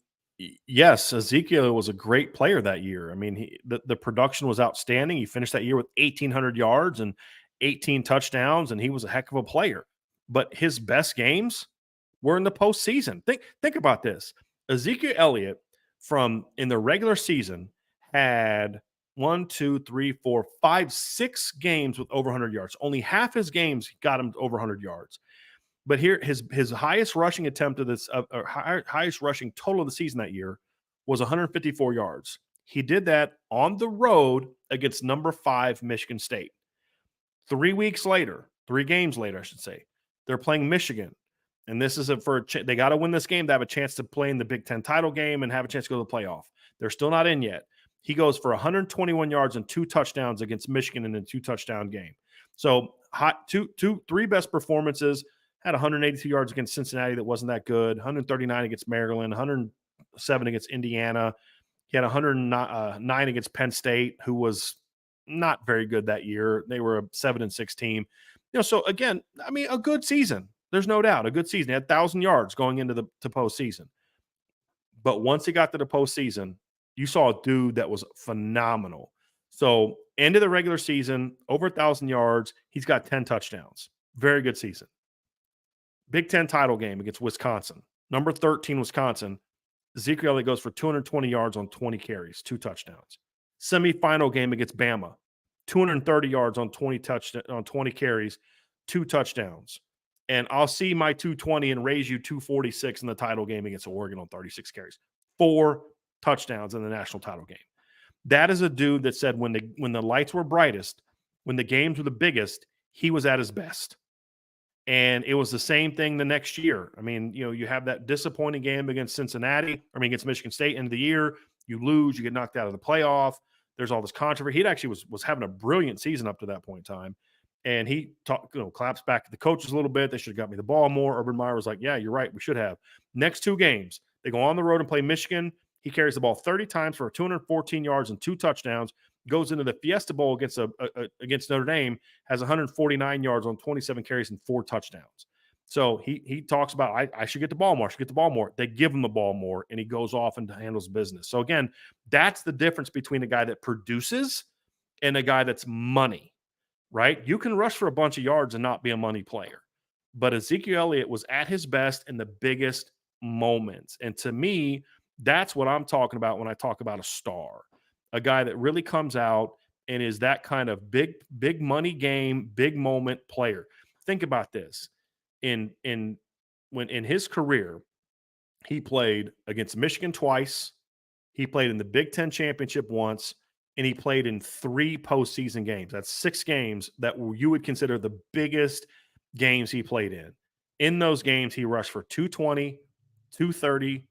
Speaker 1: yes, Ezekiel was a great player that year. I mean, the production was outstanding. He finished that year with 1,800 yards and 18 touchdowns, and he was a heck of a player. But his best games were in the postseason. Think about this. Ezekiel Elliott, in the regular season, had 6 games with over 100 yards. Only half his games got him to over 100 yards. But here, his highest rushing attempt of this, highest rushing total of the season that year was 154 yards. He did that on the road against number 5 Michigan State. 3 weeks later, 3 games later, I should say, they're playing Michigan. And this is they got to win this game to have a chance to play in the Big Ten title game and have a chance to go to the playoff. They're still not in yet. He goes for 121 yards and 2 touchdowns against Michigan in a 2-touchdown game. So three best performances. Had 182 yards against Cincinnati that wasn't that good. 139 against Maryland. 107 against Indiana. He had 109 against Penn State, who was not very good that year. They were a 7-6 team. So again, I mean, a good season. There's no doubt, a good season. He had 1,000 yards going into the postseason. But once he got to the postseason, you saw a dude that was phenomenal. So end of the regular season, over 1,000 yards. He's got 10 touchdowns. Very good season. Big Ten title game against Wisconsin. Number 13, Wisconsin. Ezekiel Elliott goes for 220 yards on 20 carries, 2 touchdowns. Semifinal game against Bama. 230 yards on 20 carries, 2 touchdowns. And I'll see my 220 and raise you 246 in the title game against Oregon on 36 carries. 4 touchdowns in the national title game. That is a dude that said when the lights were brightest, when the games were the biggest, he was at his best. And it was the same thing the next year. I mean, you have that disappointing game against against Michigan State end of the year. You lose, you get knocked out of the playoff. There's all this controversy. He actually was having a brilliant season up to that point in time. And he claps back at the coaches a little bit. They should have got me the ball more. Urban Meyer was like, yeah, you're right. We should have. Next 2 games, they go on the road and play Michigan. He carries the ball 30 times for 214 yards and 2 touchdowns. Goes into the Fiesta Bowl against Notre Dame, has 149 yards on 27 carries and 4 touchdowns. So he talks about, I should get the ball more. I should get the ball more. They give him the ball more, and he goes off and handles business. So, again, that's the difference between a guy that produces and a guy that's money, right? You can rush for a bunch of yards and not be a money player. But Ezekiel Elliott was at his best in the biggest moments. And to me, that's what I'm talking about when I talk about a star. A guy that really comes out and is that kind of big money game, big moment player. Think about this. In his career, he played against Michigan twice. He played in the Big Ten championship once, and he played in 3 postseason games. That's 6 games that you would consider the biggest games he played in. In those games, he rushed for 220, 230,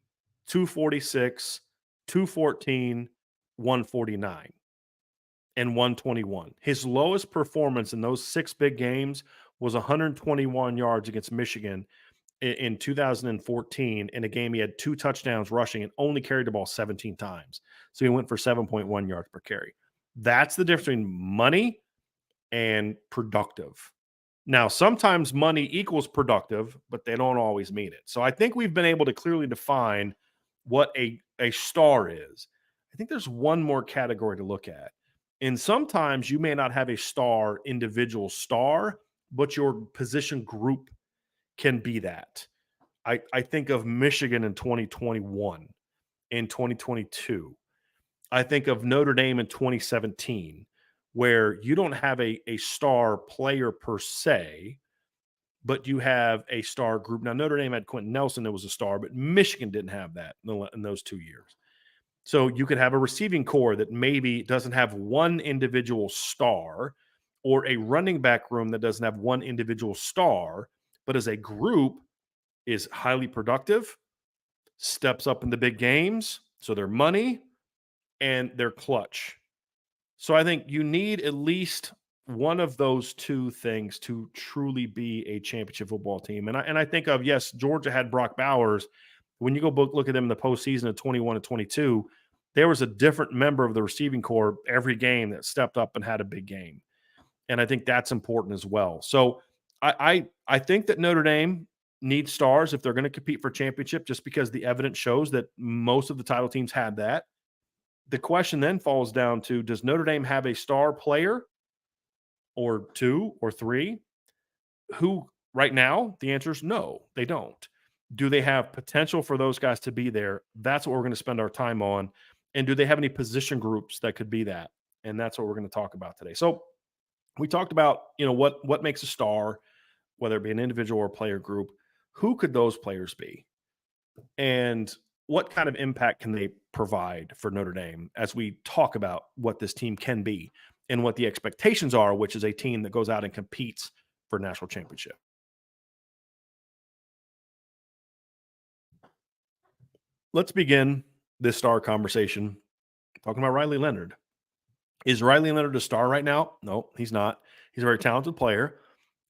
Speaker 1: 246, 214, 149, and 121. His lowest performance in those 6 big games was 121 yards against Michigan in 2014 in a game he had 2 touchdowns rushing and only carried the ball 17 times. So he went for 7.1 yards per carry. That's the difference between money and productive. Now, sometimes money equals productive, but they don't always mean it. So I think we've been able to clearly define what a star is. I think there's one more category to look at. And sometimes you may not have a individual star, but your position group can be that. I think of Michigan in 2021, in 2022. I think of Notre Dame in 2017, where you don't have a star player per se, but you have a star group. Now, Notre Dame had Quentin Nelson that was a star, but Michigan didn't have that in those 2 years. So you could have a receiving core that maybe doesn't have one individual star, or a running back room that doesn't have one individual star, but as a group is highly productive, steps up in the big games, so they're money, and they're clutch. So I think you need at least one of those 2 things to truly be a championship football team. And I think of, yes, Georgia had Brock Bowers. When you go look at them in the postseason of 21 and 22, there was a different member of the receiving corps every game that stepped up and had a big game. And I think that's important as well. So I think that Notre Dame needs stars if they're going to compete for championship, just because the evidence shows that most of the title teams had that. The question then falls down to, does Notre Dame have a star player or 2 or 3 who right now? The answer is no, they don't. Do they have potential for those guys to be there? That's what we're going to spend our time on. And do they have any position groups that could be that? And that's what we're going to talk about today. So we talked about, what makes a star, whether it be an individual or player group. Who could those players be? And what kind of impact can they provide for Notre Dame as we talk about what this team can be and what the expectations are, which is a team that goes out and competes for national championship? Let's begin this star conversation talking about Riley Leonard. Is Riley Leonard a star right now? No, he's not. He's a very talented player,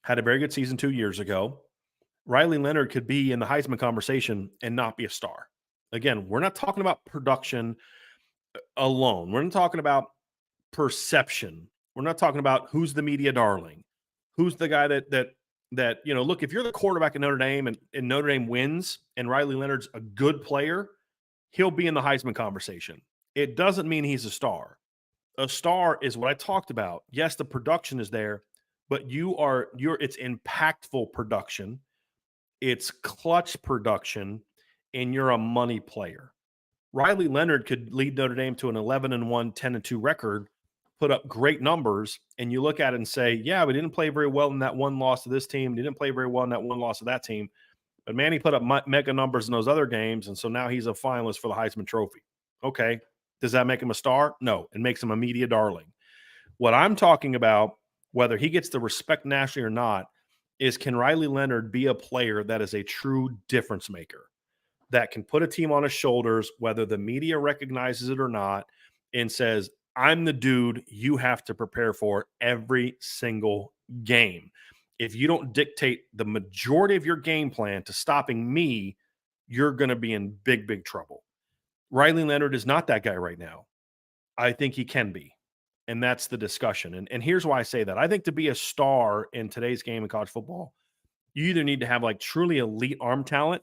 Speaker 1: had a very good season 2 years ago. Riley Leonard could be in the Heisman conversation and not be a star. Again, we're not talking about production alone. We're not talking about perception. We're not talking about who's the media darling, who's the guy that look, if you're the quarterback at Notre Dame and Notre Dame wins and Riley Leonard's a good player, he'll be in the Heisman conversation. It doesn't mean he's a star. A star is what I talked about. Yes, the production is there, but it's impactful production, it's clutch production, and you're a money player. Riley Leonard could lead Notre Dame to an 11-1, 10-2 record, put up great numbers, and you look at it and say, yeah, we didn't play very well in that one loss to this team. Didn't play very well in that one loss to that team. But man, he put up mega numbers in those other games, and so now he's a finalist for the Heisman Trophy. Okay. Does that make him a star? No. It makes him a media darling. What I'm talking about, whether he gets the respect nationally or not, is can Riley Leonard be a player that is a true difference maker, that can put a team on his shoulders, whether the media recognizes it or not, and says, I'm the dude you have to prepare for every single game. If you don't dictate the majority of your game plan to stopping me, you're going to be in big, big trouble. Riley Leonard is not that guy right now. I think he can be. And that's the discussion. And here's why I say that. I think to be a star in today's game in college football, you either need to have like truly elite arm talent.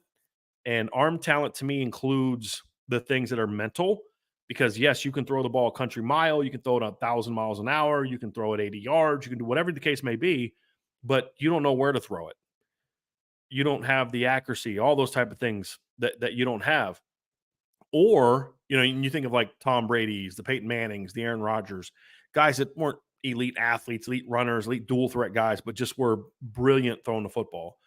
Speaker 1: And arm talent to me includes the things that are mental, because yes, you can throw the ball a country mile, you can throw it 1,000 miles an hour, you can throw it 80 yards, you can do whatever the case may be, but you don't know where to throw it. You don't have the accuracy, all those type of things that you don't have. Or, you think of like Tom Brady's, the Peyton Mannings, the Aaron Rodgers, guys that weren't elite athletes, elite runners, elite dual threat guys, but just were brilliant throwing the football.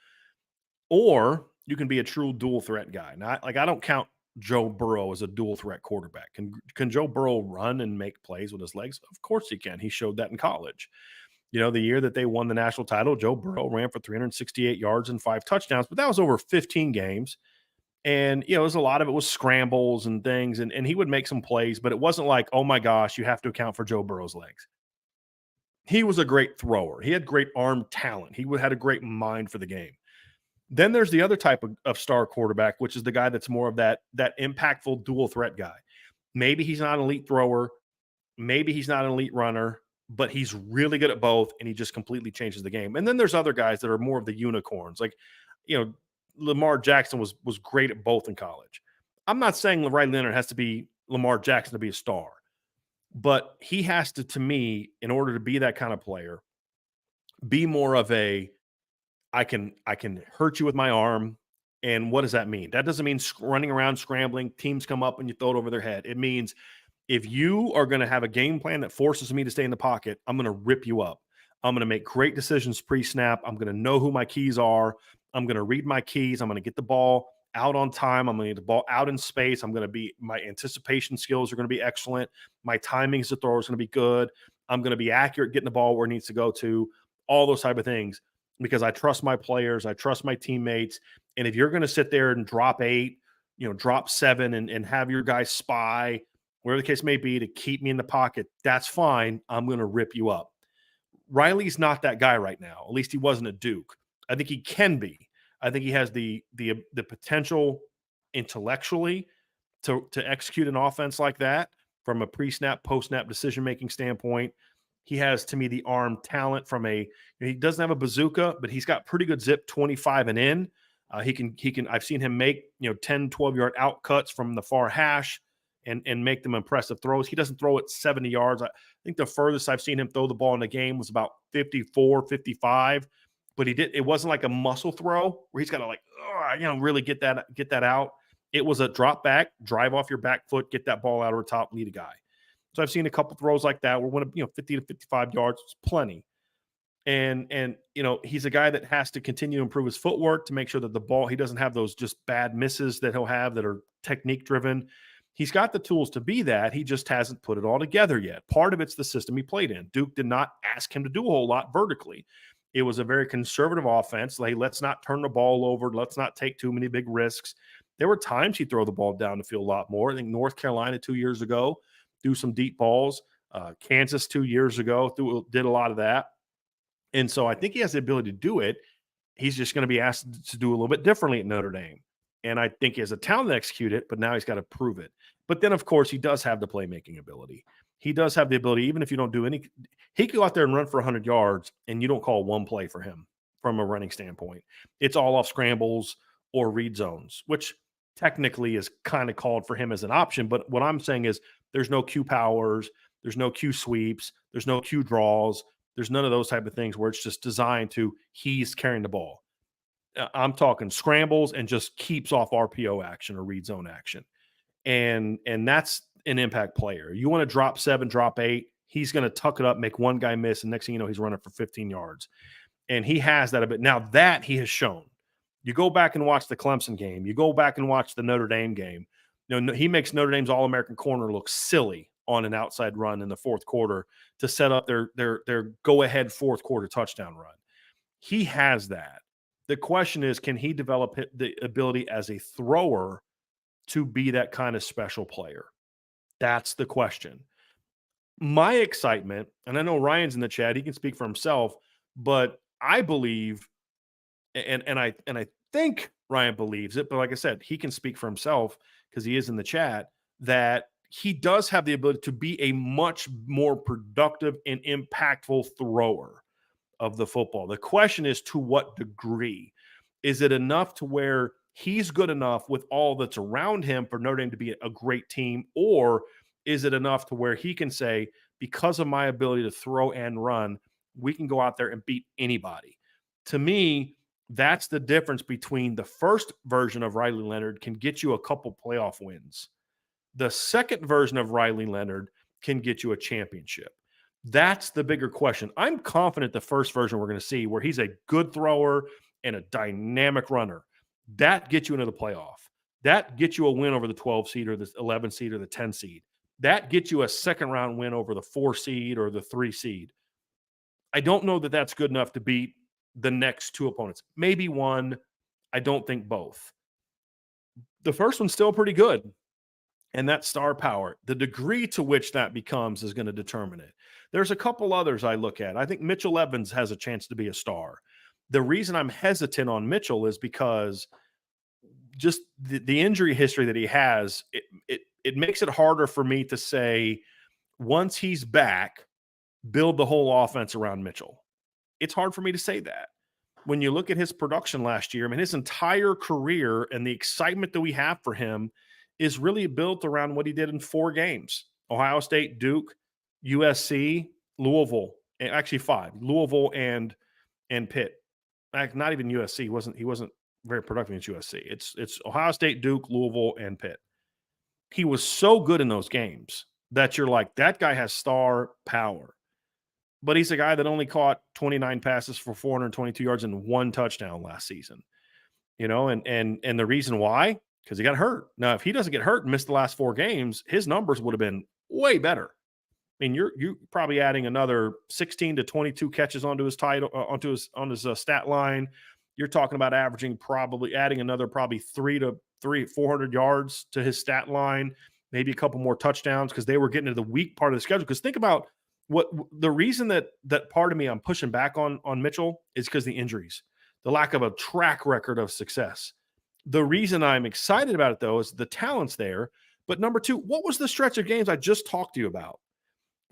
Speaker 1: Or you can be a true dual threat guy. Now, I don't count Joe Burrow as a dual threat quarterback. Can Joe Burrow run and make plays with his legs? Of course he can. He showed that in college. The year that they won the national title, Joe Burrow ran for 368 yards and 5 touchdowns, but that was over 15 games. And, there's a lot of it was scrambles and things, and he would make some plays, but it wasn't like, oh my gosh, you have to account for Joe Burrow's legs. He was a great thrower. He had great arm talent. He had a great mind for the game. Then there's the other type of star quarterback, which is the guy that's more of that impactful dual threat guy. Maybe he's not an elite thrower. Maybe he's not an elite runner, but he's really good at both, and he just completely changes the game. And then there's other guys that are more of the unicorns. Like, Lamar Jackson was great at both in college. I'm not saying Riley Leonard has to be Lamar Jackson to be a star, but he has to me, in order to be that kind of player, be more of a I can hurt you with my arm. And what does that mean? That doesn't mean running around scrambling, teams come up and you throw it over their head. It means if you are going to have a game plan that forces me to stay in the pocket, I'm going to rip you up. I'm going to make great decisions pre-snap. I'm going to know who my keys are. I'm going to read my keys. I'm going to get the ball out on time. I'm going to get the ball out in space. My anticipation skills are going to be excellent. My timing as a thrower is going to be good. I'm going to be accurate getting the ball where it needs to go to, all those type of things, because I trust my players. I trust my teammates. And if you're going to sit there and drop 8, drop 7 and have your guys spy, whatever the case may be, to keep me in the pocket, that's fine. I'm going to rip you up. Riley's not that guy right now. At least he wasn't at Duke. I think he can be. I think he has the potential intellectually to execute an offense like that from a pre-snap, post-snap decision-making standpoint. He has, to me, the arm talent from he doesn't have a bazooka, but he's got pretty good zip 25 and in. He can, I've seen him make, 10, 12-yard out cuts from the far hash and make them impressive throws. He doesn't throw it 70 yards. I think the furthest I've seen him throw the ball in the game was about 54, 55. But it wasn't like a muscle throw where he's got to really get that out. It was a drop back, drive off your back foot, get that ball out over top, lead a guy. So I've seen a couple throws like that where 50 to 55 yards is plenty. And he's a guy that has to continue to improve his footwork to make sure that the ball, he doesn't have those just bad misses that he'll have that are technique driven. He's got the tools to be that. He just hasn't put it all together yet. Part of it's the system he played in. Duke did not ask him to do a whole lot vertically. It was a very conservative offense. Like, let's not turn the ball over. Let's not take too many big risks. There were times he'd throw the ball down the field a lot more. I think North Carolina 2 years ago, do some deep balls. Kansas 2 years ago did a lot of that. And so I think he has the ability to do it. He's just going to be asked to do a little bit differently at Notre Dame. And I think he has a talent to execute it, but now he's got to prove it. But then, of course, he does have the playmaking ability. He does have the ability, even if you don't do any, he could go out there and run for 100 yards, and you don't call one play for him from a running standpoint. It's all off scrambles or read zones, which technically is kind of called for him as an option. But what I'm saying is there's no Q powers, there's no Q sweeps, there's no Q draws. There's none of those type of things where it's just designed to he's carrying the ball. I'm talking scrambles and just keeps off RPO action or read zone action. And that's an impact player. You want to drop 7, drop 8, he's going to tuck it up, make one guy miss, and next thing you know, he's running for 15 yards. And he has that a bit. Now that he has shown. You go back and watch the Clemson game. You go back and watch the Notre Dame game. He makes Notre Dame's All-American corner look silly on an outside run in the fourth quarter to set up their go-ahead fourth quarter touchdown run. He has that. The question is, can he develop the ability as a thrower to be that kind of special player? That's the question. My excitement, and I know Ryan's in the chat, he can speak for himself, but I believe, and I think Ryan believes it, but like I said, he can speak for himself because he is in the chat, that he does have the ability to be a much more productive and impactful thrower of the football. The question is, to what degree? Is it enough to where he's good enough with all that's around him for Notre Dame to be a great team? Or is it enough to where he can say, because of my ability to throw and run, we can go out there and beat anybody? To me, that's the difference between the first version of Riley Leonard can get you a couple playoff wins. The second version of Riley Leonard can get you a championship. That's the bigger question. I'm confident the first version we're going to see, where he's a good thrower and a dynamic runner, that gets you into the playoff. That gets you a win over the 12 seed or the 11 seed or the 10 seed. That gets you a second round win over the 4 seed or the 3 seed. I don't know that that's good enough to beat the next two opponents. Maybe one. I don't think both. The first one's still pretty good. And that star power, the degree to which that becomes is going to determine it. There's a couple others I look at. I think Mitchell Evans has a chance to be a star. The reason I'm hesitant on Mitchell is because just the injury history that he has, it makes it harder for me to say, once he's back, build the whole offense around Mitchell. It's hard for me to say that. When you look at his production last year, I mean, his entire career and the excitement that we have for him is really built around what he did in 4 games: Ohio State, Duke, USC, Louisville, and actually 5, Louisville and Pitt. Not even USC. He wasn't very productive against USC. It's Ohio State, Duke, Louisville, and Pitt. He was so good in those games that you're like, that guy has star power. But he's a guy that only caught 29 passes for 422 yards and 1 touchdown last season. And the reason why? Because he got hurt. Now, if he doesn't get hurt and miss the last 4 games, his numbers would have been way better. I mean, you're probably adding another 16 to 22 catches onto his title, on his stat line. You're talking about adding another 400 yards to his stat line, maybe a couple more touchdowns, because they were getting to the weak part of the schedule. Because think about what the reason that part of me I'm pushing back on Mitchell is because the injuries, the lack of a track record of success. The reason I'm excited about it, though, is the talent's there. But number 2, what was the stretch of games I just talked to you about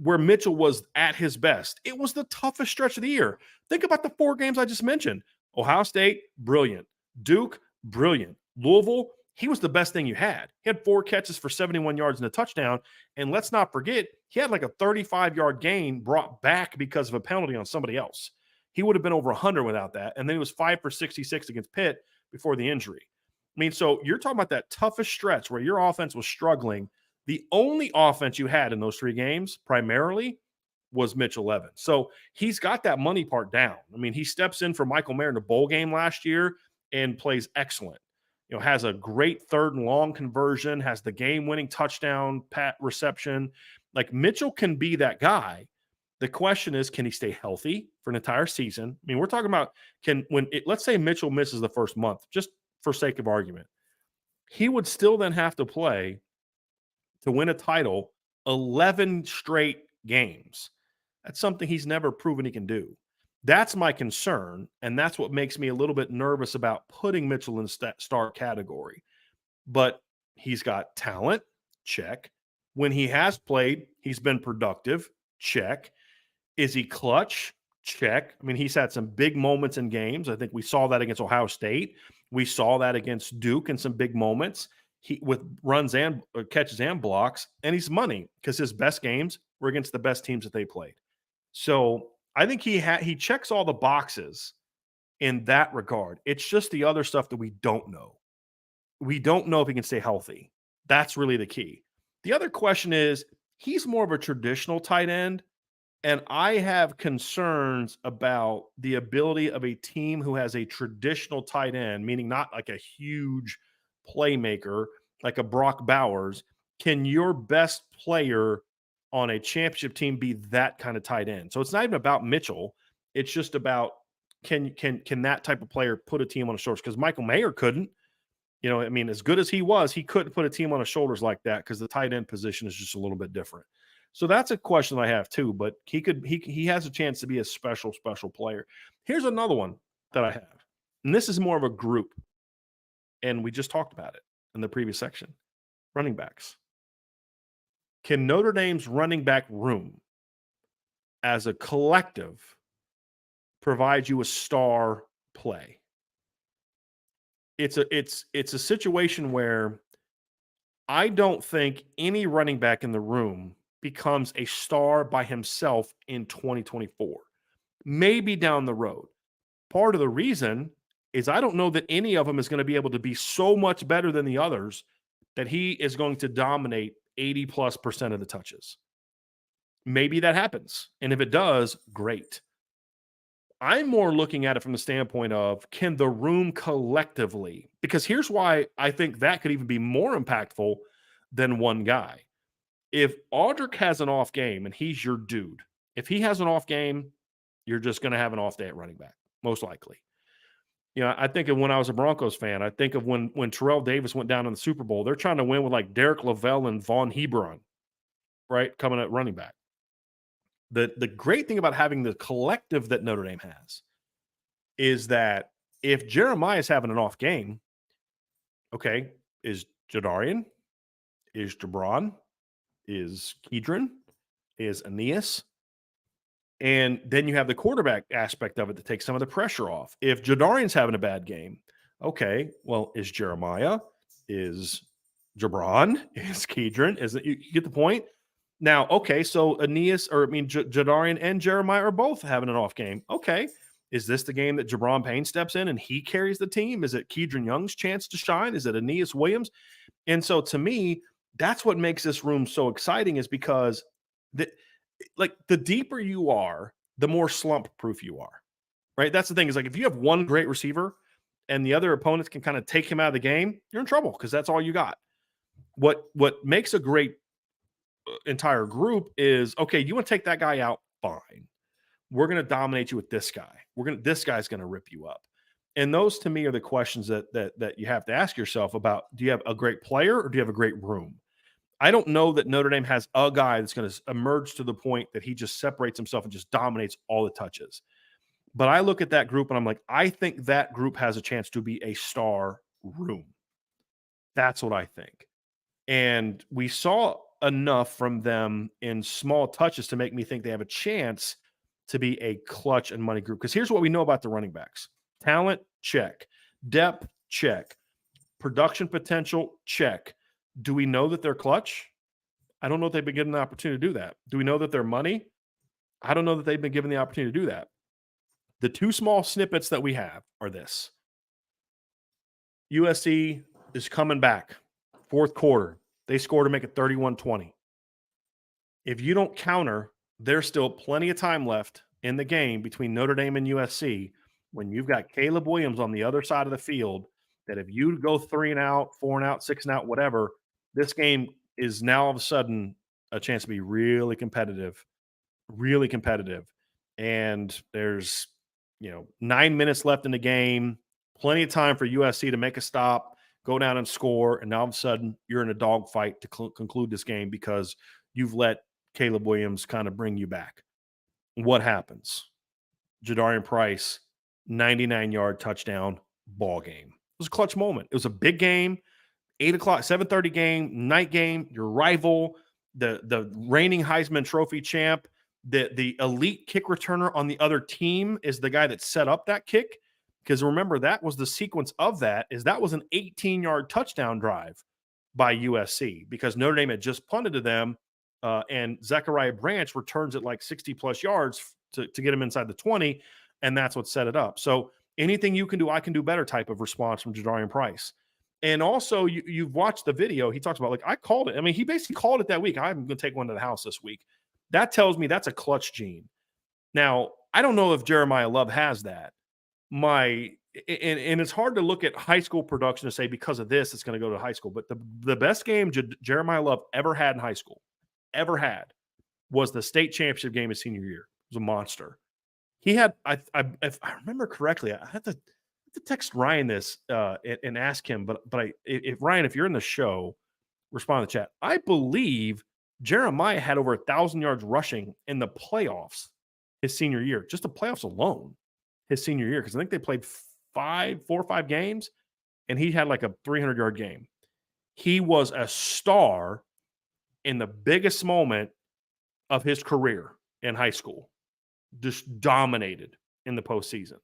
Speaker 1: where Mitchell was at his best? It was the toughest stretch of the year. Think about the 4 games I just mentioned. Ohio State, brilliant. Duke, brilliant. Louisville, he was the best thing you had. He had 4 catches for 71 yards and a touchdown. And let's not forget, he had like a 35-yard gain brought back because of a penalty on somebody else. He would have been over 100 without that. And then he was 5 for 66 against Pitt before the injury. I mean, so you're talking about that toughest stretch where your offense was struggling. The only offense you had in those 3 games primarily was Mitchell Evans. So he's got that money part down. I mean, he steps in for Michael Mayer in the bowl game last year and plays excellent. Has a great third and long conversion, has the game-winning touchdown reception. Like Mitchell can be that guy. The question is, can he stay healthy for an entire season? I mean, we're talking about let's say Mitchell misses the first month, just for sake of argument. He would still then have to play to win a title 11 straight games. That's something he's never proven he can do. That's my concern, and that's what makes me a little bit nervous about putting Mitchell in the star category. But he's got talent, check. When he has played, he's been productive, check. Is he clutch? Check. I mean, he's had some big moments in games. I think we saw that against Ohio State. We saw that against Duke in some big moments. With runs and catches and blocks, and he's money because his best games were against the best teams that they played. So I think he checks all the boxes in that regard. It's just the other stuff that we don't know. We don't know if he can stay healthy. That's really the key. The other question is, he's more of a traditional tight end, and I have concerns about the ability of a team who has a traditional tight end, meaning not like a huge playmaker like a Brock Bowers. Can your best player on a championship team be that kind of tight end? So it's not even about Mitchell. It's just about can that type of player put a team on his shoulders? Because Michael Mayer couldn't. I mean, as good as he was, he couldn't put a team on his shoulders like that because the tight end position is just a little bit different. So that's a question I have too. But he has a chance to be a special player. Here's another one that I have, and this is more of a group, and we just talked about it in the previous section. Running backs. Can Notre Dame's running back room as a collective provide you a star play? It's a situation where I don't think any running back in the room becomes a star by himself in 2024. Maybe down the road. Part of the reason is I don't know that any of them is going to be able to be so much better than the others that he is going to dominate 80+% of the touches. Maybe that happens. And if it does, great. I'm more looking at it from the standpoint of, can the room collectively, because here's why I think that could even be more impactful than one guy. If Audric has an off game and he's your dude, if he has an off game, you're just going to have an off day at running back, most likely. I think of when I was a Broncos fan, I think of when Terrell Davis went down in the Super Bowl. They're trying to win with like Derek Lavelle and Von Hebron, right, coming at running back. The great thing about having the collective that Notre Dame has is that if Jeremiah is having an off game, okay, is Jadarian, is Jabron, is Kedron, is Aeneas, and then you have the quarterback aspect of it to take some of the pressure off. If Jadarian's having a bad game, okay, well, is Jeremiah, is Jabron, is Kedron, you get the point? Now, okay, so Jadarian and Jeremiah are both having an off game. Okay, is this the game that Jabron Payne steps in and he carries the team? Is it Kedron Young's chance to shine? Is it Aeneas Williams? And so to me, that's what makes this room so exciting, is because the deeper you are, the more slump proof you are, right? That's the thing, is like if you have one great receiver and the other opponents can kind of take him out of the game, you're in trouble because that's all you got. What makes a great entire group is, okay, you want to take that guy out, fine. We're going to dominate you with this guy. This guy's going to rip you up. And those to me are the questions that you have to ask yourself about. Do you have a great player or do you have a great room? I don't know that Notre Dame has a guy that's going to emerge to the point that he just separates himself and just dominates all the touches. But I look at that group and I'm like, I think that group has a chance to be a star room. That's what I think. And we saw enough from them in small touches to make me think they have a chance to be a clutch and money group. Because here's what we know about the running backs. Talent, check. Depth, check. Production potential, check. Do we know that they're clutch? I don't know if they've been given the opportunity to do that. Do we know that they're money? I don't know that they've been given the opportunity to do that. The two small snippets that we have are this. USC is coming back. Fourth quarter. They score to make it 31-20. If you don't counter, there's still plenty of time left in the game between Notre Dame and USC when you've got Caleb Williams on the other side of the field. That if you go 3 and out, 4 and out, 6 and out, whatever, this game is now all of a sudden a chance to be really competitive, really competitive. And there's 9 minutes left in the game, plenty of time for USC to make a stop, go down and score, and now all of a sudden you're in a dogfight to conclude this game because you've let Caleb Williams kind of bring you back. What happens? Jadarian Price, 99-yard touchdown, ball game. It was a clutch moment. It was a big game, 8 o'clock, 7:30 game, night game, your rival, the reigning Heisman Trophy champ, the elite kick returner on the other team is the guy that set up that kick. Because remember, that was the sequence of that was an 18-yard touchdown drive by USC because Notre Dame had just punted to them, and Zachariah Branch returns it like 60-plus yards to get him inside the 20, and that's what set it up. So anything you can do, I can do better type of response from Jadarian Price. And also, you've watched the video. He talks about, like, I called it. I mean, he basically called it that week. I'm going to take one to the house this week. That tells me that's a clutch gene. Now, I don't know if Jeremiah Love has that. And it's hard to look at high school production to say because of this, it's going to go to high school. But the best game Jeremiah Love ever had in high school, was the state championship game his senior year. It was a monster. He had, if I remember correctly, I had to text Ryan this and ask him. But if Ryan, if you're in the show, respond to the chat. I believe Jeremiah had over 1,000 yards rushing in the playoffs his senior year, just the playoffs alone his senior year, because I think they played 4 or 5 games, and he had like a 300-yard game. He was a star in the biggest moment of his career in high school, just dominated in the postseason.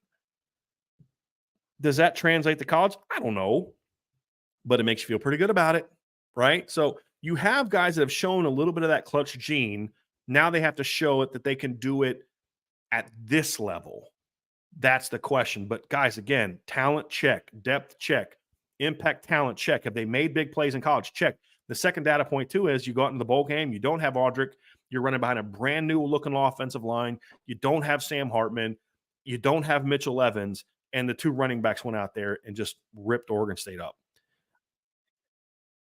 Speaker 1: Does that translate to college? I don't know, but it makes you feel pretty good about it, right? So you have guys that have shown a little bit of that clutch gene. Now they have to show it that they can do it at this level. That's the question. But guys, again, talent check, depth check, impact talent check. Have they made big plays in college? Check. The second data point too is you go out in the bowl game, you don't have Audric, you're running behind a brand new looking offensive line, you don't have Sam Hartman, you don't have Mitchell Evans, and the 2 running backs went out there and just ripped Oregon State up.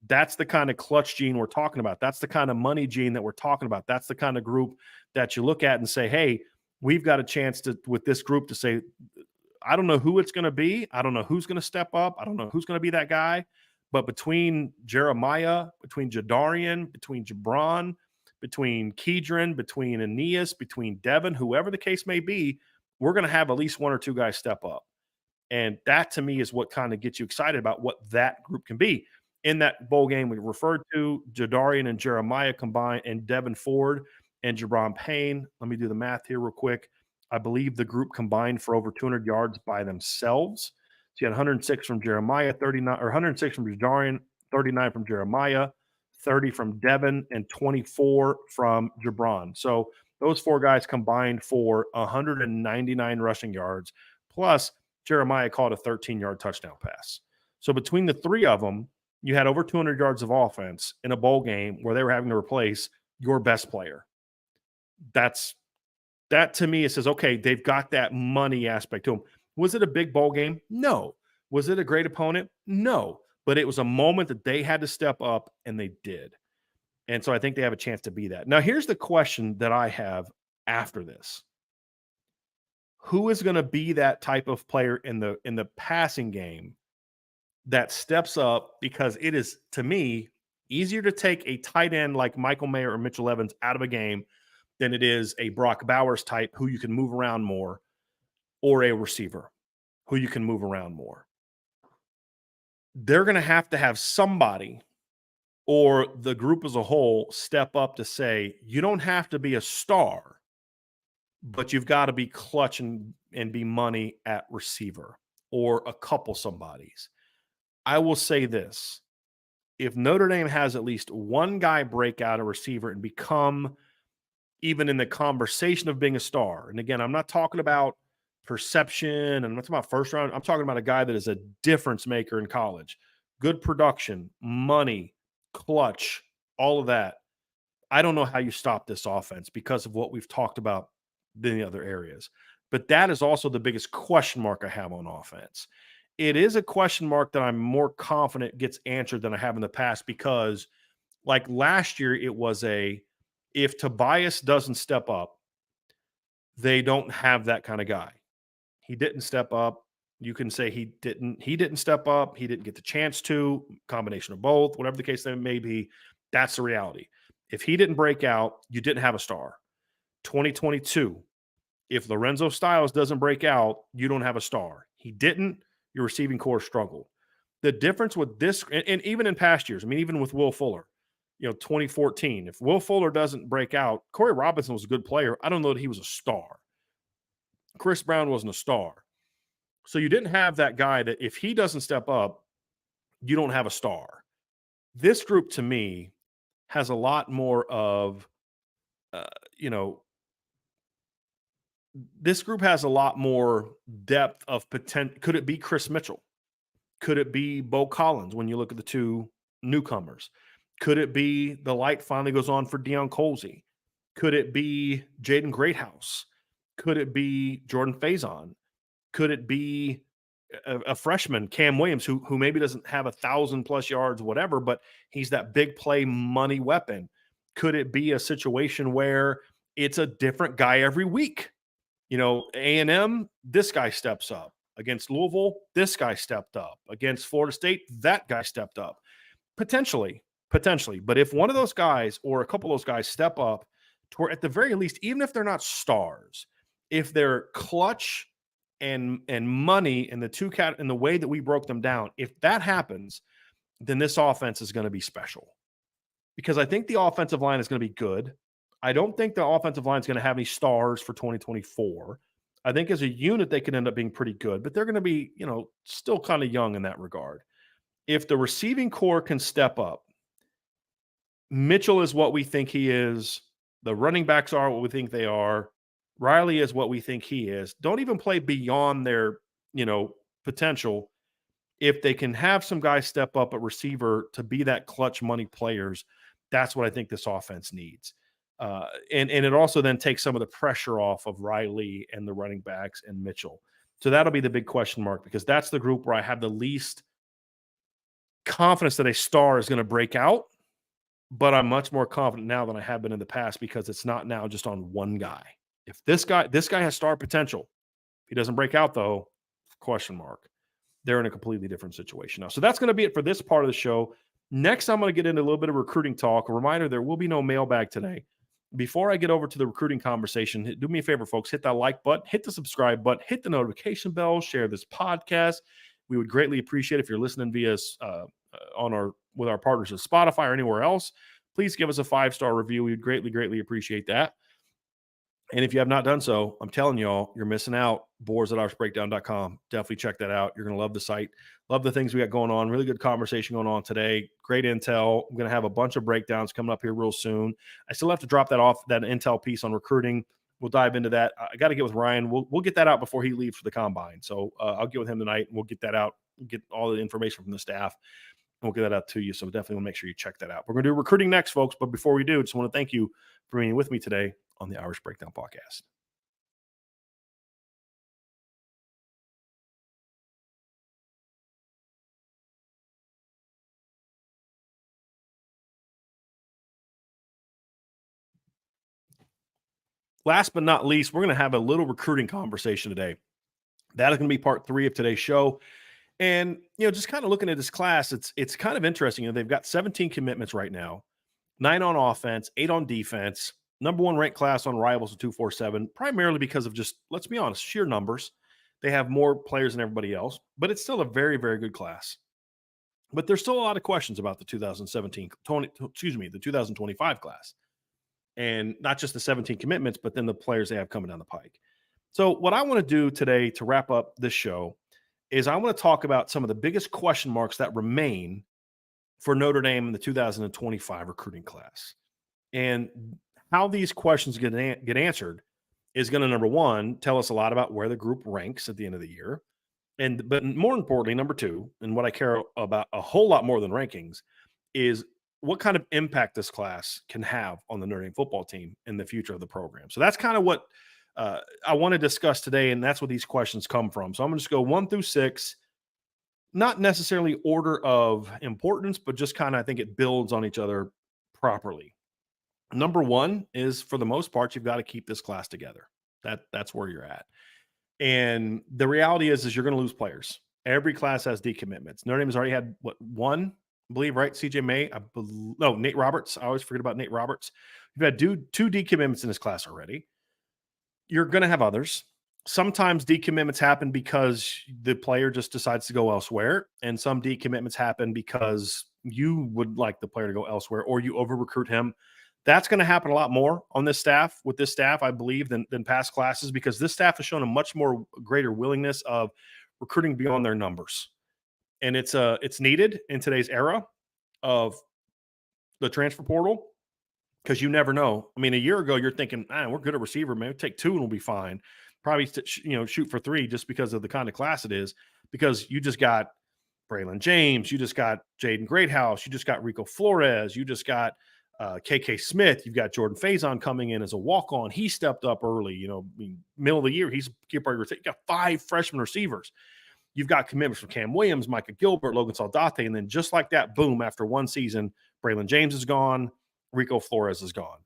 Speaker 1: That's the kind of clutch gene we're talking about. That's the kind of money gene that we're talking about. That's the kind of group that you look at and say, hey, we've got a chance to, with this group, to say, I don't know who it's going to be. I don't know who's going to step up. I don't know who's going to be that guy. But between Jeremiah, between Jadarian, between Jabron, between Kedron, between Aeneas, between Devin, whoever the case may be, we're going to have at least 1 or 2 guys step up. And that, to me, is what kind of gets you excited about what that group can be. In that bowl game we referred to, Jadarian and Jeremiah combined, and Devin Ford and Jabron Payne. Let me do the math here real quick. I believe the group combined for over 200 yards by themselves. So you had 106 from Jeremiah, 39, or 106 from Jadarian, 39 from Jeremiah, 30 from Devin, and 24 from Jabron. So those 4 guys combined for 199 rushing yards. Plus, Jeremiah caught a 13-yard touchdown pass. So between the 3 of them, you had over 200 yards of offense in a bowl game where they were having to replace your best player. That to me, it says, okay, they've got that money aspect to them. Was it a big bowl game? No. Was it a great opponent? No. But it was a moment that they had to step up, and they did. And so I think they have a chance to be that. Now, here's the question that I have after this. Who is going to be that type of player in the passing game that steps up? Because it is, to me, easier to take a tight end like Michael Mayer or Mitchell Evans out of a game than it is a Brock Bowers type who you can move around more, or a receiver who you can move around more. They're going to have somebody, or the group as a whole, step up to say, you don't have to be a star, but you've got to be clutch and be money at receiver, or a couple somebodies. I will say this. If Notre Dame has at least 1 guy break out a receiver and become even in the conversation of being a star, and again, I'm not talking about perception, and I'm not talking about first round. I'm talking about a guy that is a difference maker in college. Good production, money, clutch, all of that. I don't know how you stop this offense because of what we've talked about in the other areas. But that is also the biggest question mark I have on offense. It is a question mark that I'm more confident gets answered than I have in the past because, like last year, it was if Tobias doesn't step up, they don't have that kind of guy. He didn't step up. You can say he didn't step up, he didn't get the chance to, combination of both, whatever the case may be, that's the reality. If he didn't break out, you didn't have a star. 2022, if Lorenzo Styles doesn't break out, you don't have a star. He didn't, your receiving core struggled. The difference with this, and even in past years, I mean, even with Will Fuller, 2014, if Will Fuller doesn't break out, Corey Robinson was a good player. I don't know that he was a star. Chris Brown wasn't a star. So you didn't have that guy that if he doesn't step up, you don't have a star. This group to me has a lot more of, uh, you know, this group has a lot more depth of potential. Could it be Chris Mitchell? Could it be Bo Collins when you look at the two newcomers? Could it be the light finally goes on for Deion Colsey? Could it be Jaden Greathouse? Could it be Jordan Faison? Could it be a freshman, Cam Williams, who maybe doesn't have 1,000+ yards, whatever, but he's that big play money weapon? Could it be a situation where it's a different guy every week? A&M, this guy steps up. Against Louisville, this guy stepped up. Against Florida State, that guy stepped up. Potentially. But if one of those guys or a couple of those guys step up, to at the very least, even if they're not stars, if they're clutch and money in in the way that we broke them down, if that happens, then this offense is going to be special. Because I think the offensive line is going to be good. I don't think the offensive line is going to have any stars for 2024. I think as a unit, they could end up being pretty good, but they're going to be, still kind of young in that regard. If the receiving core can step up, Mitchell is what we think he is. The running backs are what we think they are. Riley is what we think he is. Don't even play beyond their, potential. If they can have some guys step up at receiver to be that clutch money players, that's what I think this offense needs. And it also then takes some of the pressure off of Riley and the running backs and Mitchell. So that'll be the big question mark because that's the group where I have the least confidence that a star is going to break out. But I'm much more confident now than I have been in the past because it's not now just on one guy. If this guy has star potential. If he doesn't break out, though, question mark. They're in a completely different situation now. So that's going to be it for this part of the show. Next, I'm going to get into a little bit of recruiting talk. A reminder, there will be no mailbag today. Before I get over to the recruiting conversation, do me a favor, folks. Hit that like button, hit the subscribe button, hit the notification bell, share this podcast. We would greatly appreciate if you're listening via with our partners at Spotify or anywhere else. Please give us a 5-star review. We would greatly, greatly appreciate that. And if you have not done so, I'm telling y'all, you're missing out. Boars at irishbreakdown.com. Definitely check that out. You're going to love the site. Love the things we got going on. Really good conversation going on today. Great intel. I'm going to have a bunch of breakdowns coming up here real soon. I still have to drop that intel piece on recruiting. We'll dive into that. I got to get with Ryan. We'll get that out before he leaves for the combine. So I'll get with him tonight and we'll get that out, get all the information from the staff. We'll get that out to you. So definitely want to make sure you check that out. We're going to do recruiting next, folks. But before we do, just want to thank you for being with me today on the Irish Breakdown Podcast. Last but not least, we're going to have a little recruiting conversation today. That is going to be part 3 of today's show. And, just kind of looking at this class, it's kind of interesting. They've got 17 commitments right now, 9 on offense, 8 on defense, number 1 ranked class on Rivals of 247, primarily because of just, let's be honest, sheer numbers. They have more players than everybody else, but it's still a very, very good class. But there's still a lot of questions about the 2025 class. And not just the 17 commitments, but then the players they have coming down the pike. So what I want to do today to wrap up this show is I want to talk about some of the biggest question marks that remain for Notre Dame in the 2025 recruiting class. And how these questions get answered is going to, number 1, tell us a lot about where the group ranks at the end of the year. But more importantly, number 2, and what I care about a whole lot more than rankings, is what kind of impact this class can have on the Notre Dame football team in the future of the program. So that's kind of what I want to discuss today, and that's what these questions come from. So I'm going to just go 1 through 6, not necessarily order of importance, but just kind of I think it builds on each other properly. Number one is, for the most part, you've got to keep this class together. That's where you're at. And the reality is you're going to lose players. Every class has decommitments. Notre Dame has already had one, I believe, right? CJ May, no, Nate Roberts. I always forget about Nate Roberts. You've had two decommitments in this class already. You're going to have others. Sometimes decommitments happen because the player just decides to go elsewhere, and some decommitments happen because you would like the player to go elsewhere or you over recruit him. That's going to happen a lot more on this staff, with this staff, I believe, than past classes, because this staff has shown a much more greater willingness of recruiting beyond their numbers. And it's needed in today's era of the transfer portal, because you never know. I mean, a year ago, you're thinking, man, we're good at receiver, man. We'll take 2 and we'll be fine. Probably, shoot for 3 just because of the kind of class it is, because you just got Braylon James, you just got Jaden Greathouse, you just got Rico Flores, you just got KK Smith, you've got Jordan Faison coming in as a walk-on. He stepped up early, middle of the year. He's you got 5 freshman receivers. You've got commitments from Cam Williams, Micah Gilbert, Logan Saldate, and then just like that, boom, after one season, Braylon James is gone, Rico Flores is gone.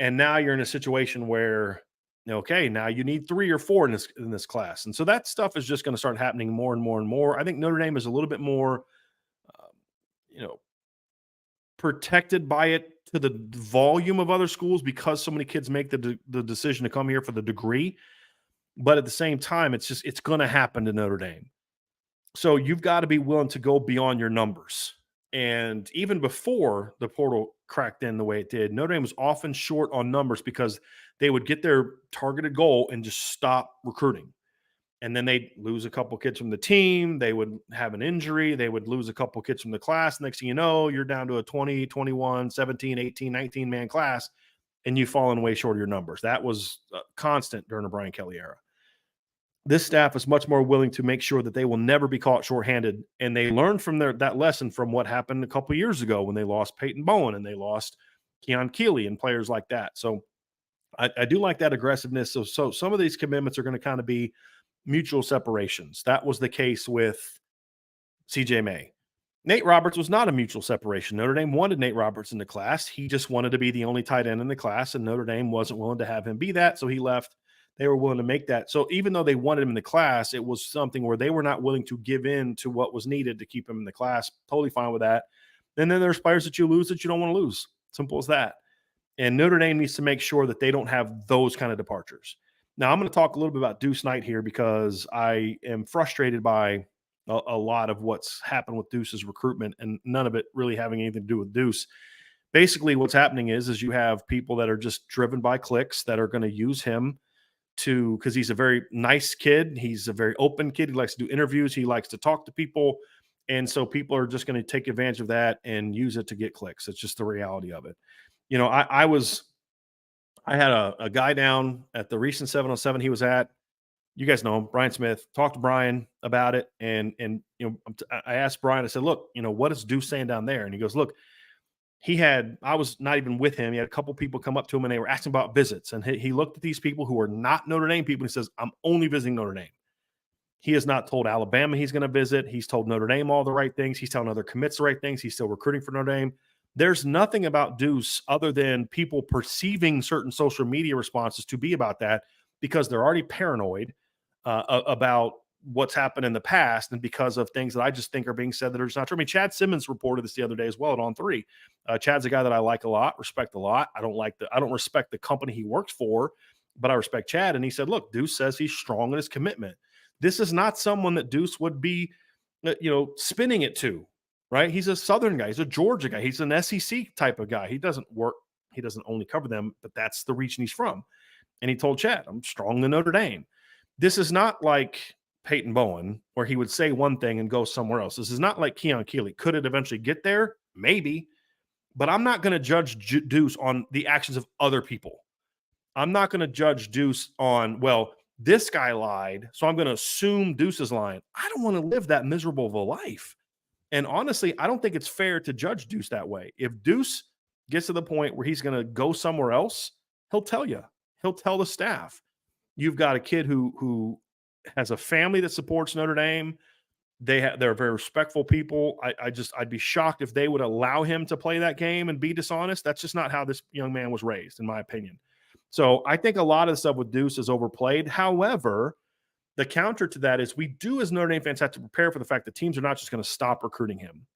Speaker 1: And now you're in a situation where, okay, now you need 3 or 4 in this class. And so that stuff is just going to start happening more and more and more. I think Notre Dame is a little bit more, protected by it to the volume of other schools, because so many kids make the decision to come here for the degree. But at the same time, it's going to happen to Notre Dame. So you've got to be willing to go beyond your numbers. And even before the portal cracked in the way it did, Notre Dame was often short on numbers because they would get their targeted goal and just stop recruiting. And then they'd lose a couple kids from the team. They would have an injury. They would lose a couple kids from the class. Next thing you know, you're down to a 20, 21, 17, 18, 19-man class, and you've fallen way short of your numbers. That was constant during the Brian Kelly era. This staff is much more willing to make sure that they will never be caught shorthanded, and they learned from that lesson from what happened a couple of years ago when they lost Peyton Bowen and they lost Keon Keeley and players like that. So I do like that aggressiveness. So some of these commitments are going to kind of be mutual separations. That was the case with CJ May. Nate Roberts was not a mutual separation. Notre Dame wanted Nate Roberts in the class. He just wanted to be the only tight end in the class, and Notre Dame wasn't willing to have him be that, so he left. They were willing to make that. So even though they wanted him in the class, it was something where they were not willing to give in to what was needed to keep him in the class. Totally fine with that. And then there's players that you lose that you don't want to lose. Simple as that. And Notre Dame needs to make sure that they don't have those kind of departures. Now, I'm going to talk a little bit about Deuce Knight here, because I am frustrated by a lot of what's happened with Deuce's recruitment, and none of it really having anything to do with Deuce. Basically, what's happening is you have people that are just driven by clicks that are going to use him because he's a very nice kid. He's a very open kid. He likes to do interviews. He likes to talk to people. And so people are just going to take advantage of that and use it to get clicks. It's just the reality of it. I had a guy down at the recent 707 he was at. You guys know him, Brian Smith. Talked to Brian about it. And I asked Brian, I said, look, what is Deuce saying down there? And he goes, look, I was not even with him. He had a couple people come up to him and they were asking about visits. And he looked at these people who are not Notre Dame people. And he says, I'm only visiting Notre Dame. He has not told Alabama he's going to visit. He's told Notre Dame all the right things. He's telling other commits the right things. He's still recruiting for Notre Dame. There's nothing about Deuce other than people perceiving certain social media responses to be about that, because they're already paranoid about what's happened in the past, and because of things that I just think are being said that are just not true. I mean, Chad Simmons reported this the other day as well at On 3. Chad's a guy that I like a lot, respect a lot. I don't respect the company he works for, but I respect Chad. And he said, look, Deuce says he's strong in his commitment. This is not someone that Deuce would be, spinning it to, right? He's a Southern guy. He's a Georgia guy. He's an SEC type of guy. He doesn't only cover them, but that's the region he's from. And he told Chad, I'm strong in Notre Dame. This is not like Peyton Bowen, where he would say one thing and go somewhere else. This is not like Keon Keeley. Could it eventually get there? Maybe. But I'm not going to judge Deuce on the actions of other people. I'm not going to judge Deuce on, well, this guy lied, so I'm going to assume Deuce is lying. I don't want to live that miserable of a life. And honestly, I don't think it's fair to judge Deuce that way. If Deuce gets to the point where he's going to go somewhere else, he'll tell you. He'll tell the staff. You've got a kid who has a family that supports Notre Dame. They're very respectful people. I'd be shocked if they would allow him to play that game and be dishonest. That's just not how this young man was raised, in my opinion. So I think a lot of the stuff with Deuce is overplayed. However, the counter to that is we do, as Notre Dame fans, have to prepare for the fact that teams are not just going to stop recruiting him.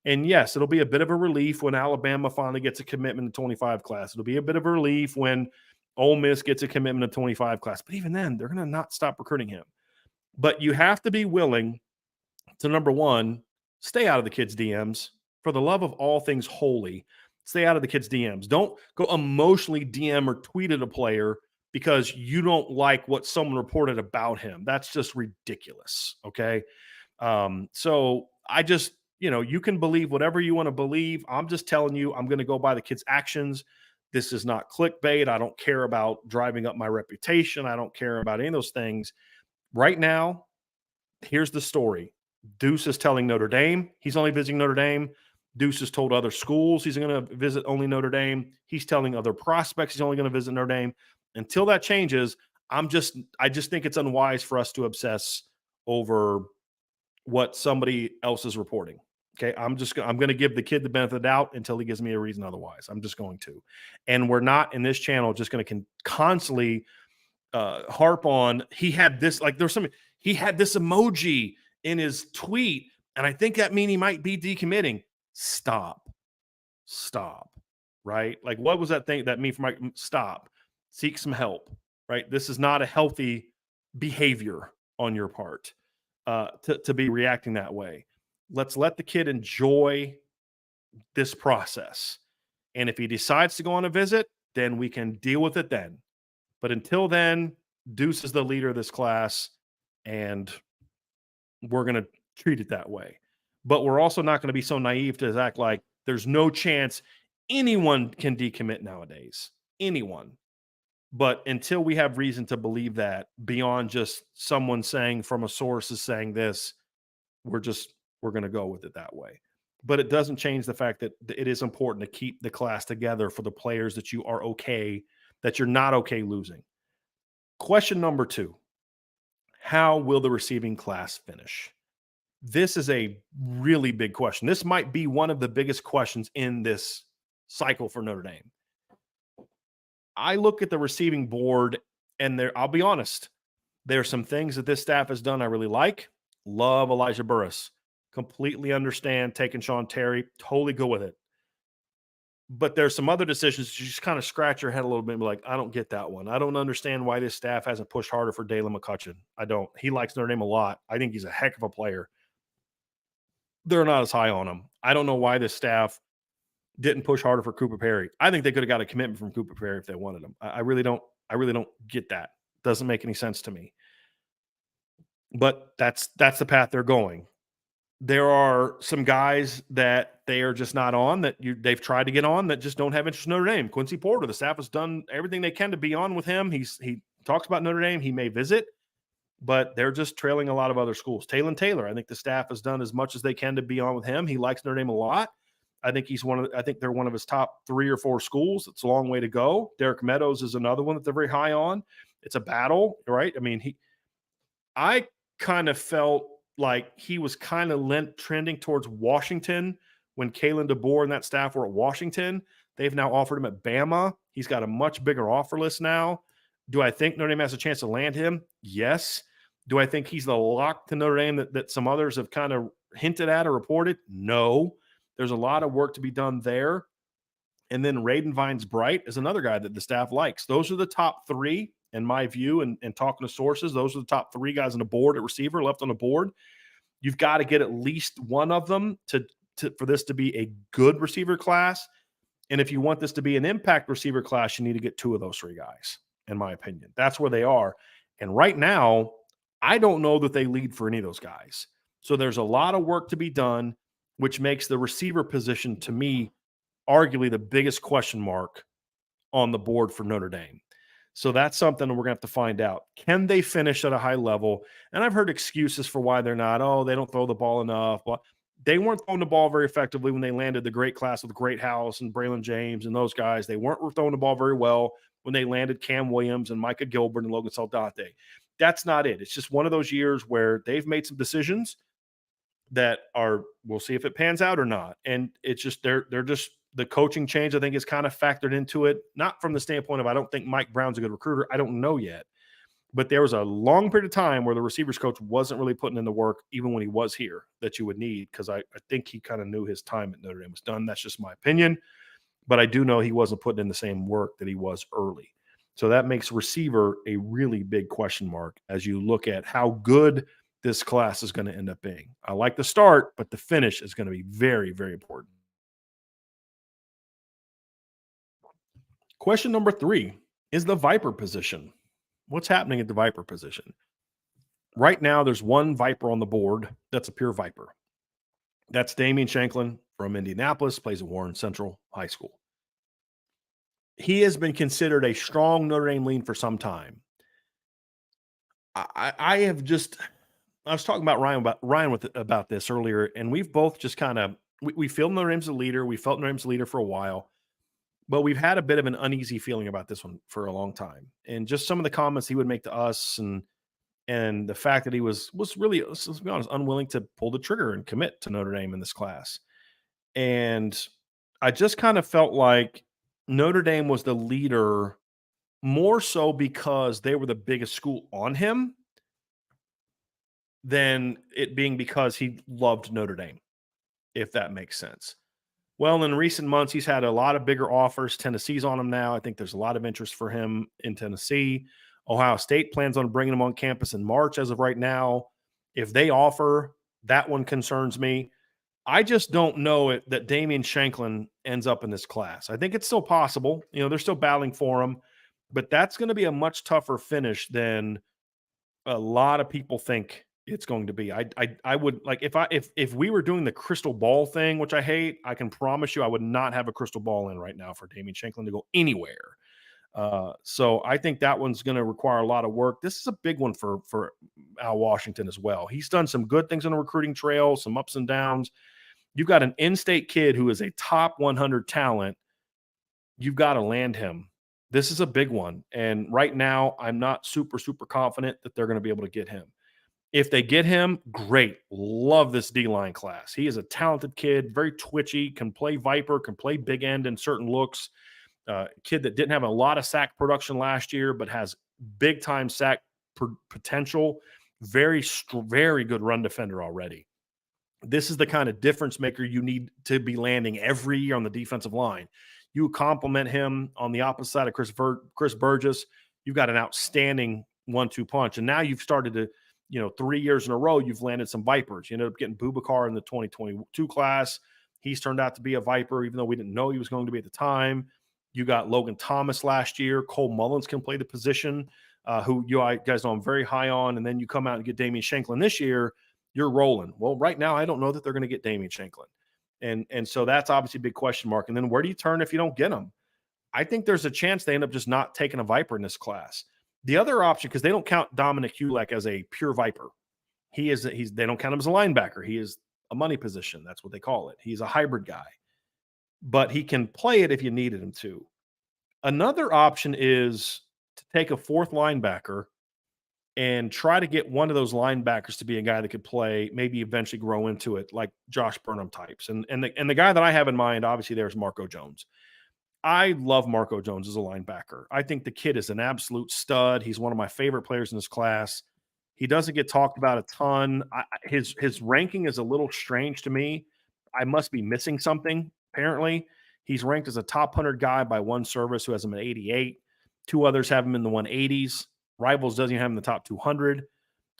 Speaker 1: And yes, it'll be a bit of a relief when Alabama finally gets a commitment in 25 class. It'll be a bit of a relief when Ole Miss gets a commitment in 25 class. But even then, they're going to not stop recruiting him. But you have to be willing to, number one, stay out of the kids' DMs. For the love of all things holy, stay out of the kids' DMs. Don't go emotionally DM or tweet at a player because you don't like what someone reported about him. That's just ridiculous. Okay. So I just, you can believe whatever you want to believe. I'm just telling you, I'm going to go by the kids' actions. This is not clickbait. I don't care about driving up my reputation. I don't care about any of those things. Right now, here's the story. Deuce is telling Notre Dame he's only visiting Notre Dame. Deuce has told other schools he's going to visit only Notre Dame. He's telling other prospects he's only going to visit Notre Dame. Until that changes, I just think it's unwise for us to obsess over what somebody else is reporting. Okay, I'm going to give the kid the benefit of the doubt until he gives me a reason otherwise. I'm just going to. And we're not in this channel just going to constantly harp on he had this, like there's something, he had this emoji in his tweet, and I think that mean he might be decommitting. Stop. Right? Like, what was that thing that mean for Mike? Stop. Seek some help. Right? This is not a healthy behavior on your part to be reacting that way. Let's let the kid enjoy this process. And if he decides to go on a visit, then we can deal with it then. But until then, Deuce is the leader of this class, and we're going to treat it that way. But we're also not going to be so naive to act like there's no chance anyone can decommit nowadays. Anyone. But until we have reason to believe that beyond just someone saying from a source is saying this, we're going to go with it that way. But it doesn't change the fact that it is important to keep the class together for the players that you are okay, that you're not okay losing. Question number 2. How will the receiving class finish? This is a really big question. This might be one of the biggest questions in this cycle for Notre Dame. I look at the receiving board, and I'll be honest, there are some things that this staff has done I really like. Love Elijah Burris. Completely understand taking Sean Terry. Totally go with it. But there's some other decisions you just kind of scratch your head a little bit and be like, I don't get that one. I don't understand why this staff hasn't pushed harder for Dalen McCutcheon. I don't. He likes Notre Dame a lot. I think he's a heck of a player. They're not as high on him. I don't know why this staff didn't push harder for Cooper Perry. I think they could have got a commitment from Cooper Perry if they wanted him. I really don't get that. Doesn't make any sense to me. But that's the path they're going. There are some guys that they are just not on, that they've tried to get on, that just don't have interest in Notre Dame. Quincy Porter, the staff has done everything they can to be on with him. He talks about Notre Dame. He may visit, but they're just trailing a lot of other schools. Talon Taylor, I think the staff has done as much as they can to be on with him. He likes Notre Dame a lot. I think they're one of his top 3 or 4 schools. It's a long way to go. Derek Meadows is another one that they're very high on. It's a battle, right? I mean, I kind of felt like he was kind of trending towards Washington when Kalen DeBoer and that staff were at Washington. They've now offered him at Bama. He's got a much bigger offer list now. Do I think Notre Dame has a chance to land him? Yes. Do I think he's the lock to Notre Dame that some others have kind of hinted at or reported? No. There's a lot of work to be done there. And then Raiden Vines-Bright is another guy that the staff likes. Those are the top 3, in my view, and talking to sources. Those are the top 3 guys on the board at receiver left on the board. You've got to get at least one of them for this to be a good receiver class. And if you want this to be an impact receiver class, you need to get 2 of those 3 guys, in my opinion. That's where they are. And right now, I don't know that they lead for any of those guys. So there's a lot of work to be done, which makes the receiver position, to me, arguably the biggest question mark on the board for Notre Dame. So that's something we're going to have to find out. Can they finish at a high level? And I've heard excuses for why they're not. Oh, they don't throw the ball enough. Well, They weren't throwing the ball very effectively when they landed the great class with Great House and Braylon James and those guys. They weren't throwing the ball very well when they landed Cam Williams and Micah Gilbert and Logan Saldate. That's not it. It's just one of those years where they've made some decisions that are, we'll see if it pans out or not. And it's just they're just the coaching change, I think, is kind of factored into it. Not from the standpoint of I don't think Mike Brown's a good recruiter. I don't know yet. But there was a long period of time where the receivers coach wasn't really putting in the work, even when he was here, that you would need, because I think he kind of knew his time at Notre Dame was done. That's just my opinion. But I do know he wasn't putting in the same work that he was early. So that makes receiver a really big question mark as you look at how good this class is going to end up being. I like the start, but the finish is going to be very, very important. Question number 3 is the Viper position. What's happening at the Viper position? Right now, there's one Viper on the board that's a pure Viper. That's Damian Shanklin from Indianapolis, plays at Warren Central High School. He has been considered a strong Notre Dame lean for some time. I was talking about Ryan about this earlier, and we've both just kind of we feel Notre Dame's a leader. We felt Notre Dame's a leader for a while, but we've had a bit of an uneasy feeling about this one for a long time. And just some of the comments he would make to us, and the fact that he was really, let's be honest, unwilling to pull the trigger and commit to Notre Dame in this class. And I just kind of felt like Notre Dame was the leader more so because they were the biggest school on him than it being because he loved Notre Dame, if that makes sense. Well, in recent months, he's had a lot of bigger offers. Tennessee's on him now. I think there's a lot of interest for him in Tennessee. Ohio State plans on bringing him on campus in March as of right now. If they offer, that one concerns me. I just don't know that Damian Shanklin ends up in this class. I think it's still possible. They're still battling for him, but that's going to be a much tougher finish than a lot of people think it's going to be. I would like if we were doing the crystal ball thing, which I hate, I can promise you I would not have a crystal ball in right now for Damian Shanklin to go anywhere. So I think that one's going to require a lot of work. This is a big one for Al Washington as well. He's done some good things on the recruiting trail, some ups and downs. You've got an in-state kid who is a top 100 talent. You've got to land him. This is a big one. And right now, I'm not super, super confident that they're going to be able to get him. If they get him, great. Love this D-line class. He is a talented kid, very twitchy, can play Viper, can play big end in certain looks. Kid that didn't have a lot of sack production last year, but has big-time sack potential. Very, very good run defender already. This is the kind of difference maker you need to be landing every year on the defensive line. You complement him on the opposite side of Chris Burgess. You've got an outstanding 1-2 punch. And now you've started to, 3 years in a row, you've landed some Vipers. You ended up getting Boubacar in the 2022 class. He's turned out to be a Viper, even though we didn't know he was going to be at the time. You got Logan Thomas last year. Cole Mullins can play the position, who you guys know I'm very high on. And then you come out and get Damian Shanklin this year. You're rolling. Well, right now, I don't know that they're going to get Damian Shanklin. And so that's obviously a big question mark. And then where do you turn if you don't get him? I think there's a chance they end up just not taking a Viper in this class. The other option, because they don't count Dominic Hulek as a pure Viper. They don't count him as a linebacker. He is a money position. That's what they call it. He's a hybrid guy. But he can play it if you needed him to. Another option is to take a fourth linebacker and try to get one of those linebackers to be a guy that could play, maybe eventually grow into it, like Josh Burnham types. And the guy that I have in mind, obviously, there's Marco Jones. I love Marco Jones as a linebacker. I think the kid is an absolute stud. He's one of my favorite players in this class. He doesn't get talked about a ton. His ranking is a little strange to me. I must be missing something, apparently. He's ranked as a top 100 guy by one service who has him at 88. Two others have him in the 180s. Rivals doesn't even have him in the top 200.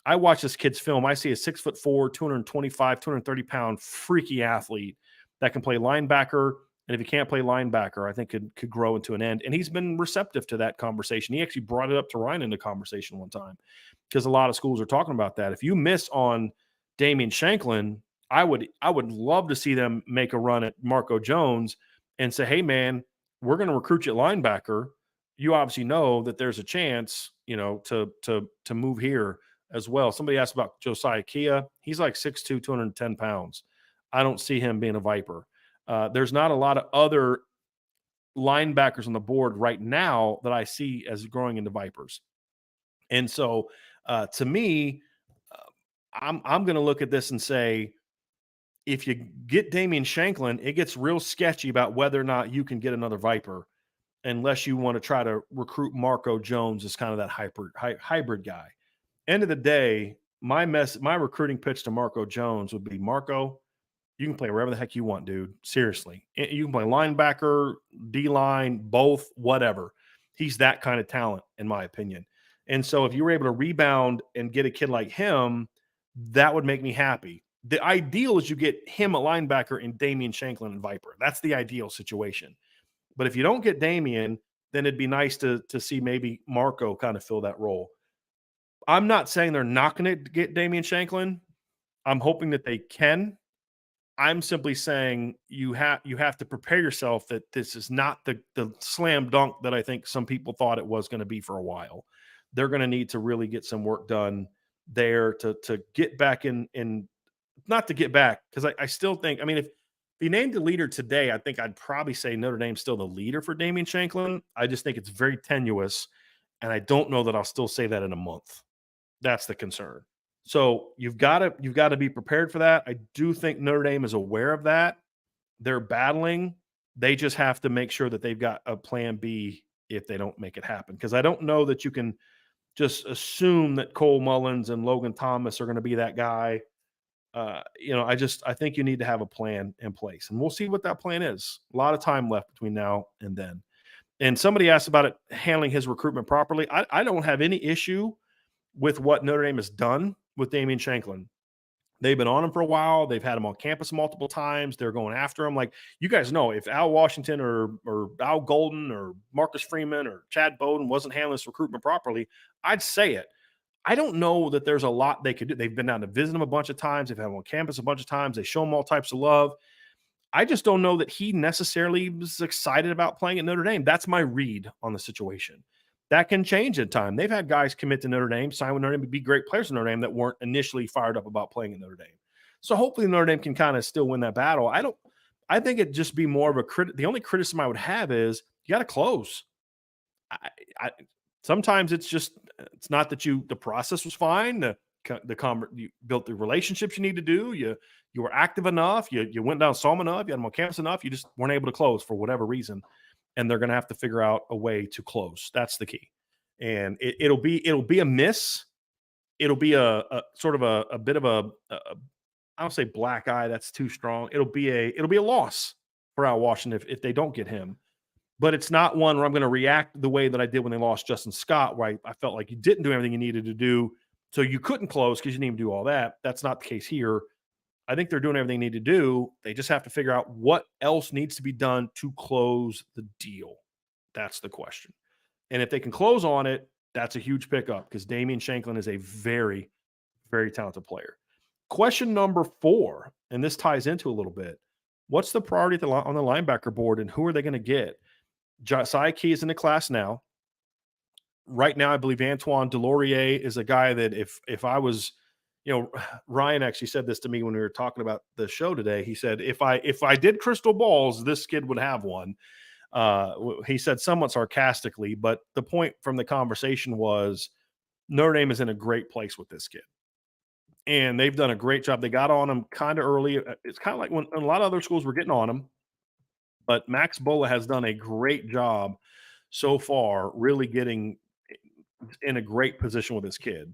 Speaker 1: I watch this kid's film. I see a 6'4", 225, 230-pound freaky athlete that can play linebacker. And if he can't play linebacker, I think could grow into an end. And he's been receptive to that conversation. He actually brought it up to Ryan in the conversation one time because a lot of schools are talking about that. If you miss on Damian Shanklin, I would love to see them make a run at Marco Jones and say, hey, man, we're going to recruit you at linebacker. You obviously know that there's a chance, to move here as well. Somebody asked about Josiah Kia. He's like 6'2", 210 pounds. I don't see him being a Viper. There's not a lot of other linebackers on the board right now that I see as growing into Vipers. And so, to me, uh, I'm going to look at this and say, if you get Damian Shanklin, it gets real sketchy about whether or not you can get another Viper, unless you want to try to recruit Marco Jones as kind of that hybrid guy. End of the day, my recruiting pitch to Marco Jones would be, Marco, you can play wherever the heck you want, dude. Seriously. You can play linebacker, D line, both, whatever. He's that kind of talent, in my opinion. And so if you were able to rebound and get a kid like him, that would make me happy. The ideal is you get him a linebacker and Damian Shanklin and Viper. That's the ideal situation. But if you don't get Damian, then it'd be nice to see maybe Marco kind of fill that role. I'm not saying they're not going to get Damian Shanklin. I'm hoping that they can. I'm simply saying you have to prepare yourself that this is not the slam dunk that I think some people thought it was going to be for a while. They're going to need to really get some work done there to get back in not to get back, because I still think, I mean, if he named the leader today, I think I'd probably say Notre Dame's still the leader for Damian Shanklin. I just think it's very tenuous, and I don't know that I'll still say that in a month. That's the concern. So you've got to be prepared for that. I do think Notre Dame is aware of that. They're battling. They just have to make sure that they've got a plan B if they don't make it happen. Because I don't know that you can just assume that Cole Mullins and Logan Thomas are going to be that guy. I think you need to have a plan in place, and we'll see what that plan is. A lot of time left between now and then. And somebody asked about it handling his recruitment properly. I don't have any issue with what Notre Dame has done with Damian Shanklin. They've been on him for a while. They've had him on campus multiple times. They're going after him. Like, you guys know, if Al Washington or Al Golden or Marcus Freeman or Chad Bowden wasn't handling this recruitment properly, I'd say it. I don't know that there's a lot they could do. They've been down to visit him a bunch of times. They've had him on campus a bunch of times. They show him all types of love. I just don't know that he necessarily was excited about playing at Notre Dame. That's my read on the situation. That can change in time. They've had guys commit to Notre Dame, sign with Notre Dame, be great players in Notre Dame that weren't initially fired up about playing at Notre Dame. So hopefully Notre Dame can kind of still win that battle. I think it'd just be more of a the only criticism I would have is you got to close. I, I sometimes it's not that the process was fine. You built the relationships you need to do. You were active enough. You went down, saw them enough. You had them on campus enough. You just weren't able to close for whatever reason, and they're going to have to figure out a way to close. That's the key, and it'll be a miss. It'll be a sort of a bit of a I don't say black eye. That's too strong. It'll be a loss for Al Washington if they don't get him. But it's not one where I'm going to react the way that I did when they lost Justin Scott, where I felt like you didn't do everything you needed to do, so you couldn't close because you didn't even do all that. That's not the case here. I think they're doing everything they need to do. They just have to figure out what else needs to be done to close the deal. That's the question. And if they can close on it, that's a huge pickup because Damian Shanklin is a very, very talented player. Question number 4, and this ties into a little bit. What's the priority on the linebacker board, and who are they going to get? Josiah Key is in the class now. Right now, I believe Antoine Delorier is a guy that if I was, Ryan actually said this to me when we were talking about the show today. He said, if I did crystal balls, this kid would have one. He said somewhat sarcastically, but the point from the conversation was Notre Dame is in a great place with this kid. And they've done a great job. They got on him kind of early. It's kind of like when a lot of other schools were getting on him, but Max Bola has done a great job so far, really getting in a great position with this kid.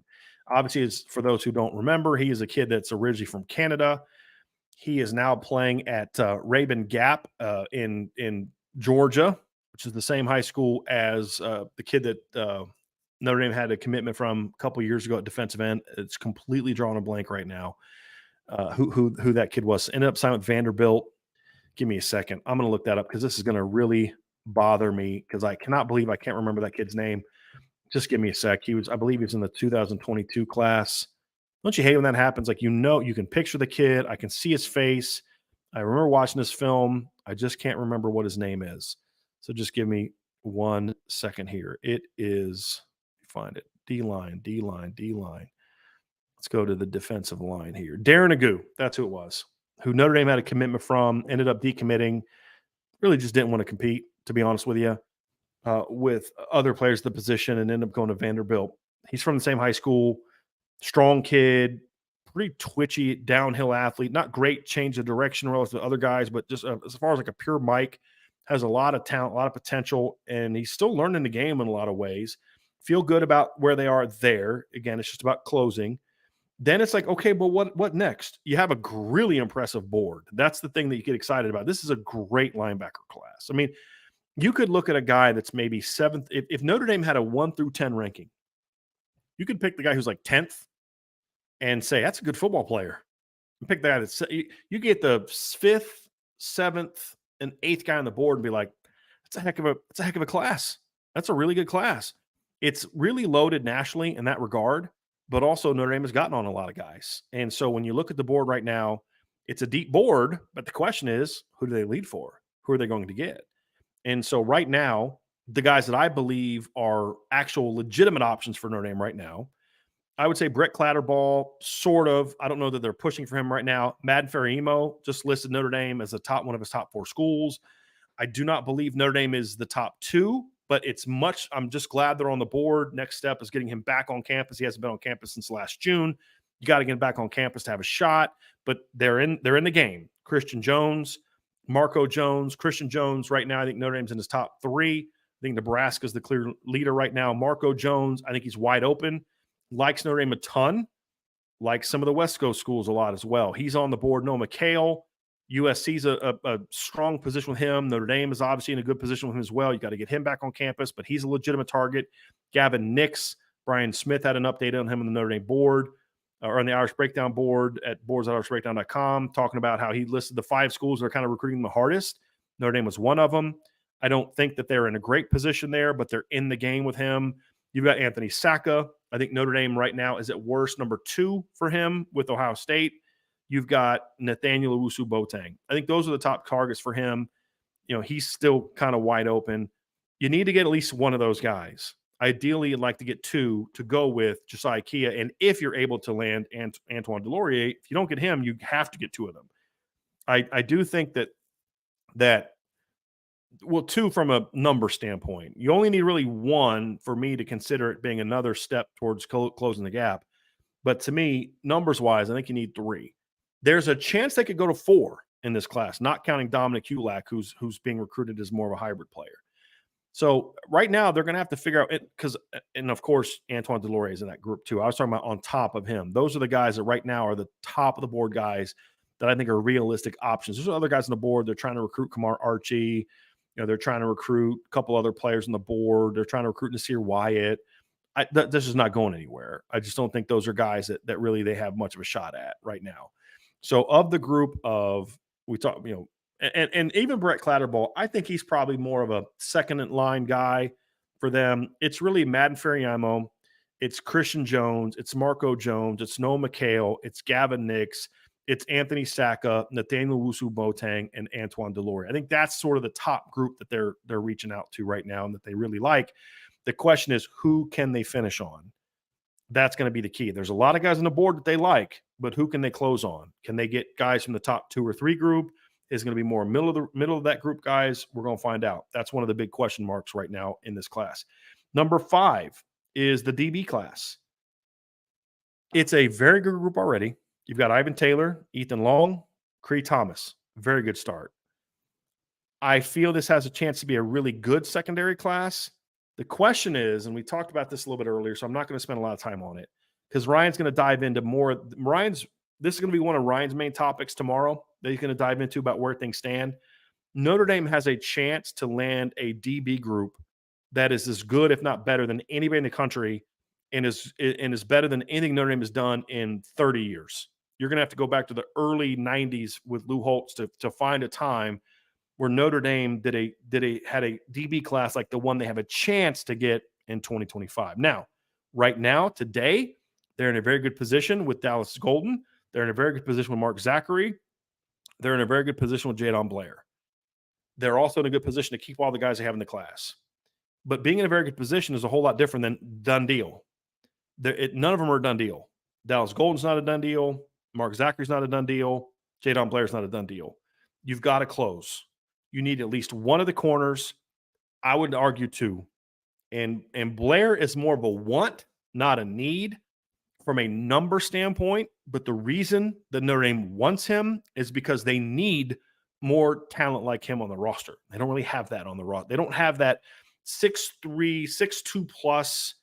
Speaker 1: Obviously, as for those who don't remember, he is a kid that's originally from Canada. He is now playing at Rabun Gap in Georgia, which is the same high school as the kid that Notre Dame had a commitment from a couple years ago at defensive end. It's completely drawn a blank right now. Who that kid was. Ended up signing with Vanderbilt. Give me a second. I'm going to look that up because this is going to really bother me because I cannot believe I can't remember that kid's name. Just give me a sec. I believe he was in the 2022 class. Don't you hate when that happens? Like, you can picture the kid. I can see his face. I remember watching this film. I just can't remember what his name is. So just give me 1 second here. It is, find it. D-line. Let's go to the defensive line here. Darren Agu. That's who it was. who Notre Dame had a commitment from, ended up decommitting, really just didn't want to compete, to be honest with you, with other players at the position and ended up going to Vanderbilt. He's from the same high school, strong kid, pretty twitchy downhill athlete, not great change of direction relative to other guys, but just as far as like a pure Mike, has a lot of talent, a lot of potential, and he's still learning the game in a lot of ways. Feel good about where they are there. Again, it's just about closing. Then it's like, okay, but what next? You have a really impressive board. That's the thing that you get excited about. This is a great linebacker class. I mean, you could look at a guy that's maybe seventh. If Notre Dame had a 1 through 10 ranking, you could pick the guy who's like 10th and say, that's a good football player. And pick the guy that's you get the 5th, 7th, and 8th guy on the board and be like, that's a heck of a class. That's a really good class. It's really loaded nationally in that regard, but also Notre Dame has gotten on a lot of guys. And so when you look at the board right now, it's a deep board, but the question is, who do they lead for? Who are they going to get? And so right now, the guys that I believe are actual legitimate options for Notre Dame right now, I would say Brett Clatterball, sort of. I don't know that they're pushing for him right now. Madden Ferrimo just listed Notre Dame as one of his top 4 schools. I do not believe Notre Dame is the top 2, but I'm just glad they're on the board. Next step is getting him back on campus. He hasn't been on campus since last June. You got to get him back on campus to have a shot, but they're in the game. Christian Jones, Marco Jones, Christian Jones right now, I think Notre Dame's in his top 3. I think Nebraska's the clear leader right now. Marco Jones, I think he's wide open. Likes Notre Dame a ton. Likes some of the West Coast schools a lot as well. He's on the board. Noah McHale, USC's a strong position with him. Notre Dame is obviously in a good position with him as well. You got to get him back on campus, but he's a legitimate target. Gavin Nix, Brian Smith had an update on him on the Notre Dame board, or on the Irish Breakdown board at boards.irishbreakdown.com, talking about how he listed the 5 schools that are kind of recruiting the hardest. Notre Dame was one of them. I don't think that they're in a great position there, but they're in the game with him. You've got Anthony Sacca. I think Notre Dame right now is at worst number 2 for him with Ohio State. You've got Nathaniel Owusu-Boateng. I think those are the top targets for him. He's still kind of wide open. You need to get at least one of those guys. Ideally, you'd like to get 2 to go with Josiah Kia. And if you're able to land Antoine Delorier, if you don't get him, you have to get 2 of them. I do think that 2 from a number standpoint. You only need really 1 for me to consider it being another step towards closing the gap. But to me, numbers-wise, I think you need 3. There's a chance they could go to 4 in this class, not counting Dominic Hulak, who's being recruited as more of a hybrid player. So right now, they're going to have to figure out it and of course, Antoine Delorier is in that group too. I was talking about on top of him. Those are the guys that right now are the top of the board guys that I think are realistic options. There's other guys on the board. They're trying to recruit Kamar Archie. They're trying to recruit a couple other players on the board. They're trying to recruit Nasir Wyatt. This is not going anywhere. I just don't think those are guys that really they have much of a shot at right now. So of the group of we talk, and even Brett Clatterball, I think he's probably more of a second line guy for them. It's really Madden Ferrimo, it's Christian Jones, it's Marco Jones, it's Noah McHale, it's Gavin Nix, it's Anthony Sacca, Nathaniel Owusu-Boateng, and Antoine Delorier. I think that's sort of the top group that they're reaching out to right now and that they really like. The question is, who can they finish on? That's going to be the key. There's a lot of guys on the board that they like, but who can they close on? Can they get guys from the top 2 or 3 group? Is going to be more middle of that group guys? We're going to find out. That's one of the big question marks right now in this class. Number 5 is the DB class. It's a very good group already. You've got Ivan Taylor, Ethan Long, Cree Thomas. Very good start. I feel this has a chance to be a really good secondary class. The question is, and we talked about this a little bit earlier, so I'm not going to spend a lot of time on it because Ryan's going to dive into more. This is going to be one of Ryan's main topics tomorrow that he's going to dive into about where things stand. Notre Dame has a chance to land a DB group that is as good, if not better, than anybody in the country and is better than anything Notre Dame has done in 30 years. You're going to have to go back to the early 90s with Lou Holtz to find a time where Notre Dame had a DB class like the one they have a chance to get in 2025. Now, right now, today, they're in a very good position with Dallas Golden. They're in a very good position with Mark Zachary. They're in a very good position with Jadon Blair. They're also in a good position to keep all the guys they have in the class. But being in a very good position is a whole lot different than done deal. None of them are a done deal. Dallas Golden's not a done deal. Mark Zachary's not a done deal. Jadon Blair's not a done deal. You've got to close. You need at least one of the corners. I would argue two. And Blair is more of a want, not a need from a number standpoint. But the reason that Notre Dame wants him is because they need more talent like him on the roster. They don't really have that on the roster. They don't have that 6'3", 6'2 plus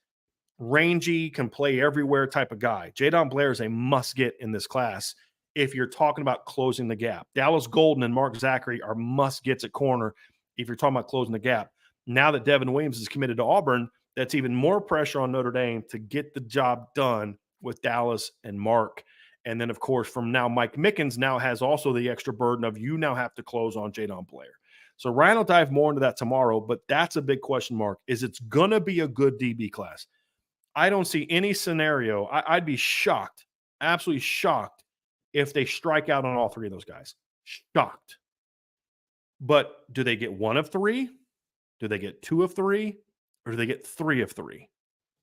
Speaker 1: rangy, can play everywhere type of guy. Jadon Blair is a must get in this class if you're talking about closing the gap. Dallas Golden and Mark Zachary are must gets at corner if you're talking about closing the gap. Now that Devin Williams is committed to Auburn, that's even more pressure on Notre Dame to get the job done with Dallas and Mark. And then, of course, from now, Mike Mickens now has also the extra burden of you now have to close on Jadon Blair. So Ryan will dive more into that tomorrow, but that's a big question mark. Is it's going to be a good DB class? I don't see any scenario. I'd be shocked, absolutely shocked, if they strike out on all three of those guys. Shocked. But do they get one of three? Do they get two of three? Or do they get three of three?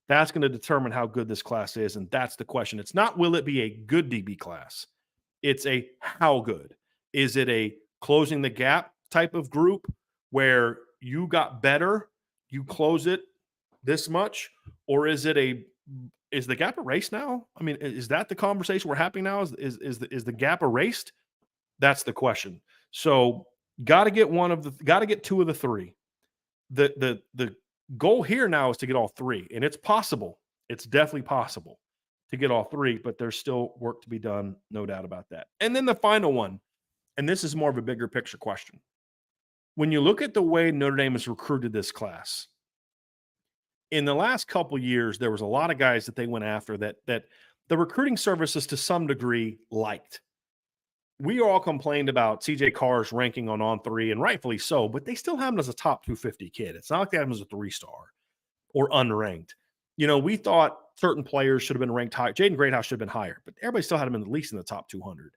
Speaker 1: That's going to determine how good this class is, and that's the question. It's not will it be a good DB class. It's a how good. Is it a closing the gap type of group where you got better, you close it this much, or is the gap erased now? I mean, is that the conversation we're having now? Is the gap erased? That's the question. So got to get two of the three. The goal here now is to get all three, and it's possible. It's definitely possible to get all three, but there's still work to be done, no doubt about that. And then the final one, and this is more of a bigger picture question. When you look at the way Notre Dame has recruited this class, in the last couple of years, there was a lot of guys that they went after that the recruiting services to some degree liked. We all complained about CJ Carr's ranking on On3, and rightfully so, but they still have him as a top 250 kid. It's not like they have him as a 3-star or unranked. You know, we thought certain players should have been ranked higher. Jaden Greathouse should have been higher, but everybody still had him at least in the top 200.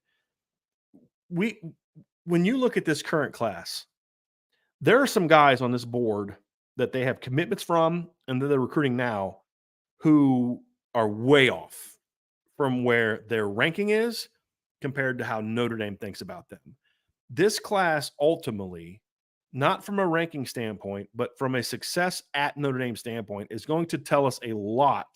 Speaker 1: When you look at this current class, there are some guys on this board that they have commitments from and that they're recruiting now who are way off from where their ranking is compared to how Notre Dame thinks about them. This class ultimately, not from a ranking standpoint, but from a success at Notre Dame standpoint, is going to tell us a lot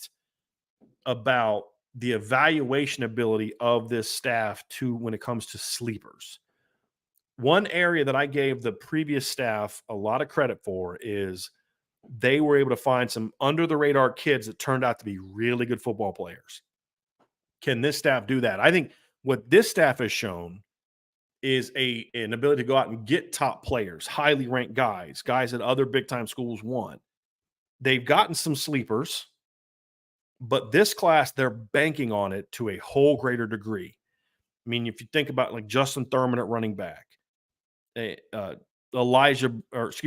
Speaker 1: about the evaluation ability of this staff when it comes to sleepers. One area that I gave the previous staff a lot of credit for is they were able to find some under-the-radar kids that turned out to be really good football players. Can this staff do that? I think what this staff has shown is an ability to go out and get top players, highly ranked guys that other big-time schools want. They've gotten some sleepers, but this class, they're banking on it to a whole greater degree. I mean, if you think about like Justin Thurman at running back, Elijah Burris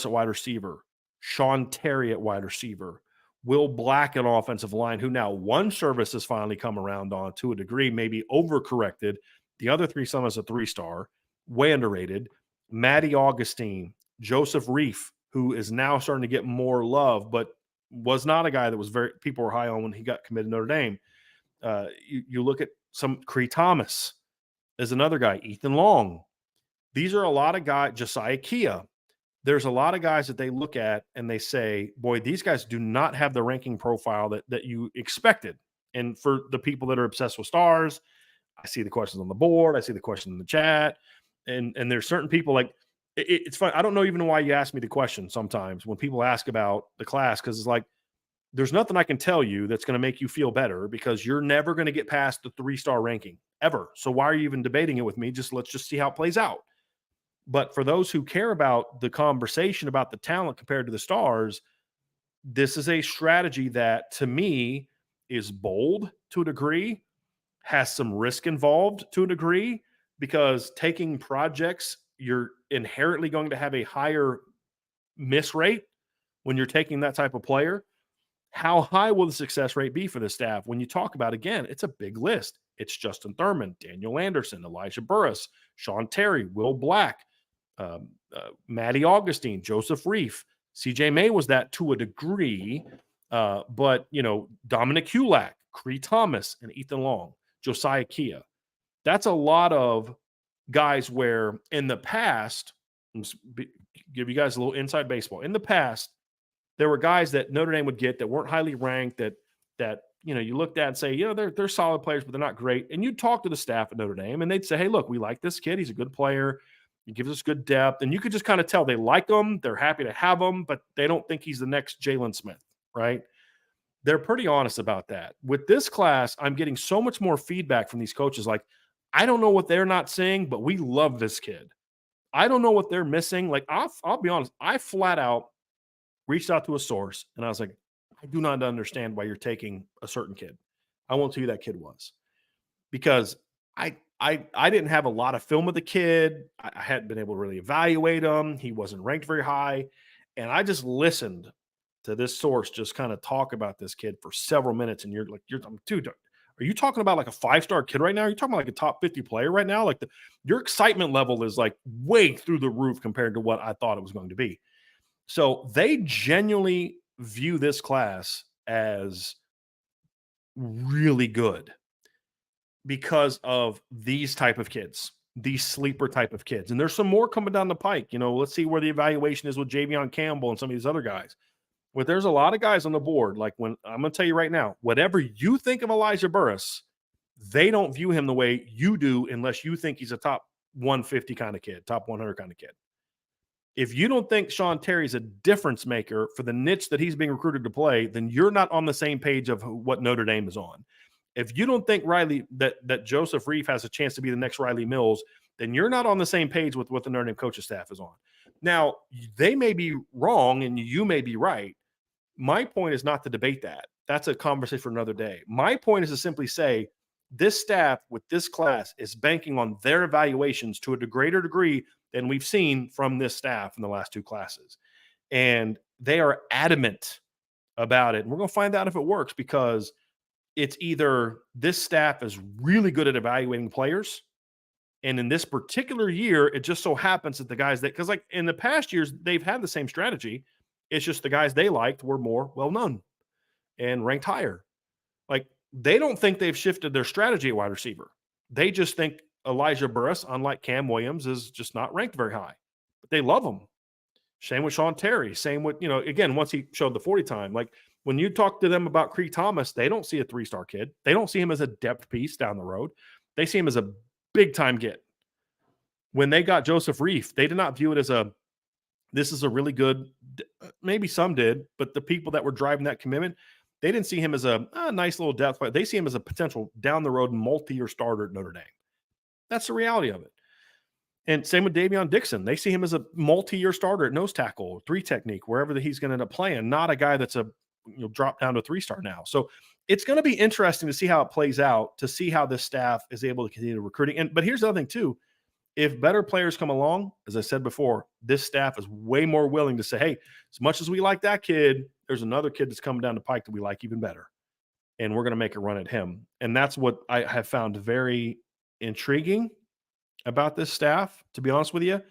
Speaker 1: at wide receiver, Sean Terry at wide receiver, Will Black at offensive line, who now one service has finally come around on to a degree, maybe overcorrected. The other three, some as a 3-star, way underrated. Maddie Augustine, Joseph Reif, who is now starting to get more love, but was not a guy that people were high on when he got committed to Notre Dame. You look at some Cree Thomas is another guy, Ethan Long. These are a lot of guys, Josiah Kia. There's a lot of guys that they look at and they say, boy, these guys do not have the ranking profile that you expected. And for the people that are obsessed with stars, I see the questions on the board. I see the question in the chat. And there's certain people like, it's fun. I don't know even why you ask me the question sometimes when people ask about the class, because it's like, there's nothing I can tell you that's going to make you feel better because you're never going to get past the 3-star ranking ever. So why are you even debating it with me? Let's just see how it plays out. But for those who care about the conversation about the talent compared to the stars, this is a strategy that to me is bold to a degree, has some risk involved to a degree, because taking projects, you're inherently going to have a higher miss rate when you're taking that type of player. How high will the success rate be for the staff? When you talk about, again, it's a big list. It's Justin Thurman, Daniel Anderson, Elijah Burris, Sean Terry, Will Black, Maddie Augustine, Joseph Reif. CJ May was that to a degree, but, Dominic Hulak, Cree Thomas, and Ethan Long, Josiah Kia. That's a lot of guys where in the past, give you guys a little inside baseball. In the past, there were guys that Notre Dame would get that weren't highly ranked that you looked at and say, they're solid players, but they're not great. And you talk to the staff at Notre Dame and they'd say, hey, look, we like this kid. He's a good player. He gives us good depth. And you could just kind of tell they like him. They're happy to have him, but they don't think he's the next Jalen Smith, right? They're pretty honest about that. With this class, I'm getting so much more feedback from these coaches. Like, I don't know what they're not seeing, but we love this kid. I don't know what they're missing. Like, I'll be honest. I flat out reached out to a source and I was like, I do not understand why you're taking a certain kid. I won't tell you who that kid was because I didn't have a lot of film of the kid. I hadn't been able to really evaluate him. He wasn't ranked very high. And I just listened to this source just kind of talk about this kid for several minutes. And you're like, dude, are you talking about like a 5-star kid right now? Are you talking about like a top 50 player right now? Like your excitement level is like way through the roof compared to what I thought it was going to be. So they genuinely view this class as really good because of these type of kids, these sleeper type of kids. And there's some more coming down the pike. Let's see where the evaluation is with Javion Campbell and some of these other guys. But there's a lot of guys on the board. Like when I'm going to tell you right now, whatever you think of Elijah Burris, they don't view him the way you do unless you think he's a top 150 kind of kid, top 100 kind of kid. If you don't think Sean Terry's a difference maker for the niche that he's being recruited to play, then you're not on the same page of what Notre Dame is on. If you don't think that Joseph Reif has a chance to be the next Riley Mills, then you're not on the same page with what the Notre Dame coaching staff is on. Now, they may be wrong and you may be right. My point is not to debate that. That's a conversation for another day. My point is to simply say this staff with this class is banking on their evaluations to a greater degree than we've seen from this staff in the last two classes. And they are adamant about it. And we're going to find out if it works because it's either this staff is really good at evaluating players. And in this particular year, it just so happens that the guys because like in the past years, they've had the same strategy. It's just the guys they liked were more well-known and ranked higher. Like they don't think they've shifted their strategy at wide receiver. They just think Elijah Burris, unlike Cam Williams, is just not ranked very high. But they love him. Same with Sean Terry. Same with, again, once he showed the 40 time. Like when you talk to them about Cree Thomas, they don't see a 3-star kid. They don't see him as a depth piece down the road. They see him as a big-time get. When they got Joseph Reif, they did not view it as this is a really good, maybe some did, but the people that were driving that commitment, they didn't see him as a nice little depth player. They see him as a potential down the road multi-year starter at Notre Dame. That's the reality of it. And same with Davion Dixon. They see him as a multi-year starter at nose tackle, 3 technique, wherever he's going to end up playing, not a guy that's drop down to a 3-star now. So it's going to be interesting to see how it plays out, to see how this staff is able to continue recruiting. But here's the other thing too. If better players come along, as I said before, this staff is way more willing to say, hey, as much as we like that kid, there's another kid that's coming down the pike that we like even better. And we're going to make a run at him. And that's what I have found very intriguing about this staff, to be honest with you,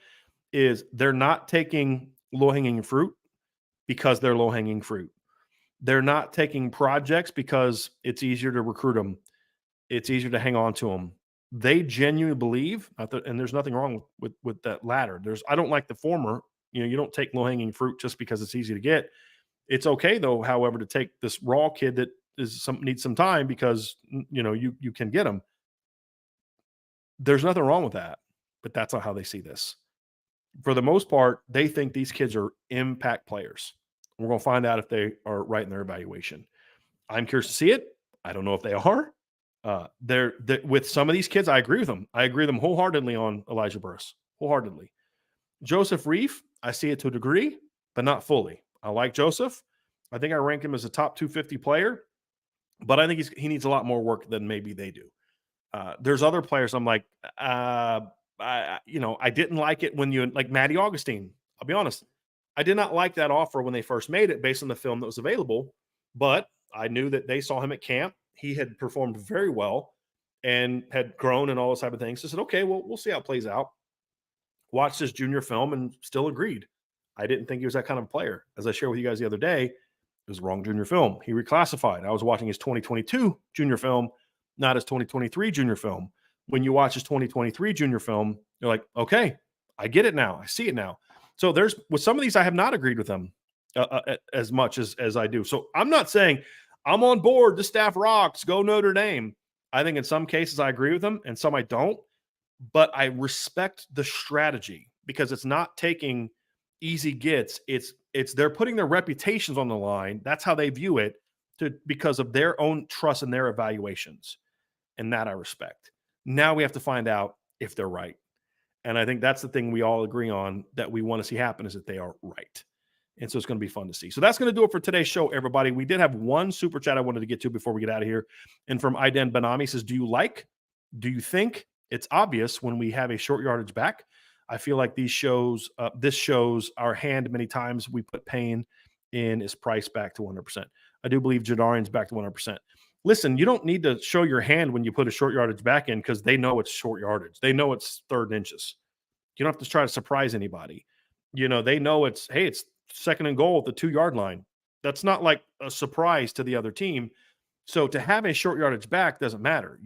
Speaker 1: is they're not taking low-hanging fruit because they're low-hanging fruit. They're not taking projects because it's easier to recruit them. It's easier to hang on to them. They genuinely believe, and there's nothing wrong with that latter. I don't like the former. You don't take low-hanging fruit just because it's easy to get. It's okay, though, however, to take this raw kid that needs some time because, you can get him. There's nothing wrong with that, but that's not how they see this. For the most part, they think these kids are impact players. We're going to find out if they are right in their evaluation. I'm curious to see it. I don't know if they are. They're with some of these kids, I agree with them. I agree with them wholeheartedly on Elijah Burris. Wholeheartedly. Joseph Reif, I see it to a degree, but not fully. I like Joseph. I think I rank him as a top 250 player, but I think he needs a lot more work than maybe they do. There's other players I'm like, I didn't like it when like Matty Augustine. I'll be honest. I did not like that offer when they first made it based on the film that was available, but I knew that they saw him at camp. He had performed very well and had grown and all those type of things. So I said, okay, well, we'll see how it plays out. Watched his junior film and still agreed. I didn't think he was that kind of player. As I shared with you guys the other day, it was the wrong junior film. He reclassified. I was watching his 2022 junior film, not his 2023 junior film. when you watch his 2023 junior film, you're like, okay, I get it now. I see it now. So there's with some of these, I have not agreed with him as much as I do. So I'm not saying I'm on board. The staff rocks. Go Notre Dame. I think in some cases I agree with him, and some I don't. But I respect the strategy because it's not taking easy gets. It's they're putting their reputations on the line. That's how they view it because of their own trust and their evaluations. And that I respect. Now we have to find out if they're right. And I think that's the thing we all agree on that we want to see happen is that they are right. And so it's going to be fun to see. So that's going to do it for today's show, everybody. We did have one super chat I wanted to get to before we get out of here. And from Iden Banami says, do you think it's obvious when we have a short yardage back? I feel like this shows our hand many times. We put Payne in his price back to 100%. I do believe Jadarian's back to 100%. Listen, you don't need to show your hand when you put a short yardage back in because they know it's short yardage. They know it's third inches. You don't have to try to surprise anybody. They know it's second and goal at the 2-yard line. That's not like a surprise to the other team. So to have a short yardage back doesn't matter.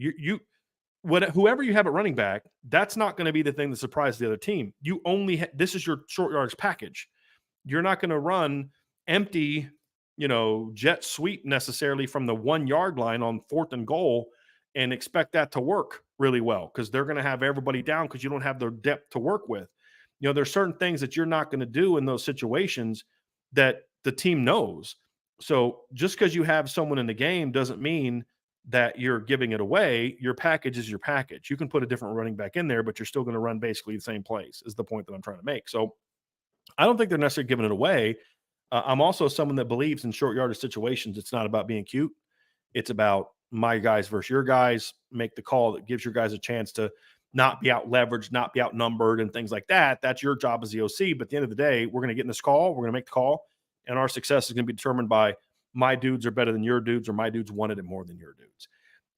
Speaker 1: Whoever you have at running back, that's not going to be the thing that surprises the other team. You only this is your short yardage package. You're not going to run empty jet sweep necessarily from the 1-yard line on 4th and goal and expect that to work really well because they're going to have everybody down because you don't have the depth to work with. There's certain things that you're not going to do in those situations that the team knows. So just because you have someone in the game doesn't mean that you're giving it away. Your package is your package. You can put a different running back in there, but you're still going to run basically the same plays is the point that I'm trying to make. So I don't think they're necessarily giving it away. I'm also someone that believes in short yardage situations. It's not about being cute. It's about my guys versus your guys. Make the call that gives your guys a chance to not be out leveraged, not be outnumbered, and things like that. That's your job as the OC. But at the end of the day, we're going to get in this call. We're going to make the call, and our success is going to be determined by my dudes are better than your dudes, or my dudes wanted it more than your dudes.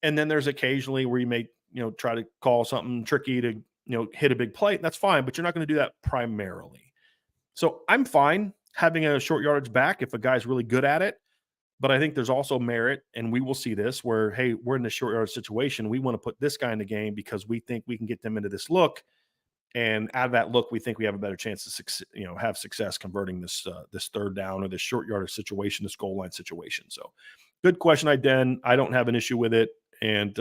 Speaker 1: And then there's occasionally where you may try to call something tricky to hit a big play. That's fine, but you're not going to do that primarily. So I'm fine having a short yardage back if a guy's really good at it. But I think there's also merit, and we will see this where, hey, we're in a short yardage situation. We want to put this guy in the game because we think we can get them into this look. And out of that look, we think we have a better chance to have success converting this third down or this short yardage situation, this goal line situation. So good question, Iden. I don't have an issue with it. And,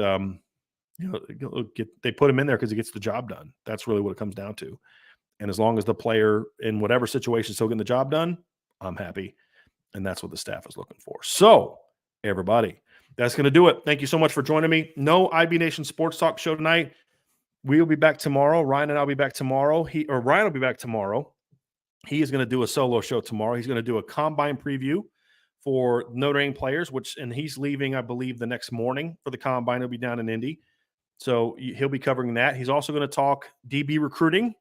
Speaker 1: they put him in there because he gets the job done. That's really what it comes down to. And as long as the player in whatever situation is still getting the job done, I'm happy. And that's what the staff is looking for. So, everybody, that's going to do it. Thank you so much for joining me. No IB Nation Sports Talk show tonight. We will be back tomorrow. Ryan and I will be back tomorrow. Ryan will be back tomorrow. He is going to do a solo show tomorrow. He's going to do a combine preview for Notre Dame players, and he's leaving, I believe, the next morning for the combine. He'll be down in Indy. So he'll be covering that. He's also going to talk DB recruiting.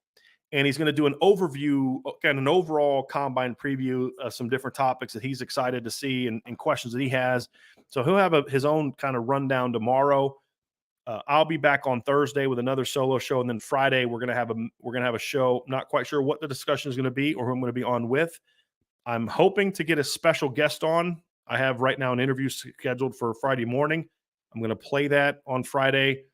Speaker 1: And he's going to do an overview, kind of an overall combine preview of some different topics that he's excited to see and questions that he has. So he'll have his own kind of rundown tomorrow. I'll be back on Thursday with another solo show, and then Friday we're going to have a show. Not quite sure what the discussion is going to be or who I'm going to be on with. I'm hoping to get a special guest on. I have right now an interview scheduled for Friday morning. I'm going to play that on Friday,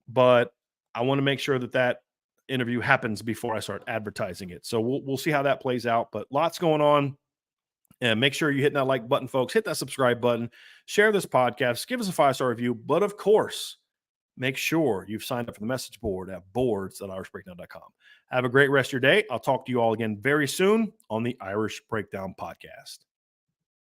Speaker 1: but I want to make sure that interview happens before I start advertising it. So we'll see how that plays out, but lots going on. And make sure you hit that like button, folks. Hit that subscribe button. Share this podcast. Give us a 5-star review. But of course, make sure you've signed up for the message board at boards.irishbreakdown.com. Have a great rest of your day. I'll talk to you all again very soon on the Irish Breakdown Podcast.